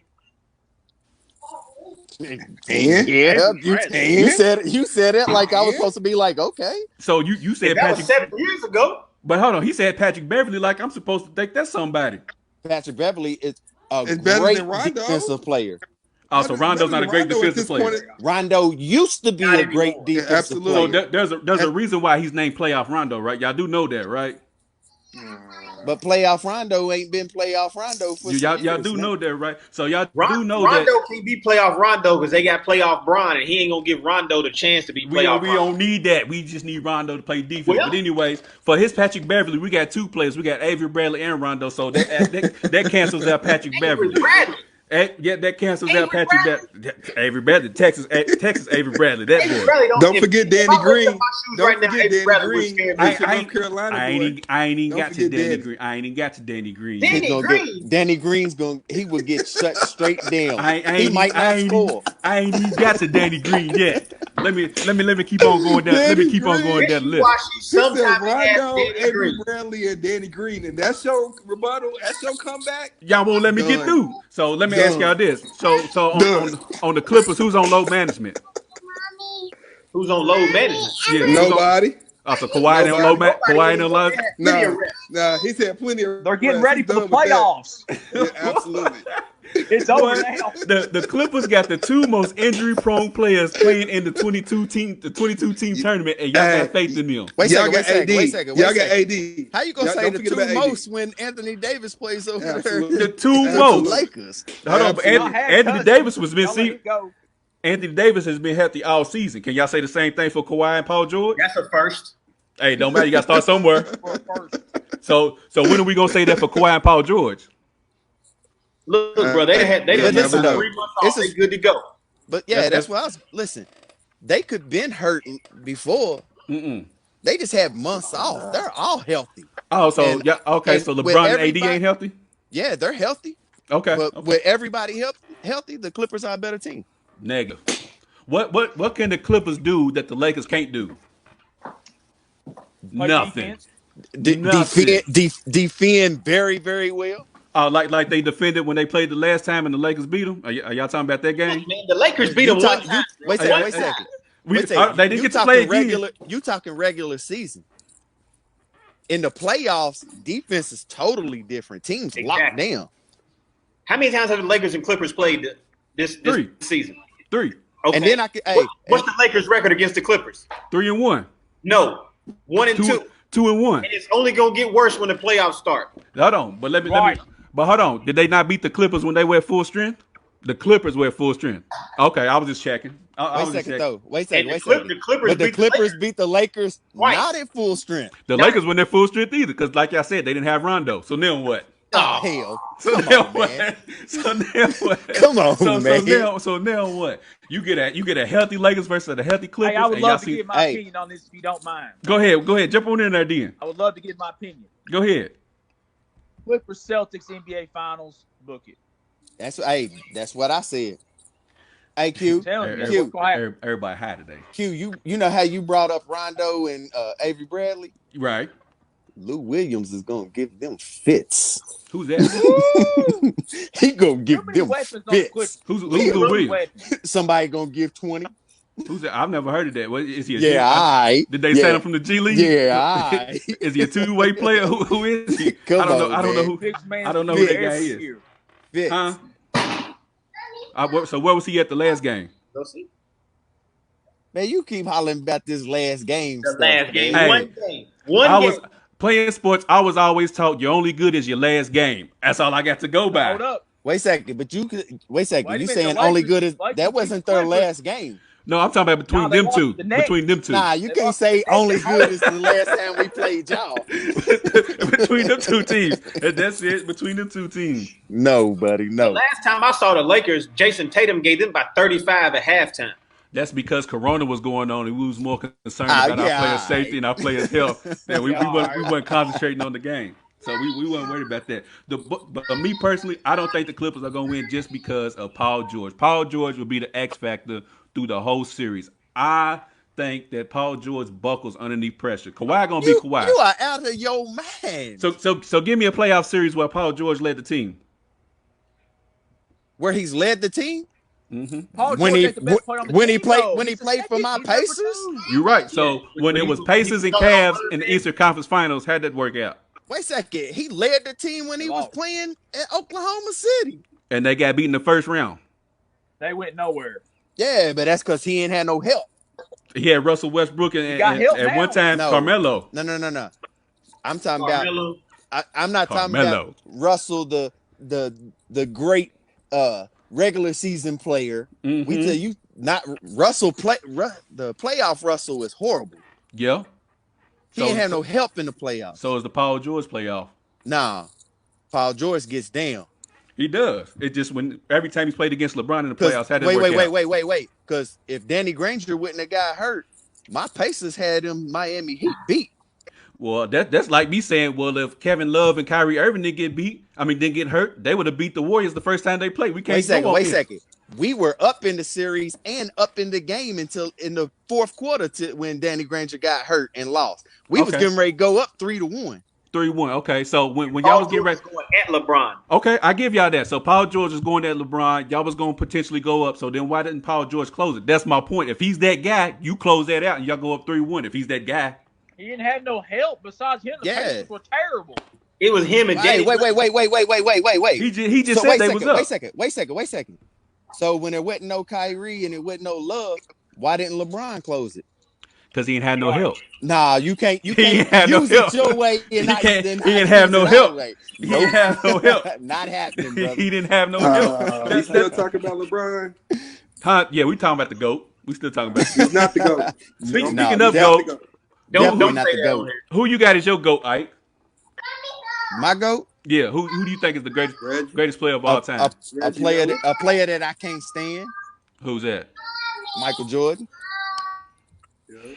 [SPEAKER 5] And
[SPEAKER 2] Yeah. You said it like I was supposed to be like, okay.
[SPEAKER 1] So you said
[SPEAKER 3] That was
[SPEAKER 1] Patrick,
[SPEAKER 3] 7 years ago.
[SPEAKER 1] but hold on, he said Patrick Beverly like I'm supposed to think that's somebody.
[SPEAKER 2] Patrick Beverly is a
[SPEAKER 5] It's better
[SPEAKER 2] great
[SPEAKER 5] than Rondo.
[SPEAKER 2] defensive player.
[SPEAKER 1] Oh, so Rondo's not a great
[SPEAKER 5] Rondo at
[SPEAKER 1] defensive
[SPEAKER 5] this point.
[SPEAKER 1] player.
[SPEAKER 2] Rondo used to be
[SPEAKER 3] Not
[SPEAKER 2] a great
[SPEAKER 3] anymore.
[SPEAKER 2] defensive
[SPEAKER 5] Absolutely.
[SPEAKER 1] So
[SPEAKER 2] player.
[SPEAKER 1] there's a reason why he's named Playoff Rondo, right? Y'all do know that, right?
[SPEAKER 2] But playoff Rondo ain't been playoff Rondo for
[SPEAKER 1] Y'all
[SPEAKER 2] some years,
[SPEAKER 1] do
[SPEAKER 2] man.
[SPEAKER 1] know that, right? So y'all do
[SPEAKER 3] Rondo
[SPEAKER 1] know that
[SPEAKER 3] can't be playoff Rondo because they got playoff Bron, and he ain't gonna give Rondo the chance to be
[SPEAKER 1] we
[SPEAKER 3] playoff.
[SPEAKER 1] don't need that. We just need Rondo to play defense.
[SPEAKER 3] Well-
[SPEAKER 1] But anyways, for his Patrick Beverly, we got two players. We got Avery Bradley and Rondo. So that cancels out Patrick Beverly.
[SPEAKER 3] Bradley.
[SPEAKER 1] Yeah, that cancels out Patrick Avery Bradley, Texas Avery Bradley. That
[SPEAKER 3] Avery
[SPEAKER 1] boy.
[SPEAKER 3] Bradley
[SPEAKER 5] Don't
[SPEAKER 3] if-
[SPEAKER 5] forget
[SPEAKER 3] if I
[SPEAKER 5] Danny
[SPEAKER 3] went to
[SPEAKER 5] Green.
[SPEAKER 3] my shoes
[SPEAKER 5] Don't
[SPEAKER 3] right now,
[SPEAKER 5] forget
[SPEAKER 3] Avery
[SPEAKER 5] Danny
[SPEAKER 3] Bradley would
[SPEAKER 5] Green.
[SPEAKER 3] scare me.
[SPEAKER 5] Mr. North Carolina
[SPEAKER 1] I ain't even
[SPEAKER 5] Don't
[SPEAKER 1] got to
[SPEAKER 5] forget
[SPEAKER 1] Danny
[SPEAKER 5] Danny.
[SPEAKER 1] Green. I ain't even got to Danny Green.
[SPEAKER 3] Danny
[SPEAKER 2] He's gonna
[SPEAKER 3] Green.
[SPEAKER 2] get Danny Green's he would get shut straight down.
[SPEAKER 1] I
[SPEAKER 2] He might not score.
[SPEAKER 1] I ain't even got to Danny Green yet. Let me keep on going down. Let me keep on going down the list.
[SPEAKER 3] Wishy-washy,
[SPEAKER 5] He said
[SPEAKER 3] sometimes he has
[SPEAKER 5] Rondo,
[SPEAKER 3] Danny
[SPEAKER 5] Avery
[SPEAKER 3] Green.
[SPEAKER 5] Bradley, and Danny Green, and that's your rebuttal. That's your comeback.
[SPEAKER 1] Y'all won't let me get
[SPEAKER 5] Done.
[SPEAKER 1] through. So let me ask
[SPEAKER 5] Done.
[SPEAKER 1] y'all this. So
[SPEAKER 5] Done.
[SPEAKER 1] on the Clippers, who's on load management?
[SPEAKER 3] Who's on load management?
[SPEAKER 1] Yeah, who's on-
[SPEAKER 5] Nobody.
[SPEAKER 1] Oh, so Kawhi ain't on load man. Kawhi ain't on load.
[SPEAKER 5] No, he said plenty of.
[SPEAKER 4] They're getting
[SPEAKER 5] rest.
[SPEAKER 4] ready
[SPEAKER 5] He's
[SPEAKER 4] for the
[SPEAKER 5] done with that.
[SPEAKER 4] playoffs.
[SPEAKER 5] Yeah, absolutely.
[SPEAKER 4] It's over now.
[SPEAKER 1] The Clippers got the two most injury prone players playing in the 22 team tournament, and y'all got faith in them.
[SPEAKER 2] Wait a
[SPEAKER 5] Y'all
[SPEAKER 2] second,
[SPEAKER 5] got AD.
[SPEAKER 2] wait a second.
[SPEAKER 5] Y'all got AD.
[SPEAKER 2] How you gonna
[SPEAKER 5] Y'all
[SPEAKER 2] say
[SPEAKER 5] don't
[SPEAKER 2] the
[SPEAKER 5] forget
[SPEAKER 2] two
[SPEAKER 5] about AD.
[SPEAKER 2] most when Anthony Davis plays over
[SPEAKER 5] Absolutely.
[SPEAKER 2] there?
[SPEAKER 1] The two
[SPEAKER 2] with the
[SPEAKER 1] most.
[SPEAKER 2] Lakers.
[SPEAKER 1] Hold on, but
[SPEAKER 5] Absolutely.
[SPEAKER 4] Y'all had
[SPEAKER 1] Anthony
[SPEAKER 4] Cousins.
[SPEAKER 1] Davis was been
[SPEAKER 4] Y'all let
[SPEAKER 1] seen.
[SPEAKER 4] it go.
[SPEAKER 1] Anthony Davis has been healthy all season. Can y'all say the same thing for Kawhi and Paul George?
[SPEAKER 3] That's a first.
[SPEAKER 1] Hey, don't matter. You got to start somewhere.
[SPEAKER 4] For a first.
[SPEAKER 1] So when are we gonna say that for Kawhi and Paul George?
[SPEAKER 3] Look, bro, they
[SPEAKER 5] yeah,
[SPEAKER 3] had
[SPEAKER 2] listen,
[SPEAKER 3] took
[SPEAKER 2] though.
[SPEAKER 3] 3 months
[SPEAKER 2] It's
[SPEAKER 3] off.
[SPEAKER 2] a-
[SPEAKER 3] They good to go.
[SPEAKER 2] But yeah,
[SPEAKER 1] That's-
[SPEAKER 2] that's what I was. Listen, they could been hurt before.
[SPEAKER 1] Mm-mm.
[SPEAKER 2] They just had months off. They're all healthy.
[SPEAKER 1] Oh, so
[SPEAKER 2] And-
[SPEAKER 1] yeah, okay.
[SPEAKER 2] and
[SPEAKER 1] So
[SPEAKER 2] with
[SPEAKER 1] LeBron and AD
[SPEAKER 2] everybody-
[SPEAKER 1] ain't healthy.
[SPEAKER 2] Yeah, they're healthy.
[SPEAKER 1] Okay,
[SPEAKER 2] But
[SPEAKER 1] okay.
[SPEAKER 2] with everybody healthy, the Clippers are a better team.
[SPEAKER 1] Negative. What can the Clippers do that the Lakers can't do?
[SPEAKER 4] Play
[SPEAKER 1] Nothing.
[SPEAKER 4] defense.
[SPEAKER 1] Nothing.
[SPEAKER 2] Defend very, very well.
[SPEAKER 1] Like they defended when they played the last time and the Lakers beat them. Are y'all talking about that game?
[SPEAKER 3] Man, the Lakers beat them
[SPEAKER 2] You
[SPEAKER 3] one
[SPEAKER 2] talk-
[SPEAKER 3] time.
[SPEAKER 2] Wait a
[SPEAKER 1] Hey,
[SPEAKER 2] second.
[SPEAKER 1] hey,
[SPEAKER 2] Wait a second.
[SPEAKER 1] They didn't
[SPEAKER 2] You
[SPEAKER 1] get to play
[SPEAKER 2] talking
[SPEAKER 1] again.
[SPEAKER 2] regular. You talking regular season. In the playoffs, defense is totally different. Teams lock
[SPEAKER 3] Exactly.
[SPEAKER 2] down.
[SPEAKER 3] How many times have the Lakers and Clippers played this
[SPEAKER 1] 3.
[SPEAKER 3] season?
[SPEAKER 1] 3.
[SPEAKER 3] Okay.
[SPEAKER 2] And then I could. Hey,
[SPEAKER 3] What's the Lakers' record against the Clippers?
[SPEAKER 1] 3-1.
[SPEAKER 3] No, 1 and 2.
[SPEAKER 1] 2-1.
[SPEAKER 3] And it's only gonna get worse when the playoffs start.
[SPEAKER 1] Hold on, but let me. But hold on, did they not beat the Clippers when they were at full strength? The Clippers were at full strength. Okay, I was just checking.
[SPEAKER 2] wait a second though. Wait a
[SPEAKER 3] And
[SPEAKER 2] second.
[SPEAKER 3] the Clippers
[SPEAKER 2] But the
[SPEAKER 3] beat
[SPEAKER 2] Clippers beat the Lakers
[SPEAKER 3] Twice.
[SPEAKER 2] not at full strength.
[SPEAKER 1] The Lakers weren't at full strength either, because like y'all said, they didn't have Rondo. So then what?
[SPEAKER 2] Oh, hell.
[SPEAKER 1] So
[SPEAKER 2] Come
[SPEAKER 1] now
[SPEAKER 2] on,
[SPEAKER 1] what?
[SPEAKER 2] man.
[SPEAKER 1] So now what?
[SPEAKER 2] Come on, man.
[SPEAKER 1] So now what? You get a healthy Lakers versus a healthy Clippers.
[SPEAKER 4] Hey, I would
[SPEAKER 1] and y'all
[SPEAKER 4] love to
[SPEAKER 1] see.
[SPEAKER 4] give my
[SPEAKER 2] Hey.
[SPEAKER 4] opinion on this if you don't mind.
[SPEAKER 1] Go ahead, jump on in there, then.
[SPEAKER 4] I would love to give my opinion.
[SPEAKER 1] Go ahead.
[SPEAKER 4] Clippers Celtics NBA Finals, book it.
[SPEAKER 2] That's what I said. Hey, Q,
[SPEAKER 4] I'm telling you,
[SPEAKER 2] Q.
[SPEAKER 4] what's gonna happen.
[SPEAKER 1] Everybody high today,
[SPEAKER 2] Q, you know how you brought up Rondo and Avery Bradley?
[SPEAKER 1] right?
[SPEAKER 2] Lou Williams is gonna give them fits.
[SPEAKER 1] Who's that?
[SPEAKER 2] He gonna give
[SPEAKER 4] Too many
[SPEAKER 2] them
[SPEAKER 4] weapons on the
[SPEAKER 2] fits.
[SPEAKER 4] Clippers.
[SPEAKER 1] Who's
[SPEAKER 4] Too
[SPEAKER 1] Lou
[SPEAKER 4] many
[SPEAKER 1] Williams?
[SPEAKER 4] weapons.
[SPEAKER 2] Somebody gonna give 20.
[SPEAKER 1] Who's that? I've never heard of that. What is he?
[SPEAKER 2] Yeah, all right.
[SPEAKER 1] Did they
[SPEAKER 2] Yeah.
[SPEAKER 1] sign him from the G League?
[SPEAKER 2] Yeah, all right.
[SPEAKER 1] Is he a two-way player? Who is he?
[SPEAKER 2] Come
[SPEAKER 1] I don't know.
[SPEAKER 2] on,
[SPEAKER 1] I don't know
[SPEAKER 2] man.
[SPEAKER 1] who.
[SPEAKER 4] Six man
[SPEAKER 1] I don't know who that
[SPEAKER 4] every
[SPEAKER 1] guy is.
[SPEAKER 4] year.
[SPEAKER 2] Fits.
[SPEAKER 1] Huh? So where was he at the last game?
[SPEAKER 3] Go see.
[SPEAKER 2] Man, you keep hollering about this last game.
[SPEAKER 3] The
[SPEAKER 2] stuff,
[SPEAKER 3] last game.
[SPEAKER 2] man.
[SPEAKER 1] Hey.
[SPEAKER 3] One game. One
[SPEAKER 1] I
[SPEAKER 3] game.
[SPEAKER 1] was playing sports, I was always taught you're only good as your last game. That's all I got to go by.
[SPEAKER 4] Hold up.
[SPEAKER 2] Wait a second, but you could wait a second.
[SPEAKER 4] Wait a
[SPEAKER 2] You
[SPEAKER 4] minute,
[SPEAKER 2] saying
[SPEAKER 4] the
[SPEAKER 2] only
[SPEAKER 4] Lakers-
[SPEAKER 2] good as
[SPEAKER 4] Lakers
[SPEAKER 2] that
[SPEAKER 4] beat
[SPEAKER 2] wasn't
[SPEAKER 4] the
[SPEAKER 2] their
[SPEAKER 4] Clippers.
[SPEAKER 2] last game.
[SPEAKER 1] No, I'm talking about between
[SPEAKER 4] Nah, they
[SPEAKER 1] them
[SPEAKER 4] lost
[SPEAKER 1] two.
[SPEAKER 4] to the Nets.
[SPEAKER 1] Between them two.
[SPEAKER 2] Nah, you
[SPEAKER 4] They
[SPEAKER 2] can't
[SPEAKER 4] lost
[SPEAKER 2] say
[SPEAKER 4] to the
[SPEAKER 2] only
[SPEAKER 4] Nets.
[SPEAKER 2] good as the last time we played y'all.
[SPEAKER 1] Between them two teams. That's it. Between them two teams.
[SPEAKER 2] No, buddy,
[SPEAKER 3] The
[SPEAKER 2] no.
[SPEAKER 3] last time I saw the Lakers, Jason Tatum gave them about 35 at halftime.
[SPEAKER 1] That's because Corona was going on and we was more concerned
[SPEAKER 2] Ah,
[SPEAKER 1] about
[SPEAKER 2] yeah,
[SPEAKER 1] our players'
[SPEAKER 2] all
[SPEAKER 1] safety
[SPEAKER 2] right.
[SPEAKER 1] and our players' health. And we
[SPEAKER 4] Yeah, all
[SPEAKER 1] weren't concentrating on the game. So we weren't worried about that. But me personally, I don't think the Clippers are going to win just because of Paul George. Paul George will be the X factor through the whole series. I think that Paul George buckles underneath pressure. Kawhi going to be Kawhi.
[SPEAKER 2] You are out of your mind.
[SPEAKER 1] So give me a playoff series where Paul George led the team.
[SPEAKER 2] Where he's led the team
[SPEAKER 4] Paul
[SPEAKER 2] when
[SPEAKER 4] George
[SPEAKER 2] he
[SPEAKER 4] ain't the best player on the
[SPEAKER 2] when he
[SPEAKER 4] team,
[SPEAKER 2] played
[SPEAKER 4] though.
[SPEAKER 2] when he
[SPEAKER 4] He's the
[SPEAKER 2] played for
[SPEAKER 4] second.
[SPEAKER 2] my
[SPEAKER 4] He's number
[SPEAKER 2] Pacers.
[SPEAKER 4] two.
[SPEAKER 1] You're right. So
[SPEAKER 3] Yeah,
[SPEAKER 1] when
[SPEAKER 3] but
[SPEAKER 1] it was
[SPEAKER 3] he-
[SPEAKER 1] Pacers and
[SPEAKER 3] he-
[SPEAKER 1] Cavs in the Eastern Conference Finals, how'd that work out?
[SPEAKER 2] Wait a second, he led the team when he was
[SPEAKER 4] lost.
[SPEAKER 2] playing at Oklahoma City.
[SPEAKER 1] And they got beat in the first round.
[SPEAKER 4] They went nowhere.
[SPEAKER 2] Yeah, but that's because he ain't had no help.
[SPEAKER 1] He had Russell Westbrook and
[SPEAKER 4] got help
[SPEAKER 1] at
[SPEAKER 4] now.
[SPEAKER 1] one time
[SPEAKER 2] No.
[SPEAKER 1] Carmelo.
[SPEAKER 2] No. I'm talking about.
[SPEAKER 3] Carmelo.
[SPEAKER 2] I'm not talking
[SPEAKER 1] Carmelo.
[SPEAKER 2] about Russell, the great regular season player.
[SPEAKER 1] Mhm.
[SPEAKER 2] We tell you, not Russell. The playoff Russell is horrible.
[SPEAKER 1] Yeah.
[SPEAKER 2] He ain't have no help in the playoffs.
[SPEAKER 1] So is the Paul George playoff.
[SPEAKER 2] Nah, Paul George gets down.
[SPEAKER 1] He does. It just when every time he's played against LeBron in the playoffs, how did it work out?
[SPEAKER 2] Wait. Because if Danny Granger wouldn't have got hurt, my Pacers had him Miami Heat beat.
[SPEAKER 1] Well, that's like me saying, well, if Kevin Love and Kyrie Irving didn't get hurt, they would have beat the Warriors the first time they played. We can't
[SPEAKER 2] Wait a second. We were up in the series and up in the game until in the fourth quarter when Danny Granger got hurt and lost. We was
[SPEAKER 1] Okay.
[SPEAKER 2] getting ready to go up 3-1.
[SPEAKER 1] 3-1. Okay, so when y'all
[SPEAKER 3] Paul
[SPEAKER 1] was getting
[SPEAKER 3] George
[SPEAKER 1] ready,
[SPEAKER 3] was going at LeBron.
[SPEAKER 1] okay, I give y'all that. So Paul George is going at LeBron. Y'all was going to potentially go up. So then why didn't Paul George close it? That's my point. If he's that guy, you close that out and y'all go up 3-1. If he's that guy,
[SPEAKER 4] He didn't have no help besides him. The
[SPEAKER 2] Yeah.
[SPEAKER 4] Pacers were terrible.
[SPEAKER 3] It was him and
[SPEAKER 2] Hey,
[SPEAKER 3] Danny.
[SPEAKER 2] wait.
[SPEAKER 1] he just
[SPEAKER 2] So
[SPEAKER 1] said they was up.
[SPEAKER 2] Wait a second. So when there wasn't no Kyrie and it wasn't no Love, why didn't LeBron close it?
[SPEAKER 1] Because he ain't had no help.
[SPEAKER 2] Nah, you can't
[SPEAKER 1] He ain't had
[SPEAKER 2] use
[SPEAKER 1] no
[SPEAKER 2] it your way.
[SPEAKER 1] He
[SPEAKER 2] And not,
[SPEAKER 1] can't-
[SPEAKER 2] then
[SPEAKER 1] he
[SPEAKER 2] not
[SPEAKER 1] ain't have
[SPEAKER 2] use
[SPEAKER 1] no
[SPEAKER 2] it
[SPEAKER 1] help.
[SPEAKER 2] our way.
[SPEAKER 1] He ain't have no help.
[SPEAKER 2] Not happening, brother.
[SPEAKER 1] He didn't have no help.
[SPEAKER 5] We still talking about LeBron.
[SPEAKER 1] Yeah, we talking about the GOAT. We still talking about the
[SPEAKER 5] He's not the GOAT.
[SPEAKER 1] Speaking
[SPEAKER 2] No,
[SPEAKER 1] of
[SPEAKER 5] Not the
[SPEAKER 1] GOAT,
[SPEAKER 5] GOAT.
[SPEAKER 3] Don't
[SPEAKER 2] Definitely not
[SPEAKER 3] say
[SPEAKER 2] the
[SPEAKER 3] that
[SPEAKER 2] GOAT.
[SPEAKER 3] on here.
[SPEAKER 1] who you got as your GOAT, Ike?
[SPEAKER 2] My GOAT?
[SPEAKER 1] Yeah, who do you think is the
[SPEAKER 5] Reggie.
[SPEAKER 1] greatest player of all
[SPEAKER 2] A
[SPEAKER 1] time?
[SPEAKER 2] player that I can't stand,
[SPEAKER 1] Who's that?
[SPEAKER 2] Michael Jordan.
[SPEAKER 5] Yeah.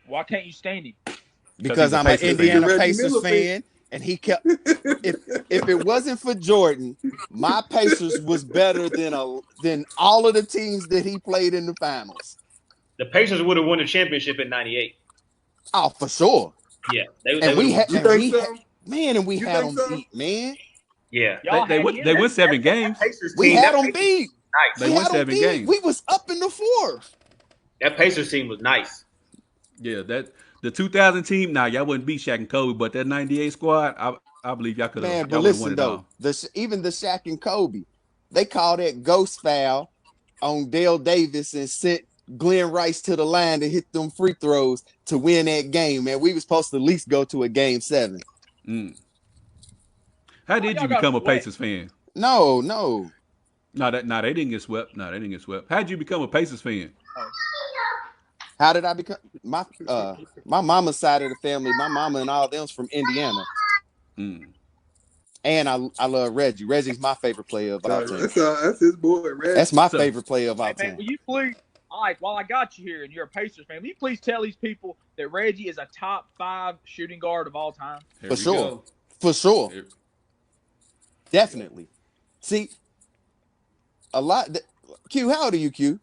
[SPEAKER 4] Why can't you stand him?
[SPEAKER 2] Because
[SPEAKER 1] he's a
[SPEAKER 2] I'm an
[SPEAKER 1] Pacers fan.
[SPEAKER 2] Indiana
[SPEAKER 5] Reggie
[SPEAKER 2] Pacers
[SPEAKER 5] Miller
[SPEAKER 2] fan, and he kept. If it wasn't for Jordan, my Pacers was better than all of the teams that he played in the finals.
[SPEAKER 3] The Pacers would have won the championship in '98.
[SPEAKER 2] Oh, for sure.
[SPEAKER 3] Yeah, they
[SPEAKER 2] And we
[SPEAKER 3] would've-
[SPEAKER 2] had,
[SPEAKER 5] You
[SPEAKER 2] and
[SPEAKER 5] think
[SPEAKER 2] we
[SPEAKER 5] so?
[SPEAKER 2] had, man, and we
[SPEAKER 5] You
[SPEAKER 2] had
[SPEAKER 5] think
[SPEAKER 2] them
[SPEAKER 5] so?
[SPEAKER 2] beat, man.
[SPEAKER 3] yeah.
[SPEAKER 4] Y'all
[SPEAKER 1] They
[SPEAKER 4] had
[SPEAKER 1] won
[SPEAKER 4] him.
[SPEAKER 1] won 7 games.
[SPEAKER 3] Pacers
[SPEAKER 2] We
[SPEAKER 3] team,
[SPEAKER 2] had
[SPEAKER 3] that
[SPEAKER 2] them
[SPEAKER 3] Pacers
[SPEAKER 2] beat.
[SPEAKER 3] nice.
[SPEAKER 1] They
[SPEAKER 2] We
[SPEAKER 1] won
[SPEAKER 2] had 'em
[SPEAKER 1] 7
[SPEAKER 2] beat.
[SPEAKER 1] games.
[SPEAKER 2] We was up in the fourth.
[SPEAKER 3] That Pacers team was nice.
[SPEAKER 1] Yeah, that the 2000 team. Now y'all wouldn't beat Shaq and Kobe, but that '98 squad, I believe y'all could have.
[SPEAKER 2] Man,
[SPEAKER 1] Y'all
[SPEAKER 2] but
[SPEAKER 1] would have won
[SPEAKER 2] listen
[SPEAKER 1] it
[SPEAKER 2] though,
[SPEAKER 1] all.
[SPEAKER 2] even the Shaq and Kobe, they called that ghost foul on Dale Davis and sent Glenn Rice to the line to hit them free throws to win that game. Man, we was supposed to at least go to a game 7.
[SPEAKER 1] How did
[SPEAKER 4] y'all
[SPEAKER 1] you
[SPEAKER 4] got
[SPEAKER 1] become a
[SPEAKER 4] swept?
[SPEAKER 1] Pacers fan?
[SPEAKER 2] No.
[SPEAKER 1] No, they didn't get swept. No, they didn't get swept. How did you become a Pacers fan?
[SPEAKER 2] How did I become my mama's side of the family? My mama and all them's from Indiana,
[SPEAKER 1] Mm.
[SPEAKER 2] and I love Reggie. Reggie's my favorite player of all time.
[SPEAKER 5] That's his boy, Reggie.
[SPEAKER 2] That's my
[SPEAKER 1] So-
[SPEAKER 2] favorite player of all
[SPEAKER 4] Hey, man,
[SPEAKER 2] time.
[SPEAKER 4] will you please, Ike, while I got you here and you're a Pacers fan, will you please tell these people that Reggie is a top 5 shooting guard of all time?
[SPEAKER 1] Here
[SPEAKER 2] For
[SPEAKER 1] we
[SPEAKER 2] sure.
[SPEAKER 1] go.
[SPEAKER 2] For sure,
[SPEAKER 1] Here-
[SPEAKER 2] definitely. See, a lot. Q, how old are you, Q?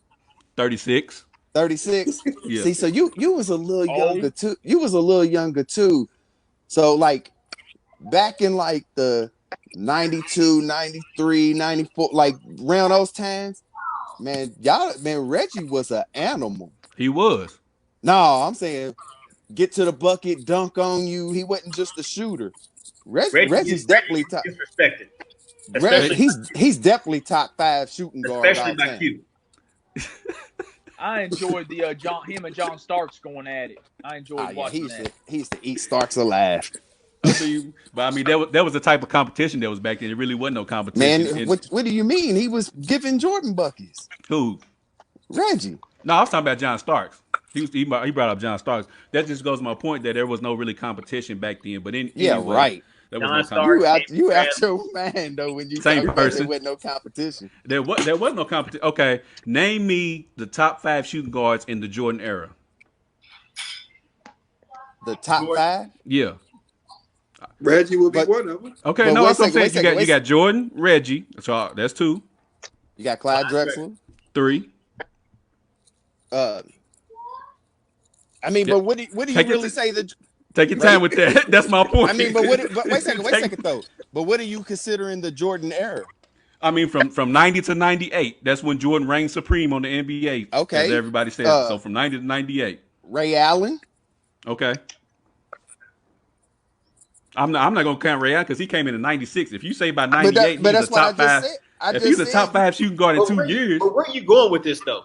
[SPEAKER 1] 36.
[SPEAKER 2] 36.
[SPEAKER 1] Yeah.
[SPEAKER 2] See, so you was a little
[SPEAKER 4] Oh.
[SPEAKER 2] younger too. You was a little younger too. So like back in like the 92, 93, 94, like around those times, man, Reggie was an animal.
[SPEAKER 1] He was.
[SPEAKER 2] No, I'm saying get to the bucket, dunk on you. He wasn't just a shooter. Reggie's definitely top.
[SPEAKER 3] Disrespected, especially
[SPEAKER 2] He's definitely top 5 shooting guard.
[SPEAKER 3] especially
[SPEAKER 2] all
[SPEAKER 3] by
[SPEAKER 2] time.
[SPEAKER 3] Q.
[SPEAKER 4] I enjoyed the him and John Starks going at it. I enjoyed watching that.
[SPEAKER 2] He used to eat Starks alive.
[SPEAKER 1] But I mean, that was the type of competition that was back then. It really wasn't no competition.
[SPEAKER 2] Man, what do you mean? He was giving Jordan buckies.
[SPEAKER 1] Who?
[SPEAKER 2] Reggie.
[SPEAKER 1] No, I was talking about John Starks. He brought up John Starks. That just goes to my point that there was no really competition back then. But anyway,
[SPEAKER 2] right.
[SPEAKER 1] There
[SPEAKER 3] John
[SPEAKER 1] was no
[SPEAKER 3] Starks.
[SPEAKER 1] competition.
[SPEAKER 2] You out your man though when you
[SPEAKER 1] Same
[SPEAKER 2] talk about
[SPEAKER 1] person.
[SPEAKER 2] there was no competition.
[SPEAKER 1] There was no competition. Okay, name me the top 5 shooting guards in the Jordan era.
[SPEAKER 2] The top 5?
[SPEAKER 1] Yeah.
[SPEAKER 5] Reggie will be
[SPEAKER 2] But-
[SPEAKER 5] one of them.
[SPEAKER 1] Okay,
[SPEAKER 2] But
[SPEAKER 1] no,
[SPEAKER 2] wait
[SPEAKER 1] that's what I'm
[SPEAKER 2] a
[SPEAKER 1] saying.
[SPEAKER 2] second,
[SPEAKER 1] You got Jordan, Reggie. So that's 2.
[SPEAKER 2] You got Clyde Drexler.
[SPEAKER 1] 3.
[SPEAKER 2] I mean,
[SPEAKER 1] Yeah.
[SPEAKER 2] but what do you
[SPEAKER 1] Take your
[SPEAKER 2] really say that?
[SPEAKER 1] Take your time with that. That's my point.
[SPEAKER 2] I mean, but wait a second though. But what are you considering the Jordan era?
[SPEAKER 1] I mean, from 90 to 98, that's when Jordan reigned supreme on the NBA.
[SPEAKER 2] Okay.
[SPEAKER 1] As everybody says. So from 90 to 98.
[SPEAKER 2] Ray Allen.
[SPEAKER 1] Okay. I'm not gonna count Ray Allen because he came in 96. If you say by 98,
[SPEAKER 2] But
[SPEAKER 1] he's
[SPEAKER 2] that's
[SPEAKER 1] a
[SPEAKER 2] what I
[SPEAKER 1] top
[SPEAKER 2] just
[SPEAKER 1] 5.
[SPEAKER 2] said.
[SPEAKER 1] If he's a top 5 shooting guard in 2 years,
[SPEAKER 3] But where are you going with this though?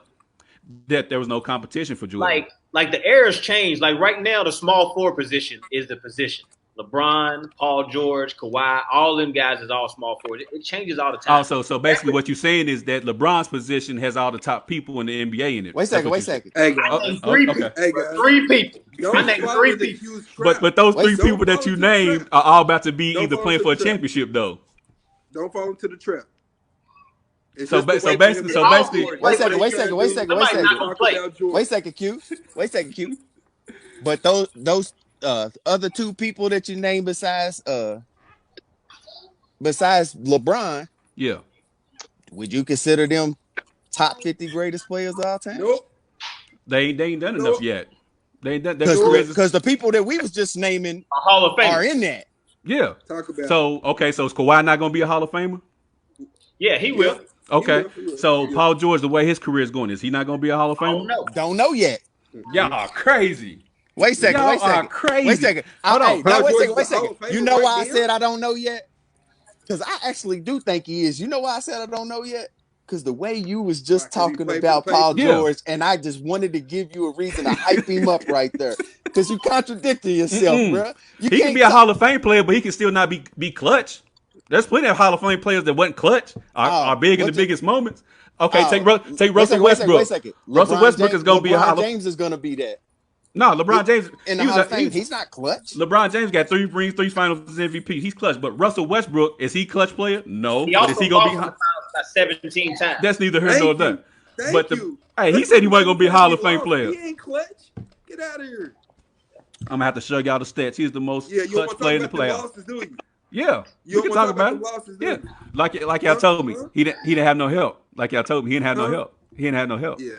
[SPEAKER 1] that there was no competition for Jordan.
[SPEAKER 3] Like the era's changed. Like right now, the small forward position is the position. LeBron, Paul George, Kawhi, all them guys is all small forward. It changes all the time.
[SPEAKER 1] Also, so basically, what you're saying is that LeBron's position has all the top people in the NBA in it.
[SPEAKER 2] Wait a second.
[SPEAKER 5] Hey,
[SPEAKER 3] I
[SPEAKER 5] guys.
[SPEAKER 3] named 3
[SPEAKER 1] okay.
[SPEAKER 3] people.
[SPEAKER 5] Hey, guys.
[SPEAKER 3] 3 people.
[SPEAKER 5] Don't
[SPEAKER 3] I named
[SPEAKER 5] fall
[SPEAKER 3] 3
[SPEAKER 5] into the
[SPEAKER 3] people.
[SPEAKER 5] Q's trap.
[SPEAKER 1] But those 3
[SPEAKER 2] Wait,
[SPEAKER 1] people that you named are all about to be
[SPEAKER 5] Don't
[SPEAKER 1] either
[SPEAKER 5] fall
[SPEAKER 1] playing
[SPEAKER 5] into
[SPEAKER 1] for a
[SPEAKER 5] the trap.
[SPEAKER 1] championship, though.
[SPEAKER 5] Don't fall into the trap. It's
[SPEAKER 1] So
[SPEAKER 5] just the
[SPEAKER 1] ba-
[SPEAKER 5] way
[SPEAKER 1] so basically-
[SPEAKER 5] people
[SPEAKER 1] so
[SPEAKER 5] talk
[SPEAKER 1] basically-
[SPEAKER 5] about
[SPEAKER 2] Wait a second,
[SPEAKER 5] Jordan.
[SPEAKER 2] wait a second, wait a second,
[SPEAKER 3] Somebody's
[SPEAKER 2] wait a
[SPEAKER 3] not
[SPEAKER 2] second.
[SPEAKER 3] gonna play.
[SPEAKER 5] Talk about Jordan.
[SPEAKER 2] Wait a second, Q. But those other 2 people that you named besides LeBron,
[SPEAKER 1] Yeah.
[SPEAKER 2] would you consider them top 50 greatest players of all time?
[SPEAKER 5] Nope.
[SPEAKER 1] They ain't done
[SPEAKER 5] Nope.
[SPEAKER 1] enough yet. They ain't done. Their careers is-
[SPEAKER 2] Because the people that we was just naming
[SPEAKER 3] A Hall of Fame.
[SPEAKER 2] are in that.
[SPEAKER 1] yeah.
[SPEAKER 5] Talk about
[SPEAKER 1] So okay, so is Kawhi not gonna be a Hall of Famer?
[SPEAKER 3] Yeah, he will.
[SPEAKER 1] Okay.
[SPEAKER 5] He will.
[SPEAKER 1] So
[SPEAKER 5] He will.
[SPEAKER 1] Paul George, the way his career is going, is he not gonna be a Hall of
[SPEAKER 3] I
[SPEAKER 1] Famer?
[SPEAKER 3] don't know.
[SPEAKER 2] Don't know yet.
[SPEAKER 1] Y'all are crazy.
[SPEAKER 2] Wait a second,
[SPEAKER 1] Y'all
[SPEAKER 2] wait a second.
[SPEAKER 1] are crazy.
[SPEAKER 2] Wait a second.
[SPEAKER 1] Hold on.
[SPEAKER 2] Hey, now,
[SPEAKER 5] Paul
[SPEAKER 2] wait a
[SPEAKER 5] George
[SPEAKER 2] second, wait a
[SPEAKER 5] is a Hall
[SPEAKER 2] second.
[SPEAKER 5] of Famer
[SPEAKER 2] You know
[SPEAKER 5] right
[SPEAKER 2] why I
[SPEAKER 5] there?
[SPEAKER 2] said I don't know yet? Because I actually do think he is. You know why I said I don't know yet? Because the way you was just
[SPEAKER 5] Right, 'cause he
[SPEAKER 2] talking
[SPEAKER 5] played
[SPEAKER 2] about
[SPEAKER 5] for the
[SPEAKER 2] Paul
[SPEAKER 1] Pacers.
[SPEAKER 2] George, and I just wanted to give you a reason to hype him up right there. Because you contradicted yourself,
[SPEAKER 1] Mm-mm.
[SPEAKER 2] bro. You
[SPEAKER 1] He can
[SPEAKER 2] can't
[SPEAKER 1] be a
[SPEAKER 2] talk-
[SPEAKER 1] Hall of Fame player, but he can still not be clutch. There's plenty of Hall of Fame players that wasn't clutch, are big in the
[SPEAKER 2] what's it-
[SPEAKER 1] biggest moments. Okay, take
[SPEAKER 2] Wait a
[SPEAKER 1] Russell
[SPEAKER 2] second,
[SPEAKER 1] Westbrook.
[SPEAKER 2] Wait a second.
[SPEAKER 1] Russell
[SPEAKER 2] LeBron
[SPEAKER 1] Westbrook
[SPEAKER 2] James-
[SPEAKER 1] is gonna be a
[SPEAKER 2] LeBron
[SPEAKER 1] Hall of
[SPEAKER 2] James is going to be that.
[SPEAKER 1] No, LeBron James
[SPEAKER 2] In the
[SPEAKER 1] he was
[SPEAKER 2] Hall of
[SPEAKER 1] a-
[SPEAKER 2] Fame,
[SPEAKER 1] he-
[SPEAKER 2] he's not clutch.
[SPEAKER 1] LeBron James got 3 rings, 3 finals MVP. He's clutch. But Russell Westbrook, is he clutch player? No.
[SPEAKER 3] He
[SPEAKER 1] But
[SPEAKER 3] also
[SPEAKER 1] is he gonna be?
[SPEAKER 3] lost in the finals by 17 times.
[SPEAKER 1] That's neither here
[SPEAKER 5] Thank
[SPEAKER 1] nor
[SPEAKER 5] you.
[SPEAKER 1] there.
[SPEAKER 5] Thank
[SPEAKER 1] But
[SPEAKER 5] you.
[SPEAKER 1] hey, he said he wasn't gonna be a Hall of Fame player.
[SPEAKER 5] He ain't clutch. Get out of here.
[SPEAKER 1] I'm gonna have to show y'all the stats. He's the most
[SPEAKER 5] Yeah, you
[SPEAKER 1] clutch
[SPEAKER 5] want to
[SPEAKER 1] player
[SPEAKER 5] talk
[SPEAKER 1] in the
[SPEAKER 5] about the
[SPEAKER 1] playoffs.
[SPEAKER 5] losses, do you?
[SPEAKER 1] Yeah,
[SPEAKER 5] You
[SPEAKER 1] we can
[SPEAKER 5] don't
[SPEAKER 1] talk
[SPEAKER 5] wanna
[SPEAKER 1] about it.
[SPEAKER 5] the losses, do
[SPEAKER 1] Yeah,
[SPEAKER 5] you?
[SPEAKER 1] like y'all told me, he didn't have no help. Like y'all told me, he didn't have no
[SPEAKER 5] Huh?
[SPEAKER 1] help. He didn't have no help.
[SPEAKER 5] Yeah.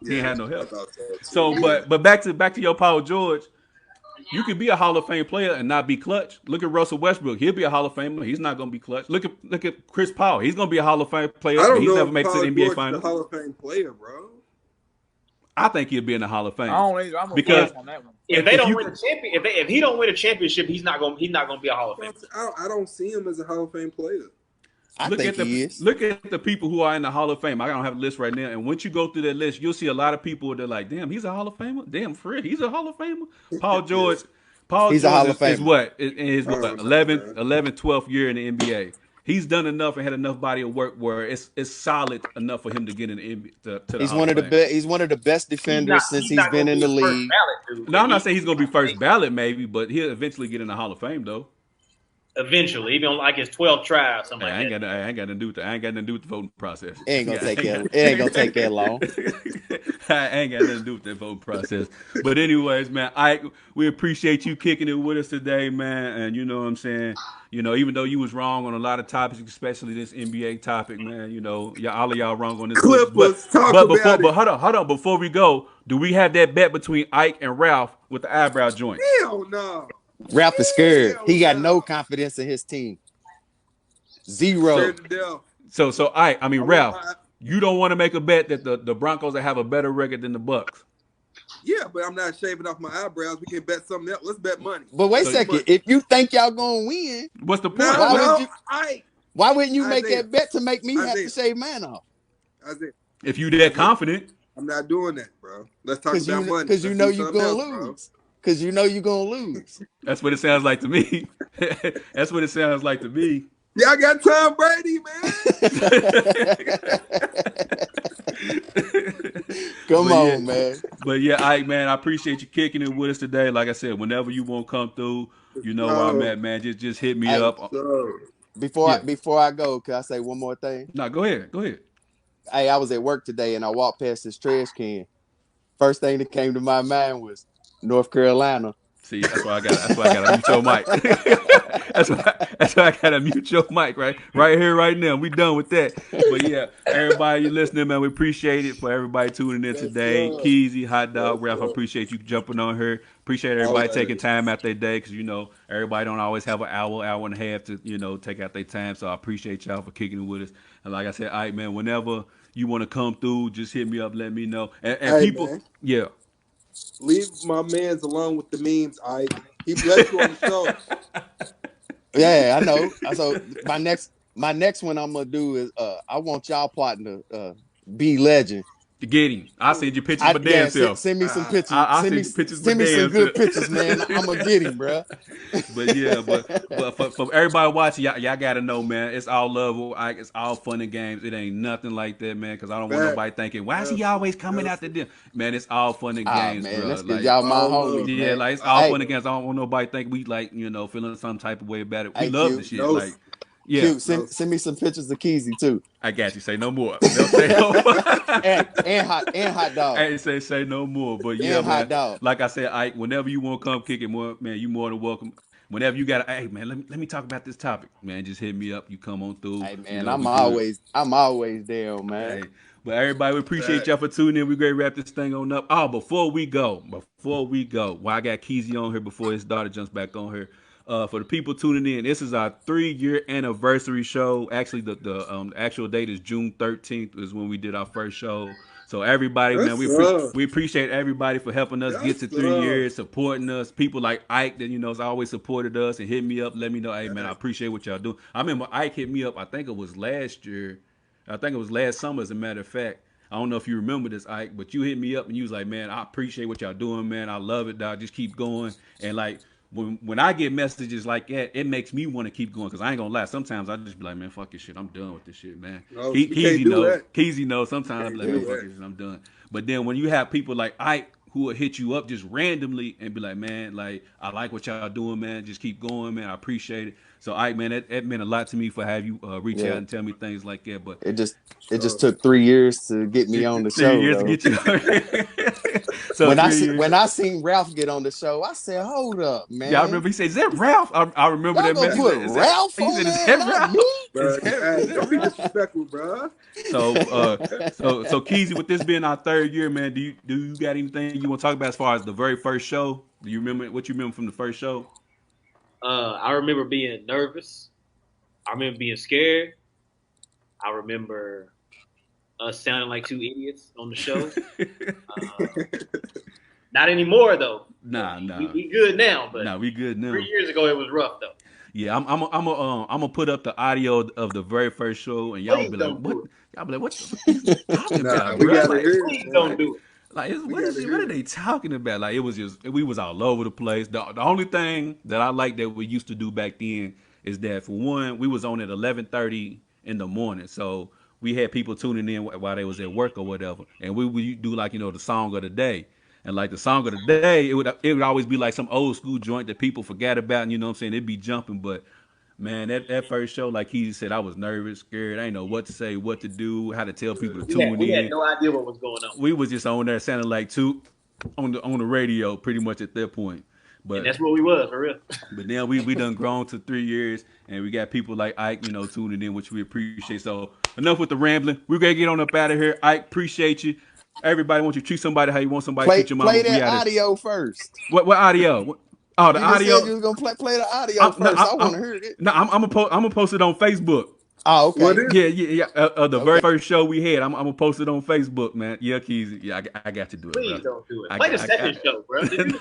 [SPEAKER 1] He ain't had no help.
[SPEAKER 5] I thought so, too.
[SPEAKER 1] So, but back to your Paul George. You could be a Hall of Fame player and not be clutch. Look at Russell Westbrook. He'll be a Hall of Famer. He's not going to be clutch. Look at Chris Paul. He's going to be a Hall of Fame player.
[SPEAKER 5] I don't
[SPEAKER 1] He's
[SPEAKER 5] know
[SPEAKER 1] never
[SPEAKER 5] if
[SPEAKER 1] made it to
[SPEAKER 5] Paul
[SPEAKER 1] the NBA
[SPEAKER 5] George is
[SPEAKER 1] Finals.
[SPEAKER 5] a Hall of Fame player, bro.
[SPEAKER 1] I think he'll be in the Hall of Fame.
[SPEAKER 4] I don't either. I'm
[SPEAKER 1] Because-
[SPEAKER 4] on that one.
[SPEAKER 3] If
[SPEAKER 1] If
[SPEAKER 3] they don't
[SPEAKER 1] you-
[SPEAKER 3] win a champion, if he don't win a championship, he's not gonna be a Hall of Fame.
[SPEAKER 5] I don't see him as a Hall of Fame player.
[SPEAKER 2] I
[SPEAKER 1] Look
[SPEAKER 2] think
[SPEAKER 1] at
[SPEAKER 2] he is.
[SPEAKER 1] Look at the people who are in the Hall of Fame. I don't have a list right now. And once you go through that list, you'll see a lot of people that are like, damn, he's a Hall of Famer. Damn, for real, he's a Hall of Famer. Paul George.
[SPEAKER 2] He's a Hall of
[SPEAKER 1] is
[SPEAKER 2] Famer.
[SPEAKER 1] what? In his
[SPEAKER 5] Oh,
[SPEAKER 1] 11th, 12th year in the NBA. He's done enough and had enough body of work where it's solid enough for him to get in the NBA. To the
[SPEAKER 2] He's
[SPEAKER 1] Hall
[SPEAKER 2] one of the
[SPEAKER 1] Fame.
[SPEAKER 2] best. He's one of the best defenders since he's been in the league.
[SPEAKER 1] No, I'm not saying he's going to be first ballot, maybe, but he'll eventually get in the Hall of Fame, though.
[SPEAKER 3] Eventually, even on like his 12th try or something
[SPEAKER 1] I
[SPEAKER 3] like
[SPEAKER 1] ain't
[SPEAKER 3] that.
[SPEAKER 1] got nothing to do with I ain't got nothing to do with the voting process.
[SPEAKER 2] It ain't gonna
[SPEAKER 1] Yeah,
[SPEAKER 2] take that. It ain't gonna take that long.
[SPEAKER 1] I ain't got nothing to do with that voting process. But anyways, man, we appreciate you kicking it with us today, man. And you know what I'm saying? You know, even though you was wrong on a lot of topics, especially this NBA topic, man, you know, all of y'all wrong on this.
[SPEAKER 5] Clippers, talk
[SPEAKER 1] but
[SPEAKER 5] about it.
[SPEAKER 1] hold on, before we go, do we have that bet between Ike and Ralph with the eyebrow joint?
[SPEAKER 5] Hell no.
[SPEAKER 2] Ralph is scared. He got
[SPEAKER 5] Hell
[SPEAKER 2] no
[SPEAKER 5] no.
[SPEAKER 2] confidence in his team. Zero.
[SPEAKER 5] Scared to death.
[SPEAKER 1] So Ike, I mean
[SPEAKER 5] I want
[SPEAKER 1] Ralph,
[SPEAKER 5] my-
[SPEAKER 1] you don't want to make a bet that the Broncos will have a better record than the Bucks.
[SPEAKER 5] Yeah, but I'm not shaving off my eyebrows. We can bet something else. Let's bet money.
[SPEAKER 2] But wait a
[SPEAKER 1] So-
[SPEAKER 2] second. If you think y'all gonna win,
[SPEAKER 1] What's the point?
[SPEAKER 5] No,
[SPEAKER 2] Why would
[SPEAKER 5] no.
[SPEAKER 2] you-
[SPEAKER 5] I
[SPEAKER 2] wouldn't you make
[SPEAKER 5] Isaiah.
[SPEAKER 2] that bet to make me have to
[SPEAKER 5] Isaiah.
[SPEAKER 2] shave mine off?
[SPEAKER 5] said,
[SPEAKER 1] If you that confident,
[SPEAKER 5] I'm not doing that, bro. Let's talk
[SPEAKER 2] Because
[SPEAKER 5] about money.
[SPEAKER 2] because you
[SPEAKER 5] Let's
[SPEAKER 2] know
[SPEAKER 5] do
[SPEAKER 2] you're
[SPEAKER 5] something
[SPEAKER 2] gonna
[SPEAKER 5] else, bro.
[SPEAKER 2] lose. Because you know you're gonna lose.
[SPEAKER 1] That's what it sounds like to me. That's what it sounds like to me.
[SPEAKER 5] Yeah, I got Tom Brady, man.
[SPEAKER 2] Come
[SPEAKER 1] But
[SPEAKER 2] on,
[SPEAKER 1] yeah,
[SPEAKER 2] man.
[SPEAKER 1] But yeah, Ike, man, I appreciate you kicking it with us today. Like I said, whenever you want to come through, you know where I'm at, man. Just hit me
[SPEAKER 2] Hey,
[SPEAKER 1] up.
[SPEAKER 5] So,
[SPEAKER 2] Before
[SPEAKER 1] Yeah.
[SPEAKER 2] I go, can I say one more thing?
[SPEAKER 1] No, go ahead. Go ahead.
[SPEAKER 2] Hey, I was at work today and I walked past this trash can. First thing that came to my mind was North Carolina.
[SPEAKER 1] See, that's why I got. That's why I got to mute your mic. That's why I got to mute your mic right here, right now. We done with that. But yeah, everybody you listening, man, we appreciate it for everybody tuning in
[SPEAKER 5] yes,
[SPEAKER 1] today.
[SPEAKER 5] sir.
[SPEAKER 1] Keezy, Hot Dog,
[SPEAKER 5] Yes,
[SPEAKER 1] Ralph, I
[SPEAKER 5] sir.
[SPEAKER 1] appreciate you jumping on here. Appreciate everybody
[SPEAKER 5] Always.
[SPEAKER 1] taking time out their day because you know everybody don't always have an hour and a half to take out their time. So I appreciate y'all for kicking it with us. And like I said, all right, man, whenever you want to come through, just hit me up, let me know. And
[SPEAKER 5] Hey,
[SPEAKER 1] people,
[SPEAKER 5] man,
[SPEAKER 1] yeah.
[SPEAKER 5] leave my man's alone with the memes, Ike. He blessed you on the show.
[SPEAKER 2] Yeah, I know. So my next one I'm gonna do is I want y'all partner be legend.
[SPEAKER 1] To get him. I'll send you pictures of my damn self.
[SPEAKER 2] Send me some pictures.
[SPEAKER 1] I'll send you pictures of my
[SPEAKER 2] Send me some
[SPEAKER 1] damn
[SPEAKER 2] good
[SPEAKER 1] self.
[SPEAKER 2] pictures, man. I'm gonna get him, bro.
[SPEAKER 1] But yeah, but for everybody watching, y'all gotta know, man. It's all love. It's all fun and games. It ain't nothing like that, man. Because I don't want nobody thinking, why is he always coming after them? Man, it's all fun and games,
[SPEAKER 2] Man,
[SPEAKER 1] bro.
[SPEAKER 2] that's because
[SPEAKER 1] Like,
[SPEAKER 2] y'all my
[SPEAKER 5] all
[SPEAKER 2] homies,
[SPEAKER 5] love.
[SPEAKER 1] yeah,
[SPEAKER 2] man.
[SPEAKER 1] like it's all
[SPEAKER 2] Hey,
[SPEAKER 1] fun and games. I don't want nobody think we like feeling some type of way about it. We
[SPEAKER 2] hey,
[SPEAKER 1] love
[SPEAKER 2] Q.
[SPEAKER 1] the shit.
[SPEAKER 5] No,
[SPEAKER 1] Like, yeah,
[SPEAKER 2] Q, send me some pictures of Keezy too.
[SPEAKER 1] I got you. Say no more. Don't say no more.
[SPEAKER 2] and hot dog.
[SPEAKER 1] I ain't say no more, but yeah,
[SPEAKER 2] And hot
[SPEAKER 1] man.
[SPEAKER 2] dog.
[SPEAKER 1] Like I said, Ike, whenever you want to come kick it, more man, you more than welcome. Whenever you got, hey man, let me talk about this topic, man. Just hit me up. You come on through.
[SPEAKER 2] Hey man,
[SPEAKER 1] We good.
[SPEAKER 2] I'm always down, man.
[SPEAKER 1] Hey, but everybody, we appreciate y'all for tuning in. We great wrap this thing on up. Oh, before we go, well, I got Keezy on here before his daughter jumps back on here. For the people tuning in, this is our 3-year anniversary show. Actually, the actual date is June 13th is when we did our first show. So everybody, man,
[SPEAKER 5] yes, sir.
[SPEAKER 1] we appreciate everybody for helping us get
[SPEAKER 5] Yes,
[SPEAKER 1] to 3
[SPEAKER 5] sir.
[SPEAKER 1] years, supporting us. People like Ike that has always supported us and hit me up, let me know, hey man, I appreciate what y'all do. I remember Ike hit me up. I think it was last year. I think it was last summer, as a matter of fact. I don't know if you remember this, Ike, but you hit me up and you was like, man, I appreciate what y'all doing, man. I love it, dog. Just keep going. And like when I get messages like that, it makes me want to keep going because I ain't gonna lie. Sometimes I just be like, man, fuck this shit. I'm done with this shit, man.
[SPEAKER 5] No, we can't
[SPEAKER 1] Keezy
[SPEAKER 5] do
[SPEAKER 1] knows.
[SPEAKER 5] that.
[SPEAKER 1] Keezy knows. Sometimes I be like, man,
[SPEAKER 5] do
[SPEAKER 1] fuck
[SPEAKER 5] that.
[SPEAKER 1] this shit. I'm done. But then when you have people like Ike who will hit you up just randomly and be like, man, like I like what y'all doing, man. Just keep going, man. I appreciate it. So Ike, man, that meant a lot to me for have you reach out
[SPEAKER 2] Yeah.
[SPEAKER 1] and tell me things like that. But
[SPEAKER 2] It just took 3 years to get me on the
[SPEAKER 1] 3
[SPEAKER 2] show,
[SPEAKER 1] years to
[SPEAKER 2] though.
[SPEAKER 1] get you. So
[SPEAKER 2] When
[SPEAKER 1] 3 years.
[SPEAKER 2] I seen Ralph get on the show, I said, "Hold up, man!
[SPEAKER 1] Yeah, I remember he said, "Is that Ralph?" I remember
[SPEAKER 2] Y'all
[SPEAKER 1] that
[SPEAKER 2] gonna
[SPEAKER 1] man.
[SPEAKER 2] put Ralph
[SPEAKER 1] He
[SPEAKER 2] on
[SPEAKER 1] said, "Is
[SPEAKER 2] there,
[SPEAKER 1] that
[SPEAKER 2] not
[SPEAKER 1] Ralph?"
[SPEAKER 2] me?"
[SPEAKER 5] Bro, hey,
[SPEAKER 1] Is that
[SPEAKER 5] don't be
[SPEAKER 1] Ralph?
[SPEAKER 5] disrespectful, bro.
[SPEAKER 1] So Keezy, with this being our 3rd year, man, do you got anything you want to talk about as far as the very first show? Do you remember what you remember from the first show?
[SPEAKER 3] I remember being nervous. I remember being scared. I remember us sounding like two idiots on the show. Not anymore though.
[SPEAKER 1] Nah.
[SPEAKER 3] We good now, but
[SPEAKER 1] Nah, we good now.
[SPEAKER 3] 3 years ago it was rough though.
[SPEAKER 1] Yeah, I'm gonna put up the audio of the very first show, and y'all
[SPEAKER 3] Please
[SPEAKER 1] be like,
[SPEAKER 3] don't
[SPEAKER 1] "What?"
[SPEAKER 3] do it.
[SPEAKER 1] Y'all be like, "What the fuck these niggas talking
[SPEAKER 5] Nah,
[SPEAKER 1] about,
[SPEAKER 5] we
[SPEAKER 1] bro?"
[SPEAKER 5] gotta
[SPEAKER 1] Like,
[SPEAKER 5] hear it,
[SPEAKER 3] Please
[SPEAKER 5] man.
[SPEAKER 3] don't do it.
[SPEAKER 1] like
[SPEAKER 5] We
[SPEAKER 1] what
[SPEAKER 5] gotta hear
[SPEAKER 1] are
[SPEAKER 5] it.
[SPEAKER 1] they talking about? Like, it was just we was all over the place. The only thing that I like that we used to do back then is that for one, we was on at 11:30 in the morning, so we had people tuning in while they was at work or whatever, and we would do like the song of the day. And like the song of the day, it would always be like some old school joint that people forgot about, and you know what I'm saying? It'd be jumping, but man, that first show, like he said, I was nervous, scared. I didn't know what to say, what to do, how to tell people to tune
[SPEAKER 3] We had
[SPEAKER 1] in.
[SPEAKER 3] no idea what was going on.
[SPEAKER 1] We was just on there sounding like two on the radio pretty much at that point.
[SPEAKER 3] And
[SPEAKER 1] But
[SPEAKER 3] that's what we was for real.
[SPEAKER 1] but now we done grown to 3 years and we got people like Ike, tuning in, which we appreciate. So enough with the rambling. We're gonna get on up out of here. Ike, appreciate you. Everybody wants you to treat somebody how you want somebody to treat your mama.
[SPEAKER 2] Play
[SPEAKER 1] We
[SPEAKER 2] that
[SPEAKER 1] out of
[SPEAKER 2] audio first.
[SPEAKER 1] what audio? The
[SPEAKER 2] You just said
[SPEAKER 1] audio.
[SPEAKER 2] you was gonna play the audio first. I want to hear it.
[SPEAKER 1] I'm gonna post it on Facebook.
[SPEAKER 2] Oh, okay.
[SPEAKER 5] What is-
[SPEAKER 1] Yeah. The
[SPEAKER 2] Okay.
[SPEAKER 1] very first show we had, I'm gonna post it on Facebook, man. Yeah, Keys. Yeah, I got to do it.
[SPEAKER 3] Please
[SPEAKER 1] Bro.
[SPEAKER 3] don't do it. Play the second show, bro. Did you-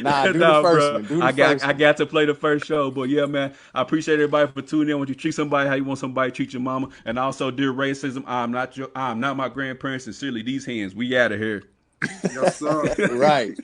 [SPEAKER 2] Nah, do the first
[SPEAKER 1] bro.
[SPEAKER 2] one. Do the
[SPEAKER 1] I
[SPEAKER 2] first one.
[SPEAKER 1] got to play the first show, but yeah, man. I appreciate everybody for tuning in. When you treat somebody how you want somebody to treat your mama, and also, dear racism, I'm not my grandparents. Sincerely, these hands. We out of here.
[SPEAKER 5] Yes, sir.
[SPEAKER 2] Right.